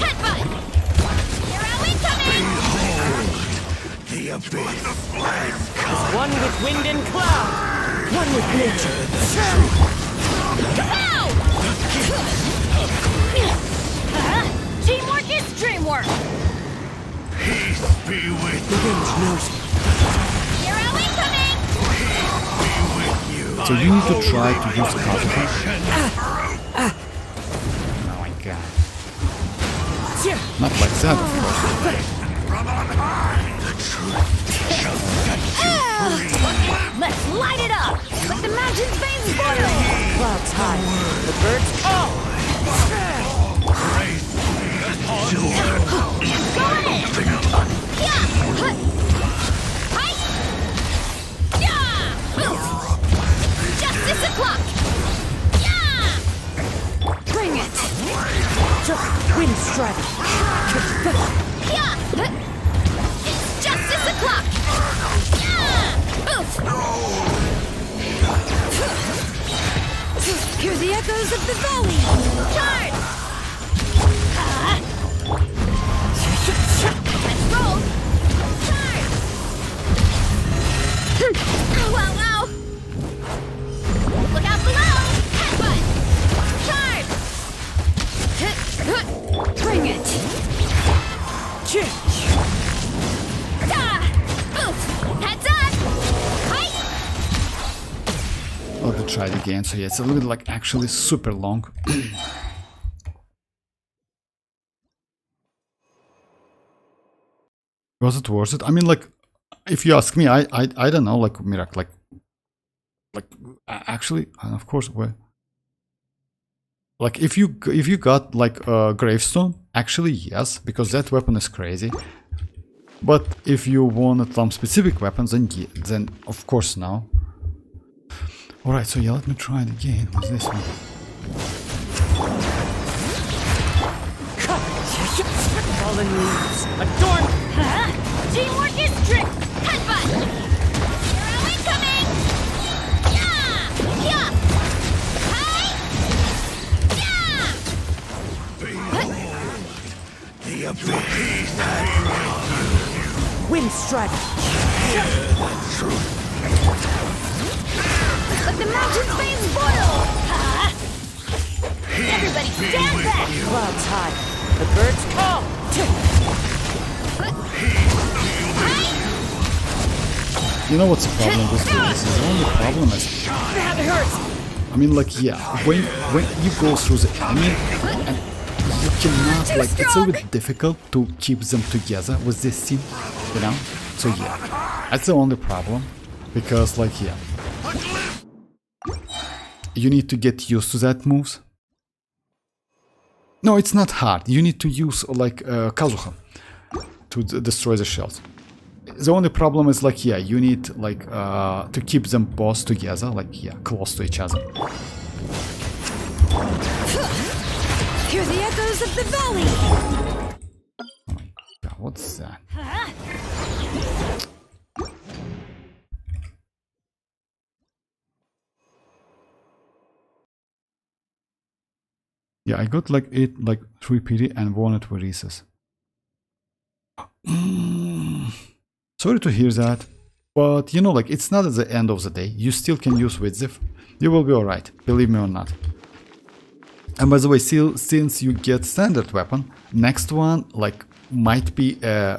Headbutt! Hero incoming! The abyss has As one with wind and cloud. One with nature. Kapow! Teamwork is dreamwork! peace be with The wind knows me. Hero incoming! be with you. So you need to try to use Kazuha. Oh my god. Not like that, of course. The truth shall set you free. Let's light it up! Let the mountain's veins boil! Clouds high. The birds Praise be Go ahead! Yeah! Hi! Yeah! Justice o'clock! Yeah! Bring it. Wind strike. Yeah! It's justice o'clock! Yeah! Oof! Hear the echoes of the valley! Charge! Let's roll! Charge! Ow, ow, ow! Look out below! Headbutt! Charge! Bring it! Oof! Heads up! Hi! Let me try it again. So yeah, it's a little bit like actually super long. Was it worth it? I mean, like, if you ask me, I don't know, like miracle, like actually, and of course, where, like, if you got like a gravestone, actually yes, because that weapon is crazy. But if you wanted some specific weapons, then yeah, then of course no. All right, so yeah, let me try it again with this one. Fallen leaves. Adorn. Teamwork is trick! Headbutt! Hero incoming! Yeah! Yeah! Hi! Yeah! the abyss has Wind strike. Let the mountain's veins boil! Everybody stand back! Clouds high. The birds call. You know what's the problem with this? The only problem is, That hurts. I mean, like, yeah, when you go through the enemy, and you cannot, like, it's a little bit difficult to keep them together with this team, you know? So yeah, that's the only problem, because, like, yeah, you need to get used to that moves. No, it's not hard. You need to use, like, Kazuha to destroy the shells. The only problem is, like, yeah, you need, like, to keep them both together, like, yeah, close to each other. Hear the echoes of the valley! God, what's that? Yeah, I got, like, 3 PD and 1 at Varises. Sorry to hear that, but you know, like, it's not at the end of the day. You still can use Widzif. You will be alright, believe me or not. And by the way, still, since you get standard weapon, next one, like, might be,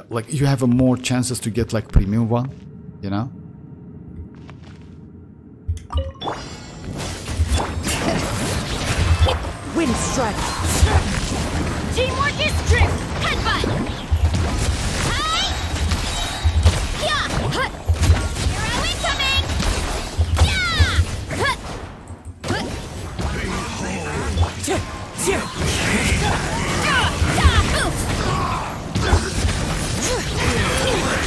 like, you have more chances to get, like, premium one, you know? Wind strike. Teamwork is true! Headbutt! Hi! Yeah! Hut! Hero incoming! Yeah! Hut! Hut!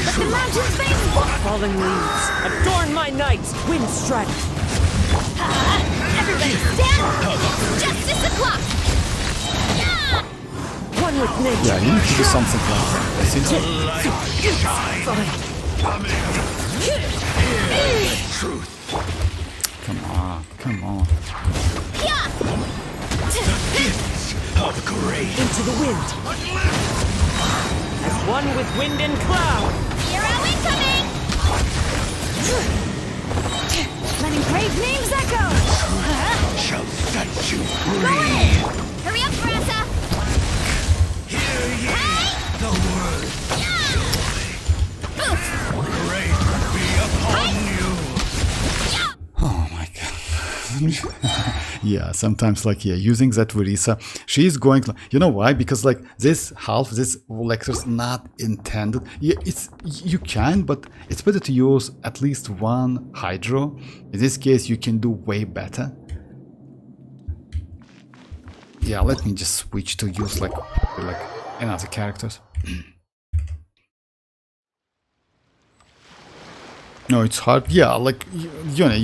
Let the mountains face Falling leaves. Adorn my nights. Wind strike. Everybody stand! It's justice o'clock! Yeah! One with nature. Yeah, you need to do something like that. I think so. Come on, come on. Yeah! Of great. Into the wind. As one with wind and cloud. Hero incoming! Letting brave names echo! Shall set you Go free. in! Hurry up, Brassa! Hear ye the word. Oof! Great be upon you. Oh my god. Yeah, sometimes, like, yeah, using that Verisa, she's going, you know why? Because, like, this lecture's not intended. Yeah, it's, you can, but it's better to use at least one Hydro. In this case, you can do way better. Yeah, let me just switch to use, like another characters. No, it's hard. Yeah, like, you know,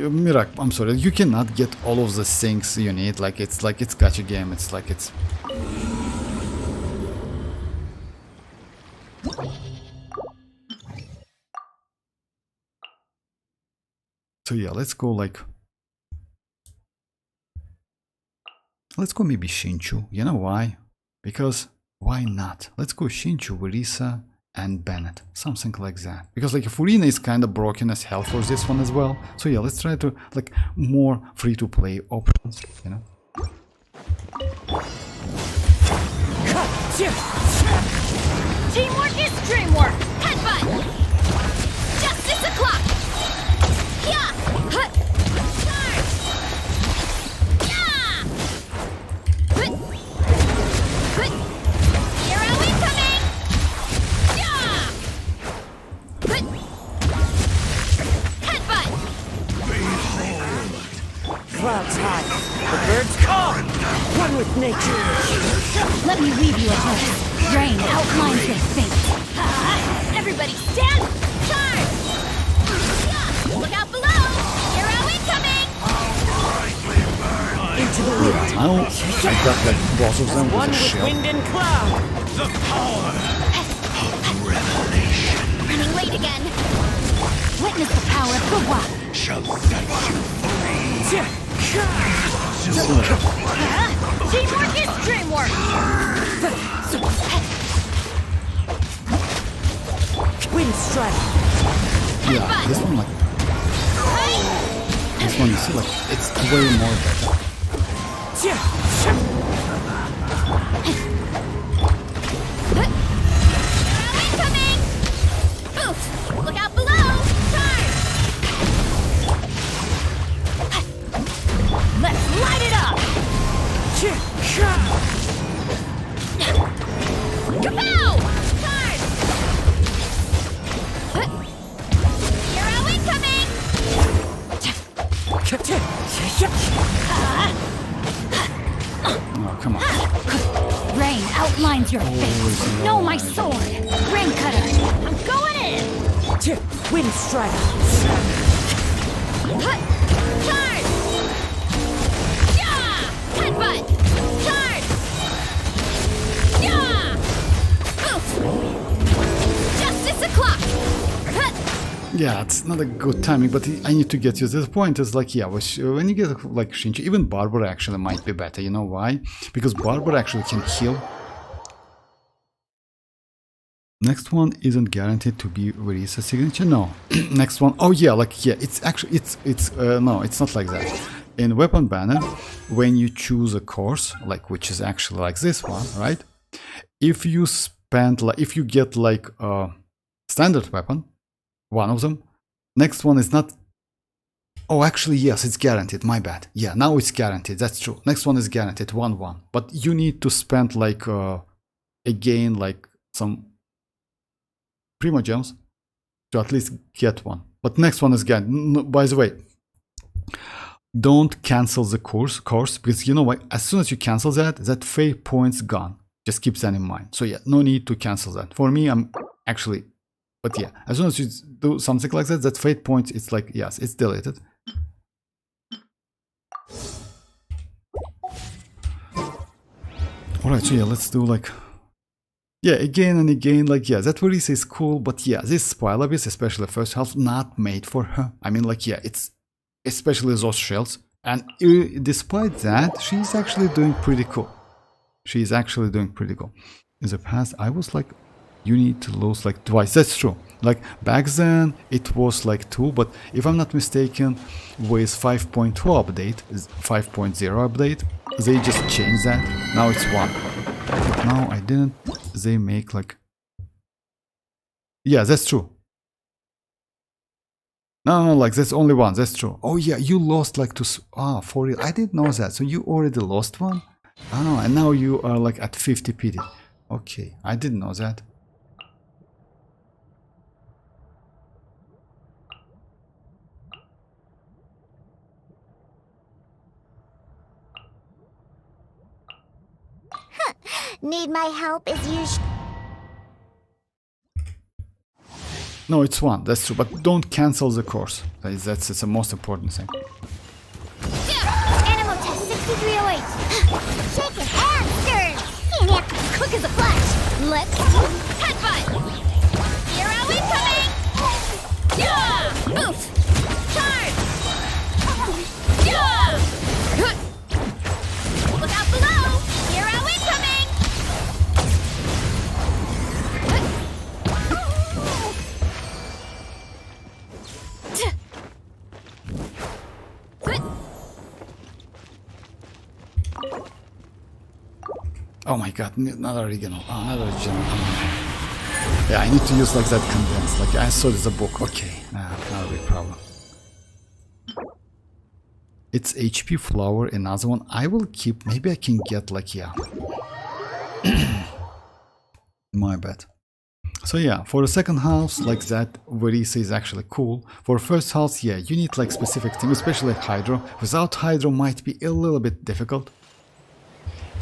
Mirak, I'm sorry, you cannot get all of the things you need. Like, it's gacha game. It's like, it's... So yeah, let's go, like... Let's go maybe Shinchu. You know why? Because, why not? Let's go Shinchu, Verisa, and Bennett, something like that. Because, like, Furina is kind of broken as hell for this one as well. So yeah, let's try to, like, more free-to-play options, you know. Teamwork is dreamwork! Headbutt! Justice o'clock! Yeah! Hut! Charge! Yeah! Hut! Hut! Hero incoming! Yeah! Hut! Headbutt! Clouds high. The birds call. One with nature. Let me weave you a verse. Rain outlines their fate. Everybody stand! Charge! Yeah! Look out below! Hero incoming! Into the wind. Now, I got, like, both of them One with a with shield. wind and cloud. The power of revelation Running late again. Witness the power of WuWa. shall set you free. Teamwork is dreamwork! Wind strike. Yeah, this one, like, this one, you see, like, it's way more better. Incoming! Oof! Look out below! Charge! Let's light it up! Kapow! Charge! Hero incoming! Oh, come on. Rain outlines your face. Know my sword. Rain cutter. I'm going in. Wind strike. Charge! Yeah! Headbutt! Charge! Yeah! Oof! Justice o'clock! Yeah, it's not a good timing, but I need to get you to the point. It's like, yeah, when you get like Shinji, even Barber actually might be better. You know why? Because Barber actually can heal. Next one isn't guaranteed to be Verisa signature. No. Next one, oh yeah, like yeah, it's actually no, it's not like that. In weapon banner, when you choose a course, like which is actually like this one, right? If you spend like if you get like a standard weapon, one of them, next one is not. Oh, actually, yes, it's guaranteed. My bad. Yeah, now it's guaranteed. That's true. Next one is guaranteed 1-1, but you need to spend like again like some primogems to at least get one. But next one is guaranteed. By the way, don't cancel the course because you know what? As soon as you cancel that fate point's gone. Just keep that in mind. So yeah, no need to cancel that. For me, I'm actually. But yeah, as soon as you do something like that, that fate point, it's like, yes, it's deleted. Alright, so yeah, let's do like... Yeah, again and again, like, yeah, that Verisa is cool, but yeah, this Spoil Abyss, especially the first half, not made for her. I mean, like, yeah, it's... Especially those shells. And despite that, she's actually doing pretty cool. She's actually doing pretty cool. In the past, I was like... You need to lose like twice. That's true. Like back then it was like 2, but if I'm not mistaken, with 5.2 update, 5.0 update, they just changed that. Now it's 1. But now I didn't. They make like. Yeah, that's true. No, like that's only one. That's true. Oh yeah, you lost like to. Ah, for real. I didn't know that. So you already lost one. Oh, and now you are like at 50 PD. Okay, I didn't know that. Need my help as usual. No, it's 1. That's true. But don't cancel the course. That's the most important thing. Animal test 6308. Shake your hamsters. Can't act as quick as a flash. Let's headbutt. Hero incoming. Yeah. Oof. Charge. Yeah. Look out below. Hero incoming. Oh my god, another original. Oh, another original. Yeah, I need to use like that condensed. Like I saw there's a book. Okay, not a big problem. It's HP flower, another one. I will keep. Maybe I can get like, yeah. My bad. So yeah, for the second house, like that, Verisa is actually cool. For first house, yeah, you need like specific team, especially like Hydro. Without Hydro might be a little bit difficult.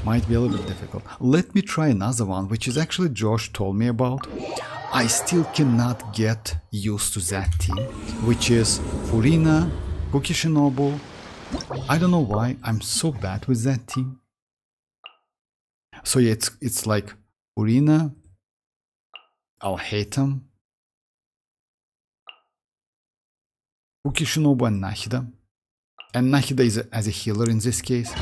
Might be a little bit difficult. Let me try another one, which is actually Josh told me about. I still cannot get used to that team, which is Furina, Kuki Shinobu. I don't know why, I'm so bad with that team. So yeah, it's like Furina, I'll hate them, Kuki Shinobu and Nahida. And Nahida is as a healer in this case.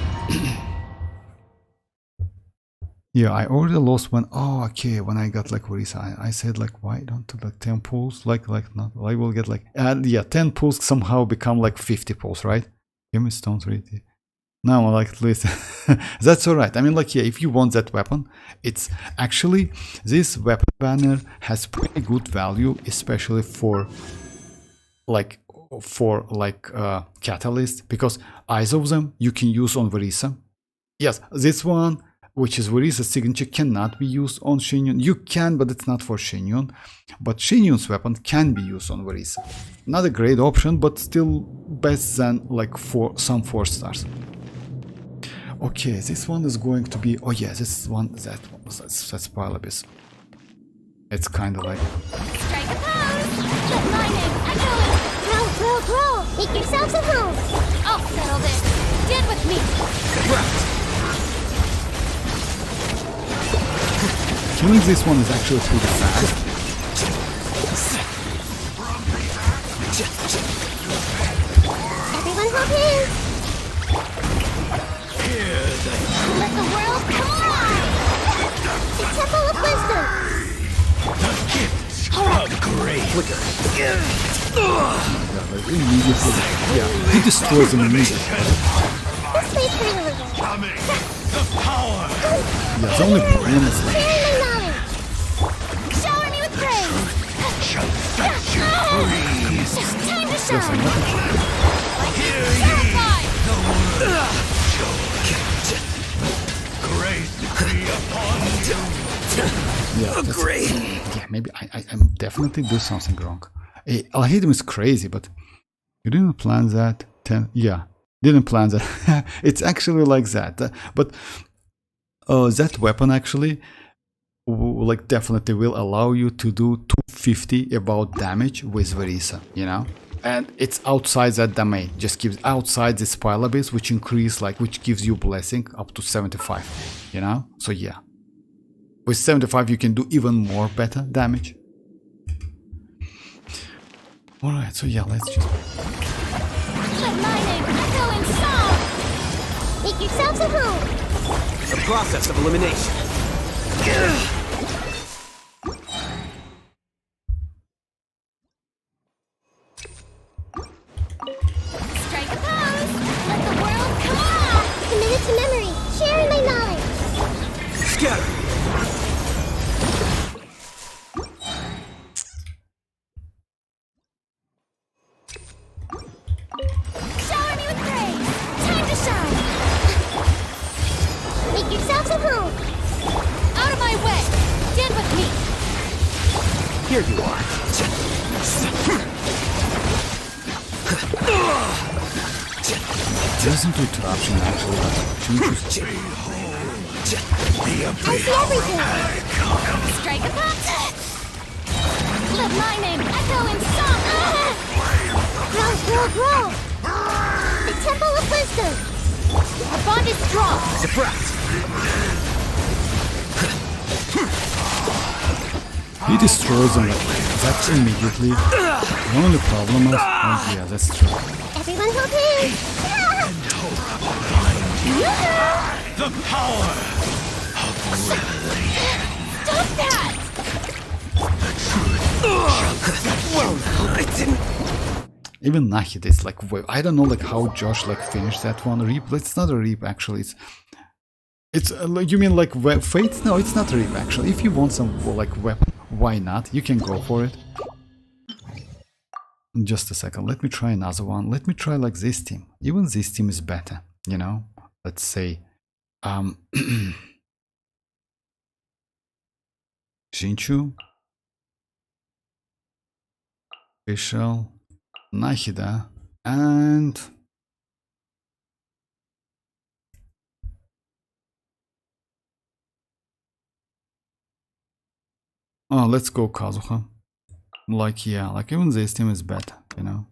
Yeah, I already lost one. Oh, okay. When I got like Verisa, I said like, why don't do like 10 pulls? Like not. I will get like, and yeah, 10 pulls somehow become like 50 pulls, right? Give me stones ready. No, like at least that's alright. I mean, like, yeah, if you want that weapon, it's actually this weapon banner has pretty good value, especially for catalyst, because eyes of them you can use on Verisa. Yes, this one, which is Verisa's signature, cannot be used on Xinyun. You can, but it's not for Xinyun. But Xinyun's weapon can be used on Verisa. Not a great option, but still best than like for some 4 stars. Okay, this one is going to be. Oh yeah, this one. That's Pylabis. It's kind of like. Strike a pose! Let my name echo it! Grow! Make yourselves at home! I'll settle this! Stand with me! Killing this one is actually pretty fast. Everyone hold hands! Let the world come alive! The Temple of Wisdom! The gifts of grace. Yeah, he destroys them immediately. This way, Xilonen. Coming. The power. Yeah, the only problem is like. Share my knowledge! Shower me with praise! Shall set you free. Time to shine! Purified. The world. Grace be upon you. Yeah, yeah, maybe I'm definitely do something wrong. Hey, Alhadim is crazy, but you didn't plan that. Didn't plan that. It's actually like that. But that weapon actually, like, definitely will allow you to do 250 about damage with Verisa, you know. And it's outside that domain. Just keeps outside this Pylabis, which increase which gives you blessing up to 75, you know. So yeah. With 75 you can do even more better damage. Alright, so yeah, let's just... Let my name echo in song! Make yourselves at home! The process of elimination. Strike a pose! Let the world come alive! Committed to memory, sharing my knowledge! Scatter. Shower me with praise! Time to shine! Make yourselves at home! Out of my way! Stand with me! Here you are. Doesn't interruption actually changes? I see everything! Strike a pose! Let my name echo in song! Grow! The Temple of Wisdom! Our bond is strong! Subtract. He destroys them like that immediately. The only problem is... Oh yeah, that's true. Everyone hold hands! The power of revelation. Stop that! Well, I didn't. Even Nahida is like... I don't know like how Josh like finished that one. Reap? It's not a reap actually. It's you mean like Fates? No, it's not a reap actually. If you want some like weapon, why not? You can go for it. Just a second. Let me try another one. Let me try like this team. Even this team is better. You know. Let's say. Shinchu. Official. Nahida. And... oh, let's go Kazuha. Like, yeah, like even this team is better, you know.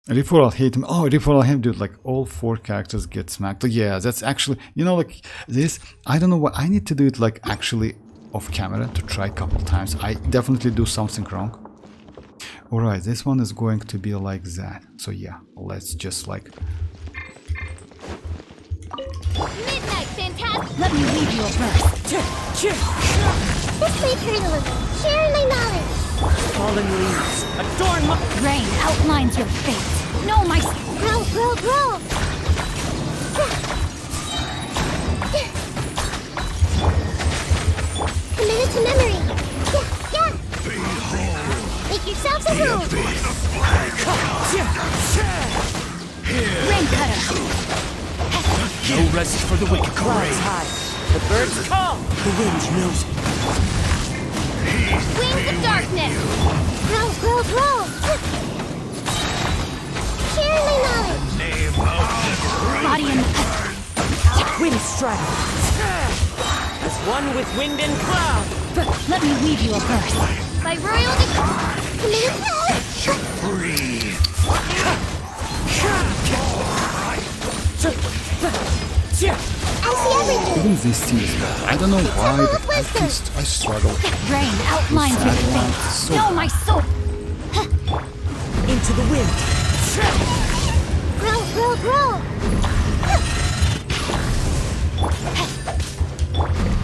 Refer, I'll hate him. Oh, Refer, I'll hate him, dude. Like, all 4 characters get smacked. Yeah, that's actually, you know, like this. I don't know what I need to do it, like, actually off camera to try a couple times. I definitely do something wrong. Alright, this one is going to be like that. So, yeah, let's just like. Midnight, fantastic! Let me leave you a verse. This way, Xilonen. Sharing my knowledge! Fallen leaves. Adorn my... Rain outlines your fate. No, my... Grow, grow, grow! Commit it to memory. Yeah. Make yourselves a room. Rain cutter. No rest for the wicked. Clouds high. The birds call. The wind knows. Wings of darkness. Grow, grow, grow. Share my knowledge. Name of Body and Wind strike. As one with wind and cloud. let me weave you a verse. By royal decree. free. I see everything. Even this team is bad. I don't know why, but I struggle. Rain outlines your fate. So No, my soul. Into the wind. Grow, grow, grow.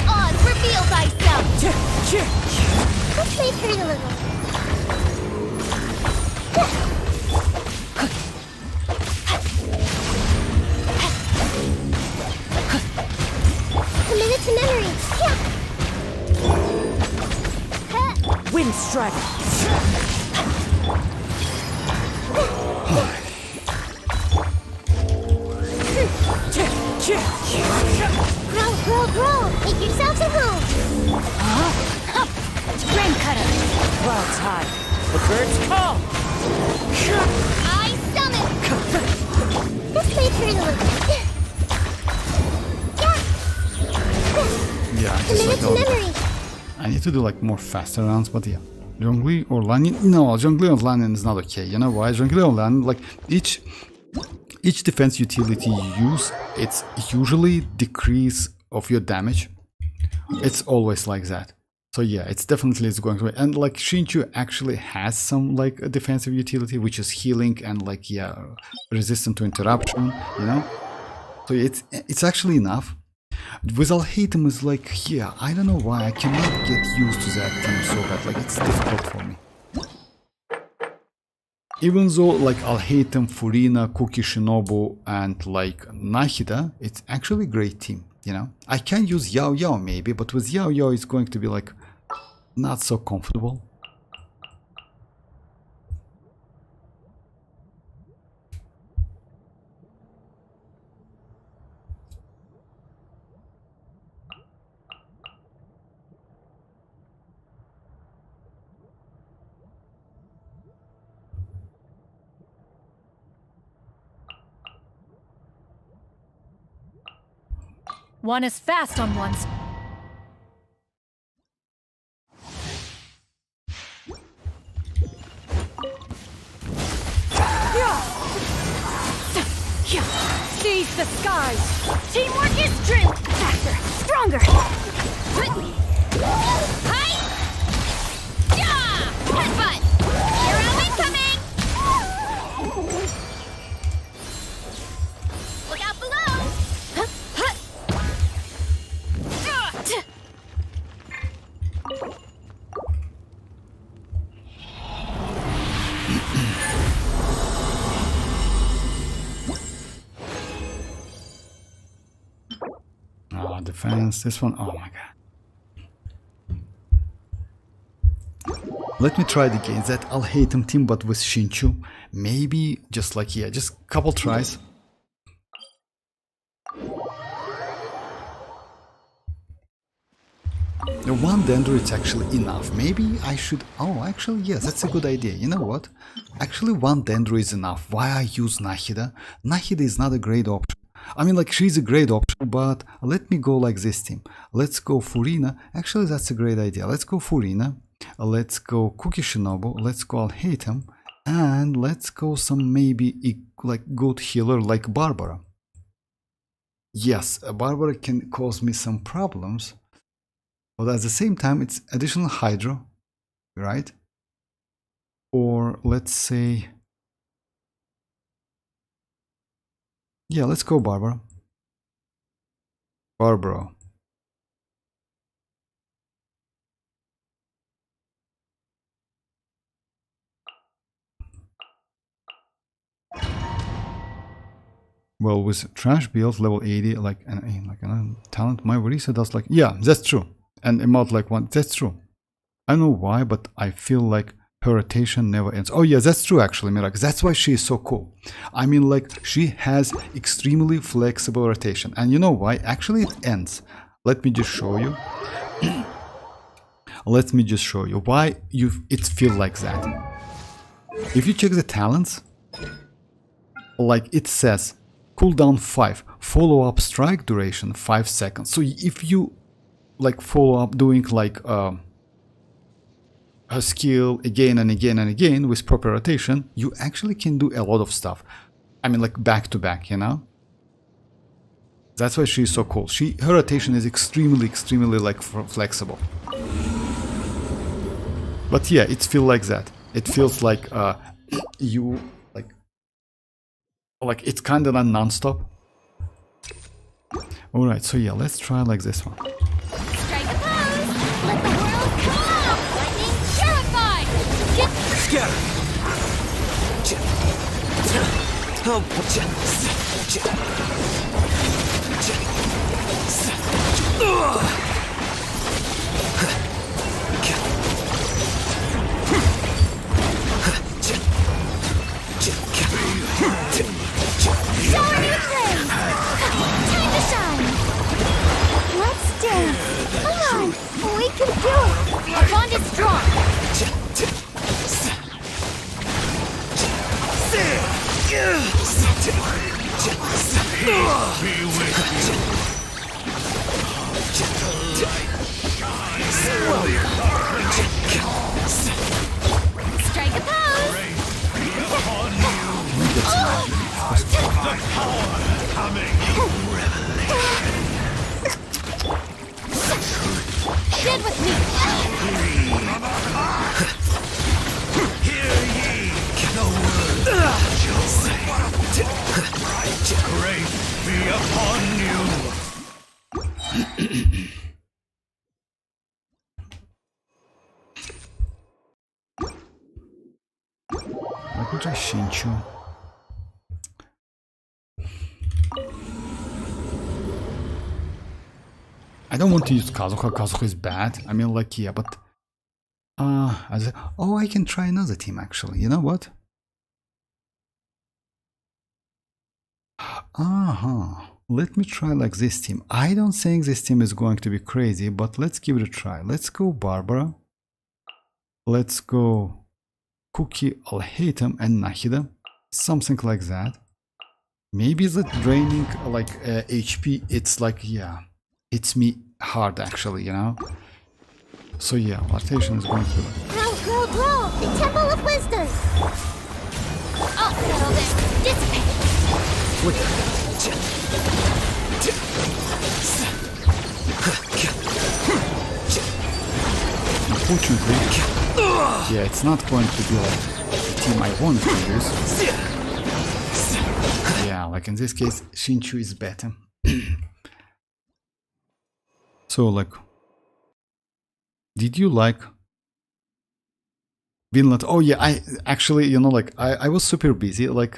Oz, reveal thyself. Which may hurt a little. Commit it to memory. Wind strike. Grow, grow, grow. Make yourselves a room. Rain cutter. Clouds high. The birds call. I summon. This may hurt a little. yeah, I just Commit like it to memory. I need to do like more faster rounds, but yeah. Zhongli or Lanyan? No, Zhongli or Lanyan is not okay. You know why? Zhongli or Lanyan, like each defense utility you use, it's usually decrease of your damage. It's always like that. So yeah, it's definitely going to. And like Xinchu actually has some like a defensive utility, which is healing and like yeah, resistant to interruption. You know, so it's actually enough. With Alhatem is like, yeah, I don't know why I cannot get used to that team so bad, like it's difficult for me. Even though like Alhatem, Furina, Kuki, Shinobu and like Nahida, it's actually a great team, you know. I can use Yao Yao maybe, but with Yao Yao it's going to be like not so comfortable. One is fast on one's. Seize the skies. Teamwork is true. Faster, stronger. Hi! Yeah! Headbutt! Hero incoming! Look out below! Oh, defense, this one, oh my god. Let me try it again, that Alhatem team but with Xinchu. Maybe just like, yeah, just couple tries. The one Dendro is actually enough. Maybe I should... Oh, actually, yes, that's a good idea. You know what? Actually, one Dendro is enough. Why I use Nahida? Nahida is not a great option. I mean, like, she's a great option, but let me go like this team. Let's go Furina. Actually, that's a great idea. Let's go Furina. Let's go Kuki Shinobu. Let's go Alhatem. And let's go some maybe like good healer like Barbara. Yes, Barbara can cause me some problems. But at the same time, it's additional Hydro, right? Or let's say... Yeah, let's go Barbara. Barbara. Well, with trash build level 80, like an talent, my Marisa does like, yeah, that's true. And amount like one, that's true. I don't know why, but I feel like her rotation never ends. Oh yeah, that's true actually, Mirak. That's why she is so cool. I mean, like, she has extremely flexible rotation. And you know why? Actually, it ends. Let me just show you. Let me just show you why it feels like that. If you check the talents, like it says, cooldown 5, follow-up strike duration 5 seconds. So if you like follow up doing like a skill again and again and again with proper rotation, you actually can do a lot of stuff. I mean, like back to back, you know? That's why she's so cool. Her rotation is extremely like flexible. But yeah, it feels like that. It feels like you like it's kind of a non-stop. All right, so yeah, let's try like this one. Strike a pose! Let the world come off! Lightning purified! Get Scatter! shower me praise! Time to shine! Let's dance! Come on! We can do it! Our bond is strong! Strike a pose! Stand with me! Hear ye the word of joy. Grace be upon you. Let me try Shinchu. I don't want to use Kazuha. Kazuha is bad. I mean, like, yeah, but I can try another team actually. You know what? Let me try like this team. I don't think this team is going to be crazy, but let's give it a try. Let's go Barbara. Let's go Cookie, Alhatem, and Nahida. Something like that. Maybe the draining like HP. It's like, yeah, it's me hard actually, you know. So yeah, rotation is going to. Grow! The Temple of Wisdom! I'll settle this! Dissipate! Unfortunately, yeah, it's not going to be like the team I want to use. Yeah, like in this case, Shinchu is better. So, like, did you like Vinland? Oh yeah, I actually, you know, like I was super busy like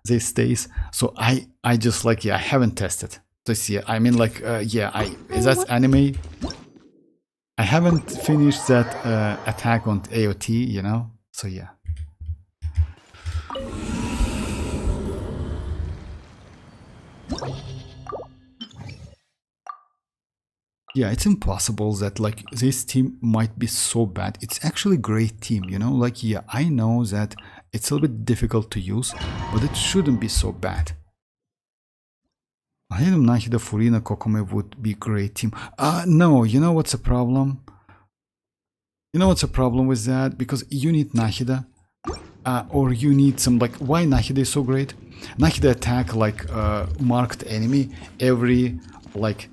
these days, so I just like, yeah, I haven't tested this year. I mean, like, yeah, is that anime? I haven't finished that attack on AOT, you know, so yeah. Yeah, it's impossible that like this team might be so bad. It's actually a great team, you know, like, yeah, I know that it's a little bit difficult to use, but it shouldn't be so bad. Alhatem, Nahida, Furina, Kokome would be a great team. No, you know what's the problem? You know what's the problem with that? Because you need Nahida, or you need some, like, why Nahida is so great? Nahida attack like marked enemy every like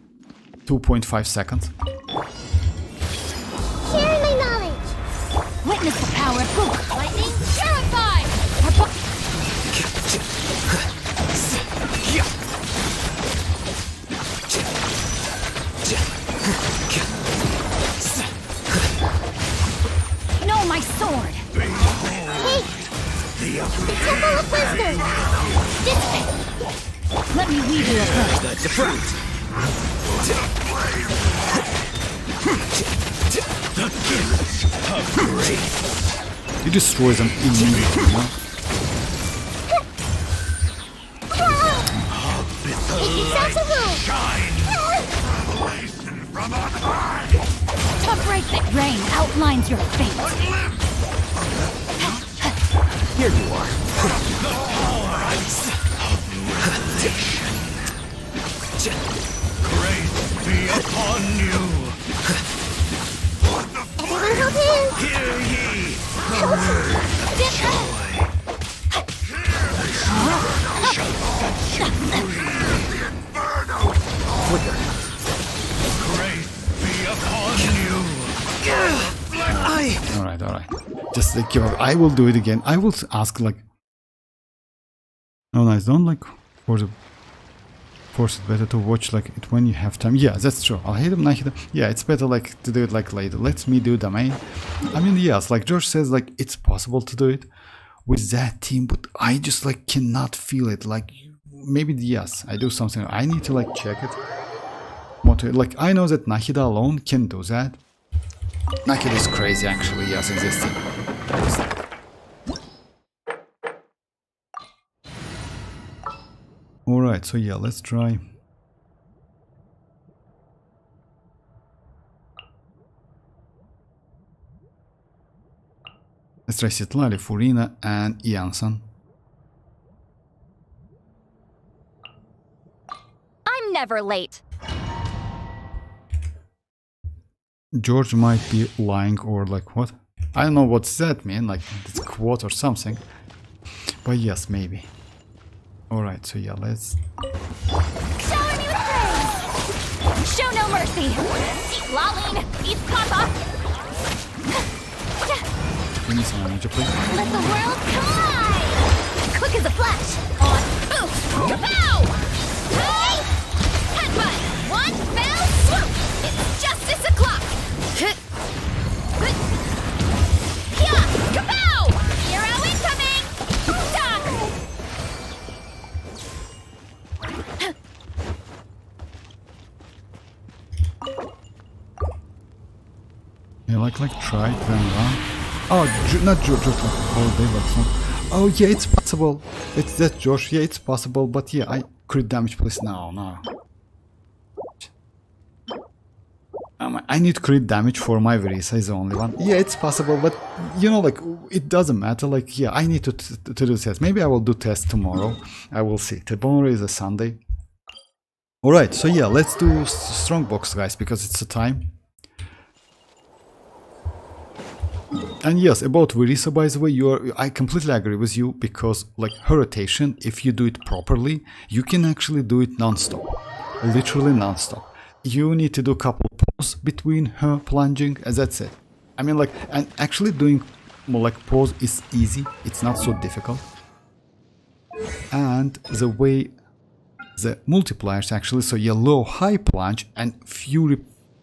2.5 seconds. Share my knowledge! Witness the power of Book! Lightning purified! No, my sword! Hey! The Temple of Wisdom! Dissipate! Let me weave you a hook. That's a front. The gift of grace. He destroys them immediately, you know? Shine! Revelation from on high! To break the rain outlines your fate. Here you are. The power of revelation. Grace be upon you. Everyone help him! Hear ye the word of joy. Shall set you free. Grace be upon you. Alright. Just like, give up. I will do it again. I will ask like... No, nice. Don't like force it. Better to watch like it when you have time. Yeah, that's true. I'll hit him, nahida. Yeah, it's better like to do it like later. Let me do the main. I mean, yes, like George says, like it's possible to do it with that team, but I just like cannot feel it. Like maybe yes, I do something. I need to like check it. Like I know that nahida alone can do that. Nahida is crazy actually, yes, in this team. Alright, so yeah, let's try. Let's try citlali, Furina, and iansan. I'm never late. George might be lying or like what? I don't know what's that mean, like it's quote or something. But yes, maybe. Alright, so yeah, let's... Shower me with praise! Show no mercy! Xilonen, eat papa! Give me some energy, please. Let the world collide! Quick as a flash! On boost! Kapow! Hey! Headbutt! One fell swoop! It's justice o'clock! Yeah! Kapow! Hero incoming! Duck! Yeah, like try it, then run. Oh, not George, just like all day, but oh yeah, it's possible. It's that George, yeah, it's possible, but yeah, I crit damage, please. No. I need crit damage for my Verisa is the only one. Yeah, it's possible, but you know, like it doesn't matter. Like, yeah, I need to do test. Maybe I will do test tomorrow. I will see. Tomorrow is a Sunday. All right, so yeah, let's do strongbox, guys, because it's the time. And yes, about Verisa, by the way, I completely agree with you, because like her rotation, if you do it properly, you can actually do it non-stop, literally non-stop. You need to do a couple pause between her plunging, and that's it. I mean, like, and actually doing more like pause is easy. It's not so difficult. And the way the multipliers actually, so yellow high plunge and fury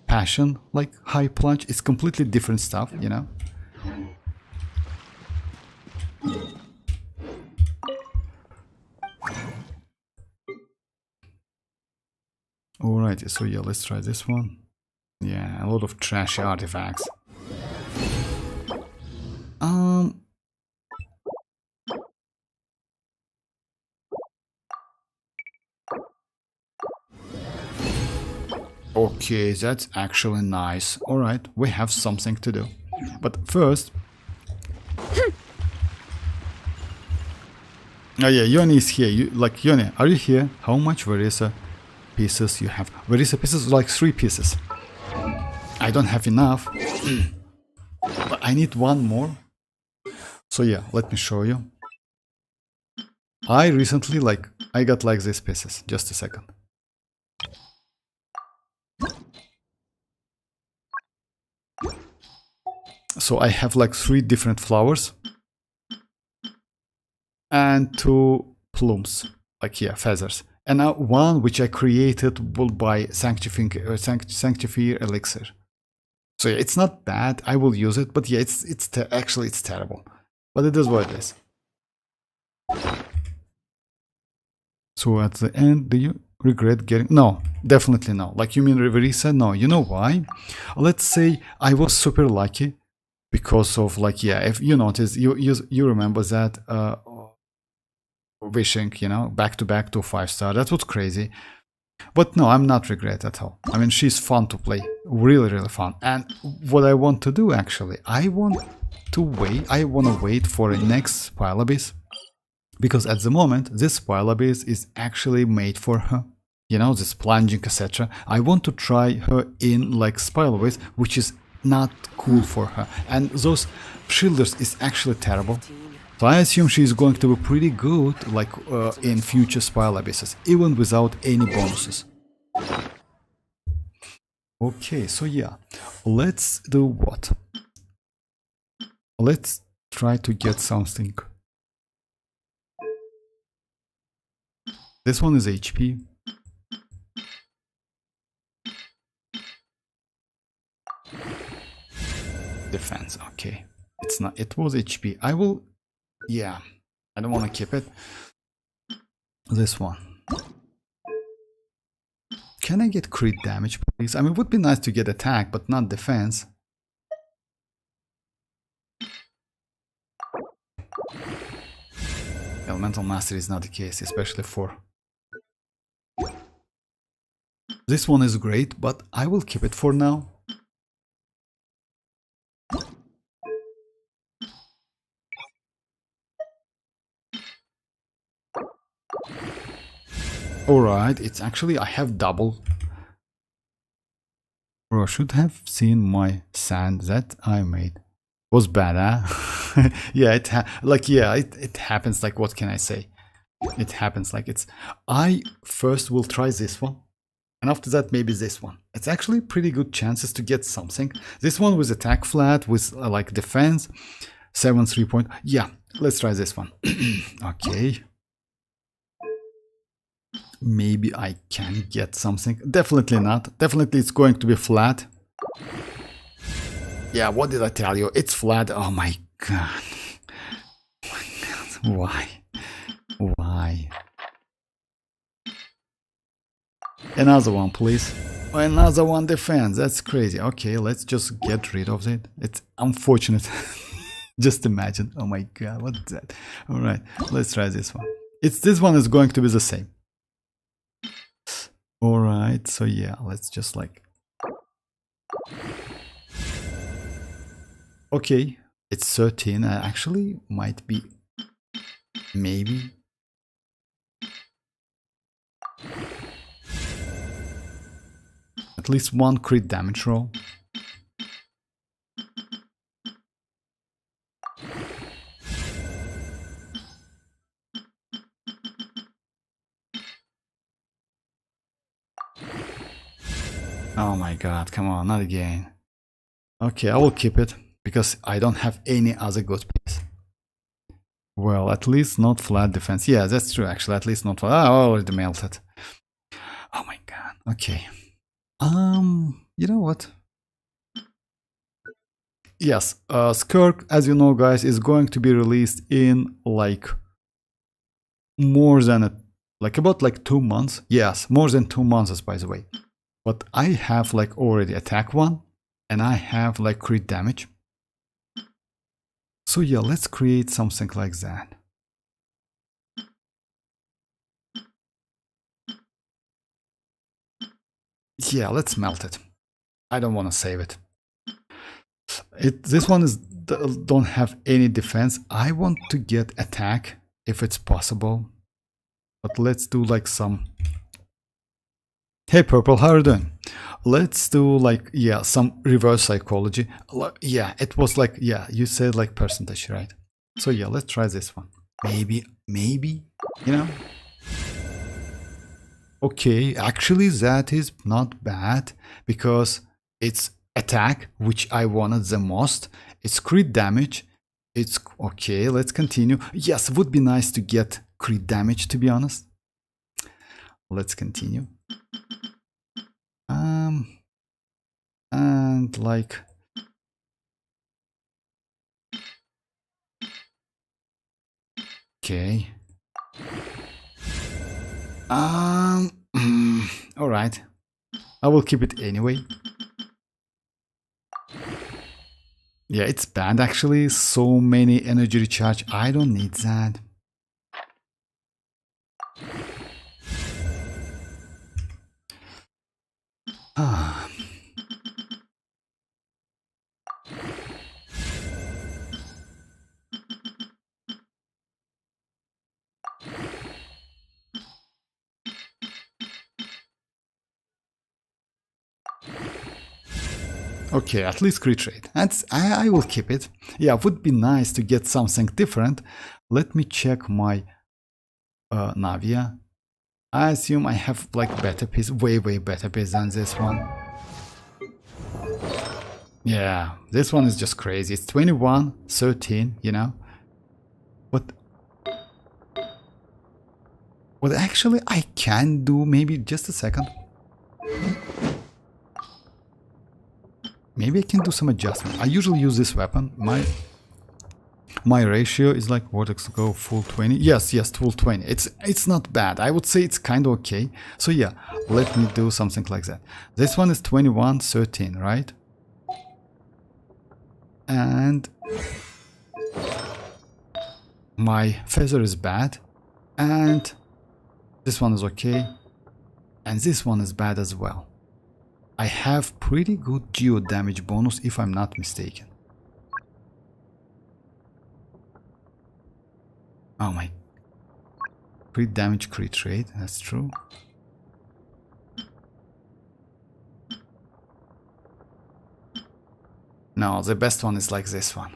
passion like high plunge is completely different stuff, you know. Alrighty, so yeah, let's try this one. Yeah, a lot of trashy artifacts. Okay, that's actually nice. Alright, we have something to do. But first... Oh yeah, Yoni is here. Like, Yoni, are you here? How much Verisa pieces you have? Verisa pieces like 3 pieces. I don't have enough. But I need one more. So yeah, let me show you. I recently, like, I got like these pieces. Just a second. So I have like 3 different flowers. And 2 plumes. Like, yeah, feathers. And now one which I created will buy Sanctifier Elixir. So yeah, it's not bad. I will use it, but yeah, actually it's terrible. But it is what it is. So at the end, do you regret getting... No, definitely no. Like, you mean reset? No, you know why? Let's say I was super lucky because of, like, yeah, if you notice, you remember that wishing, you know, back to 5-star. That was crazy. But no, I'm not regret at all. I mean, she's fun to play. Really, really fun. And what I want to do, actually, I want to wait for a next Spile Abyss. Because at the moment, this Spile Abyss is actually made for her. You know, this plunging, etc. I want to try her in, like, Spile Abyss, which is not cool for her. And those shielders is actually terrible. So I assume she's going to be pretty good, like, in future Spile Abysses, even without any bonuses. Okay, so yeah, let's do what? Let's try to get something. This one is HP. Defense, okay. It's not, it was HP. I will... Yeah, I don't want to keep it. This one. Can I get crit damage, please? I mean, it would be nice to get attack, but not defense. Elemental Mastery is not the case, especially for... This one is great, but I will keep it for now. Alright, it's actually, I have double. Bro, should have seen my sand that I made. Was bad, huh? Yeah, it happens, like, what can I say? It happens, like, it's... I first will try this one. And after that, maybe this one. It's actually pretty good chances to get something. This one with attack flat, with, like, defense. 7 3-point. Yeah, let's try this one. Okay. Maybe I can get something. Definitely not. Definitely it's going to be flat. Yeah, what did I tell you? It's flat. Oh my god. Oh my god. Why? Why? Another one, please. Another one defense. That's crazy. Okay, let's just get rid of it. It's unfortunate. Just imagine. Oh my god, what's that? Alright, let's try this one. This one is going to be the same. Alright, so yeah, let's just like... Okay, it's 13. Actually, might be... Maybe... At least one crit damage roll. Oh my god, come on, not again. Okay, I will keep it, because I don't have any other good piece. Well, at least not flat defense. Yeah, that's true, actually, at least not flat. I already melted. Oh my god, okay. You know what? Yes, Skirk, as you know, guys, is going to be released in, like, more than about 2 months. Yes, more than 2 months, by the way. But I have, like, already attack 1, and I have, like, crit damage. So yeah, let's create something like that. Yeah, let's melt it. I don't want to save it. This one don't have any defense. I want to get attack if it's possible. But let's do, like, some... Hey Purple, how are you doing? Let's do, like, yeah, some reverse psychology. Yeah, it was like, yeah, you said, like, percentage, right? So yeah, let's try this one. Maybe, you know? Okay, actually that is not bad, because it's attack, which I wanted the most. It's crit damage. It's okay, let's continue. Yes, it would be nice to get crit damage, to be honest. Let's continue. And like... Okay. Alright. I will keep it anyway. Yeah, it's bad actually. So many energy recharge. I don't need that. Ah. Okay, at least crit rate. I will keep it. Yeah, it would be nice to get something different. Let me check my Navia. I assume I have like better piece, way better piece than this one. Yeah, this one is just crazy. It's 21, 13, you know. But what actually I can do, maybe just a second. Maybe I can do some adjustment. I usually use this weapon. My ratio is like vortex go full 20. Yes, full 20. It's not bad. I would say it's kind of okay. So yeah, let me do something like that. This one is 21, 13, right? And my feather is bad. And this one is okay. And this one is bad as well. I have pretty good geo damage bonus if I'm not mistaken. Oh my. Crit damage, crit rate, that's true. No, the best one is like this one.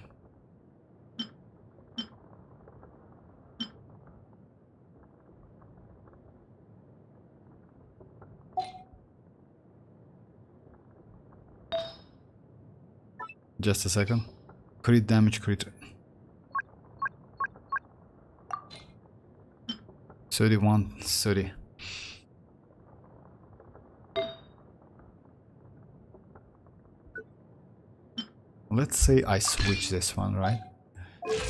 Just a second. Crit damage, crit rate. 31, 30. Let's say I switch this one, right?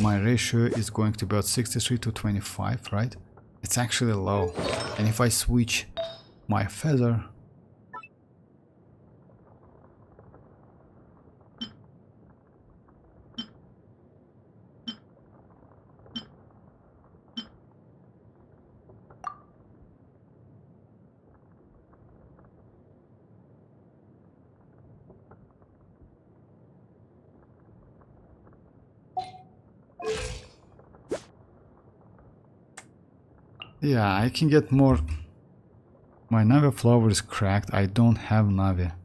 My ratio is going to be about 63 to 25, right? It's actually low. And if I switch my feather, yeah, I can get more. My Navia flower is cracked. I don't have Navia.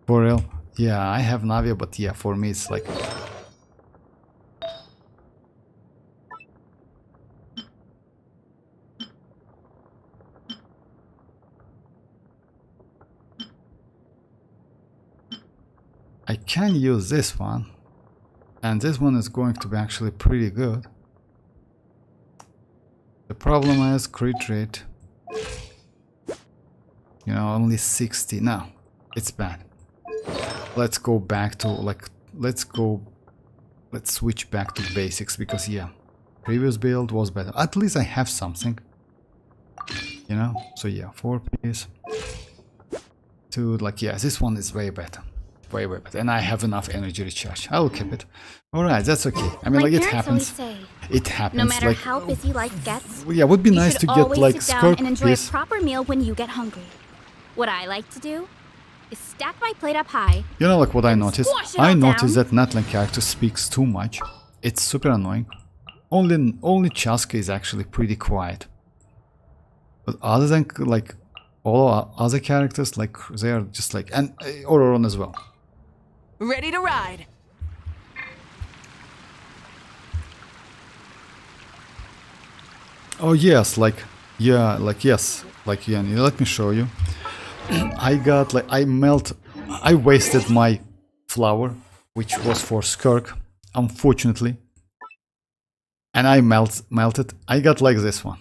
For real? Yeah, I have Navia, but yeah, for me it's like... I can use this one. And this one is going to be actually pretty good. The problem is crit rate. You know, only 60. No, it's bad. Let's go back to like, let's switch back to basics because yeah, previous build was better. At least I have something. You know, so yeah, 4 piece. To like, yeah, this one is way better. Way better. And I have enough energy recharge. I will keep it. Alright, that's okay. I mean, like, it happens. It happens. No matter like, how busy life gets, yeah, it would be nice to get like skirt and enjoy piece. a proper meal when you get hungry. What I like to do is stack my plate up high. You know, like what I noticed? Squash it I all noticed down. that Natlan character speaks too much. It's super annoying. Only Chasca is actually pretty quiet. But other than like all other characters, like they are just like, and Ororon as well. Ready to ride. Oh yes, like yeah, like yes, like yeah. Let me show you. I got like I wasted my flower, which was for Skirk, unfortunately, and I melted. I got like this one,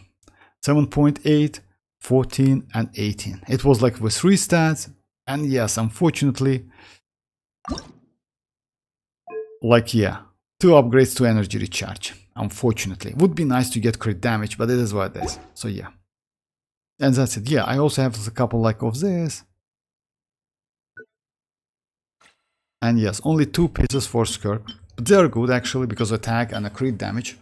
7.8, 14, and 18. It was like with 3 stats, and yes, unfortunately, like yeah, 2 upgrades to energy recharge. Unfortunately, would be nice to get crit damage, but it is what it is. So yeah. And that's it. Yeah, I also have a couple like of this. And yes, only 2 pieces for Skirk. But they are good actually because attack and a crit damage.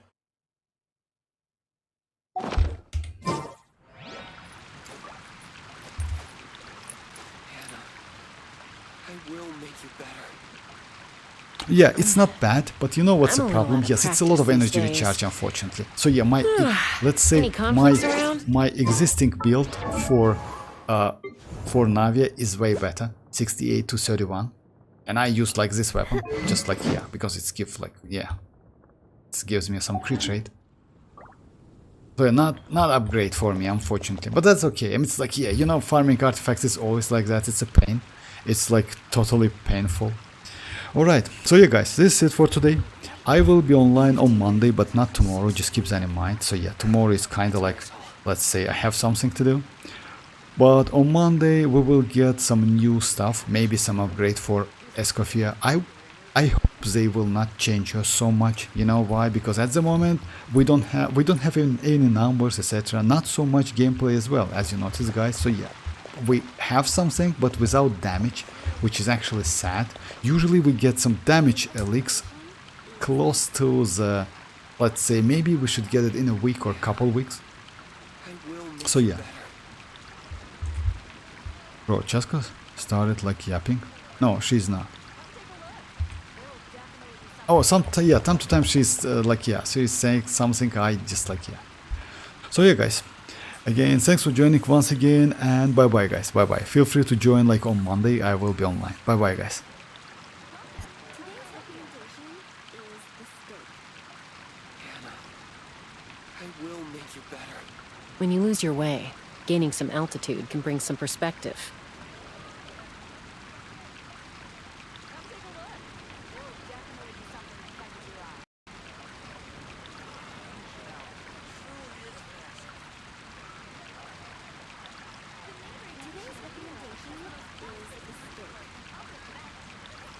Yeah, it's not bad, but you know what's the problem? Yes, it's a lot of energy recharge, unfortunately. So yeah, my let's say my existing build for Navia is way better, 68 to 31, and I use like this weapon, just like yeah, because it's gives like yeah, it gives me some crit rate. So not upgrade for me, unfortunately, but that's okay. I mean, it's like yeah, you know, farming artifacts is always like that. It's a pain. It's like totally painful. Alright, so yeah guys, this is it for today. I will be online on Monday, but not tomorrow, just keep that in mind. So yeah, tomorrow is kind of like, let's say I have something to do. But on Monday we will get some new stuff, maybe some upgrade for Escoffier. I hope they will not change her so much. You know why? Because at the moment we don't have any numbers, etc. Not so much gameplay as well, as you notice guys. So yeah, we have something but without damage, which is actually sad. Usually we get some damage elixirs close to the, let's say maybe we should get it in a week or couple weeks. So yeah. Bro, Chasca started like yapping. No, she's not. Oh, yeah, time to time she's like yeah, she's saying something. I just like yeah. So yeah guys. Again, thanks for joining once again, and bye bye guys, bye bye. Feel free to join like on Monday, I will be online. Bye bye guys. When you lose your way, gaining some altitude can bring some perspective.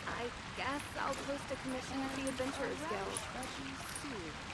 I guess I'll post a commission at the Adventurers Guild.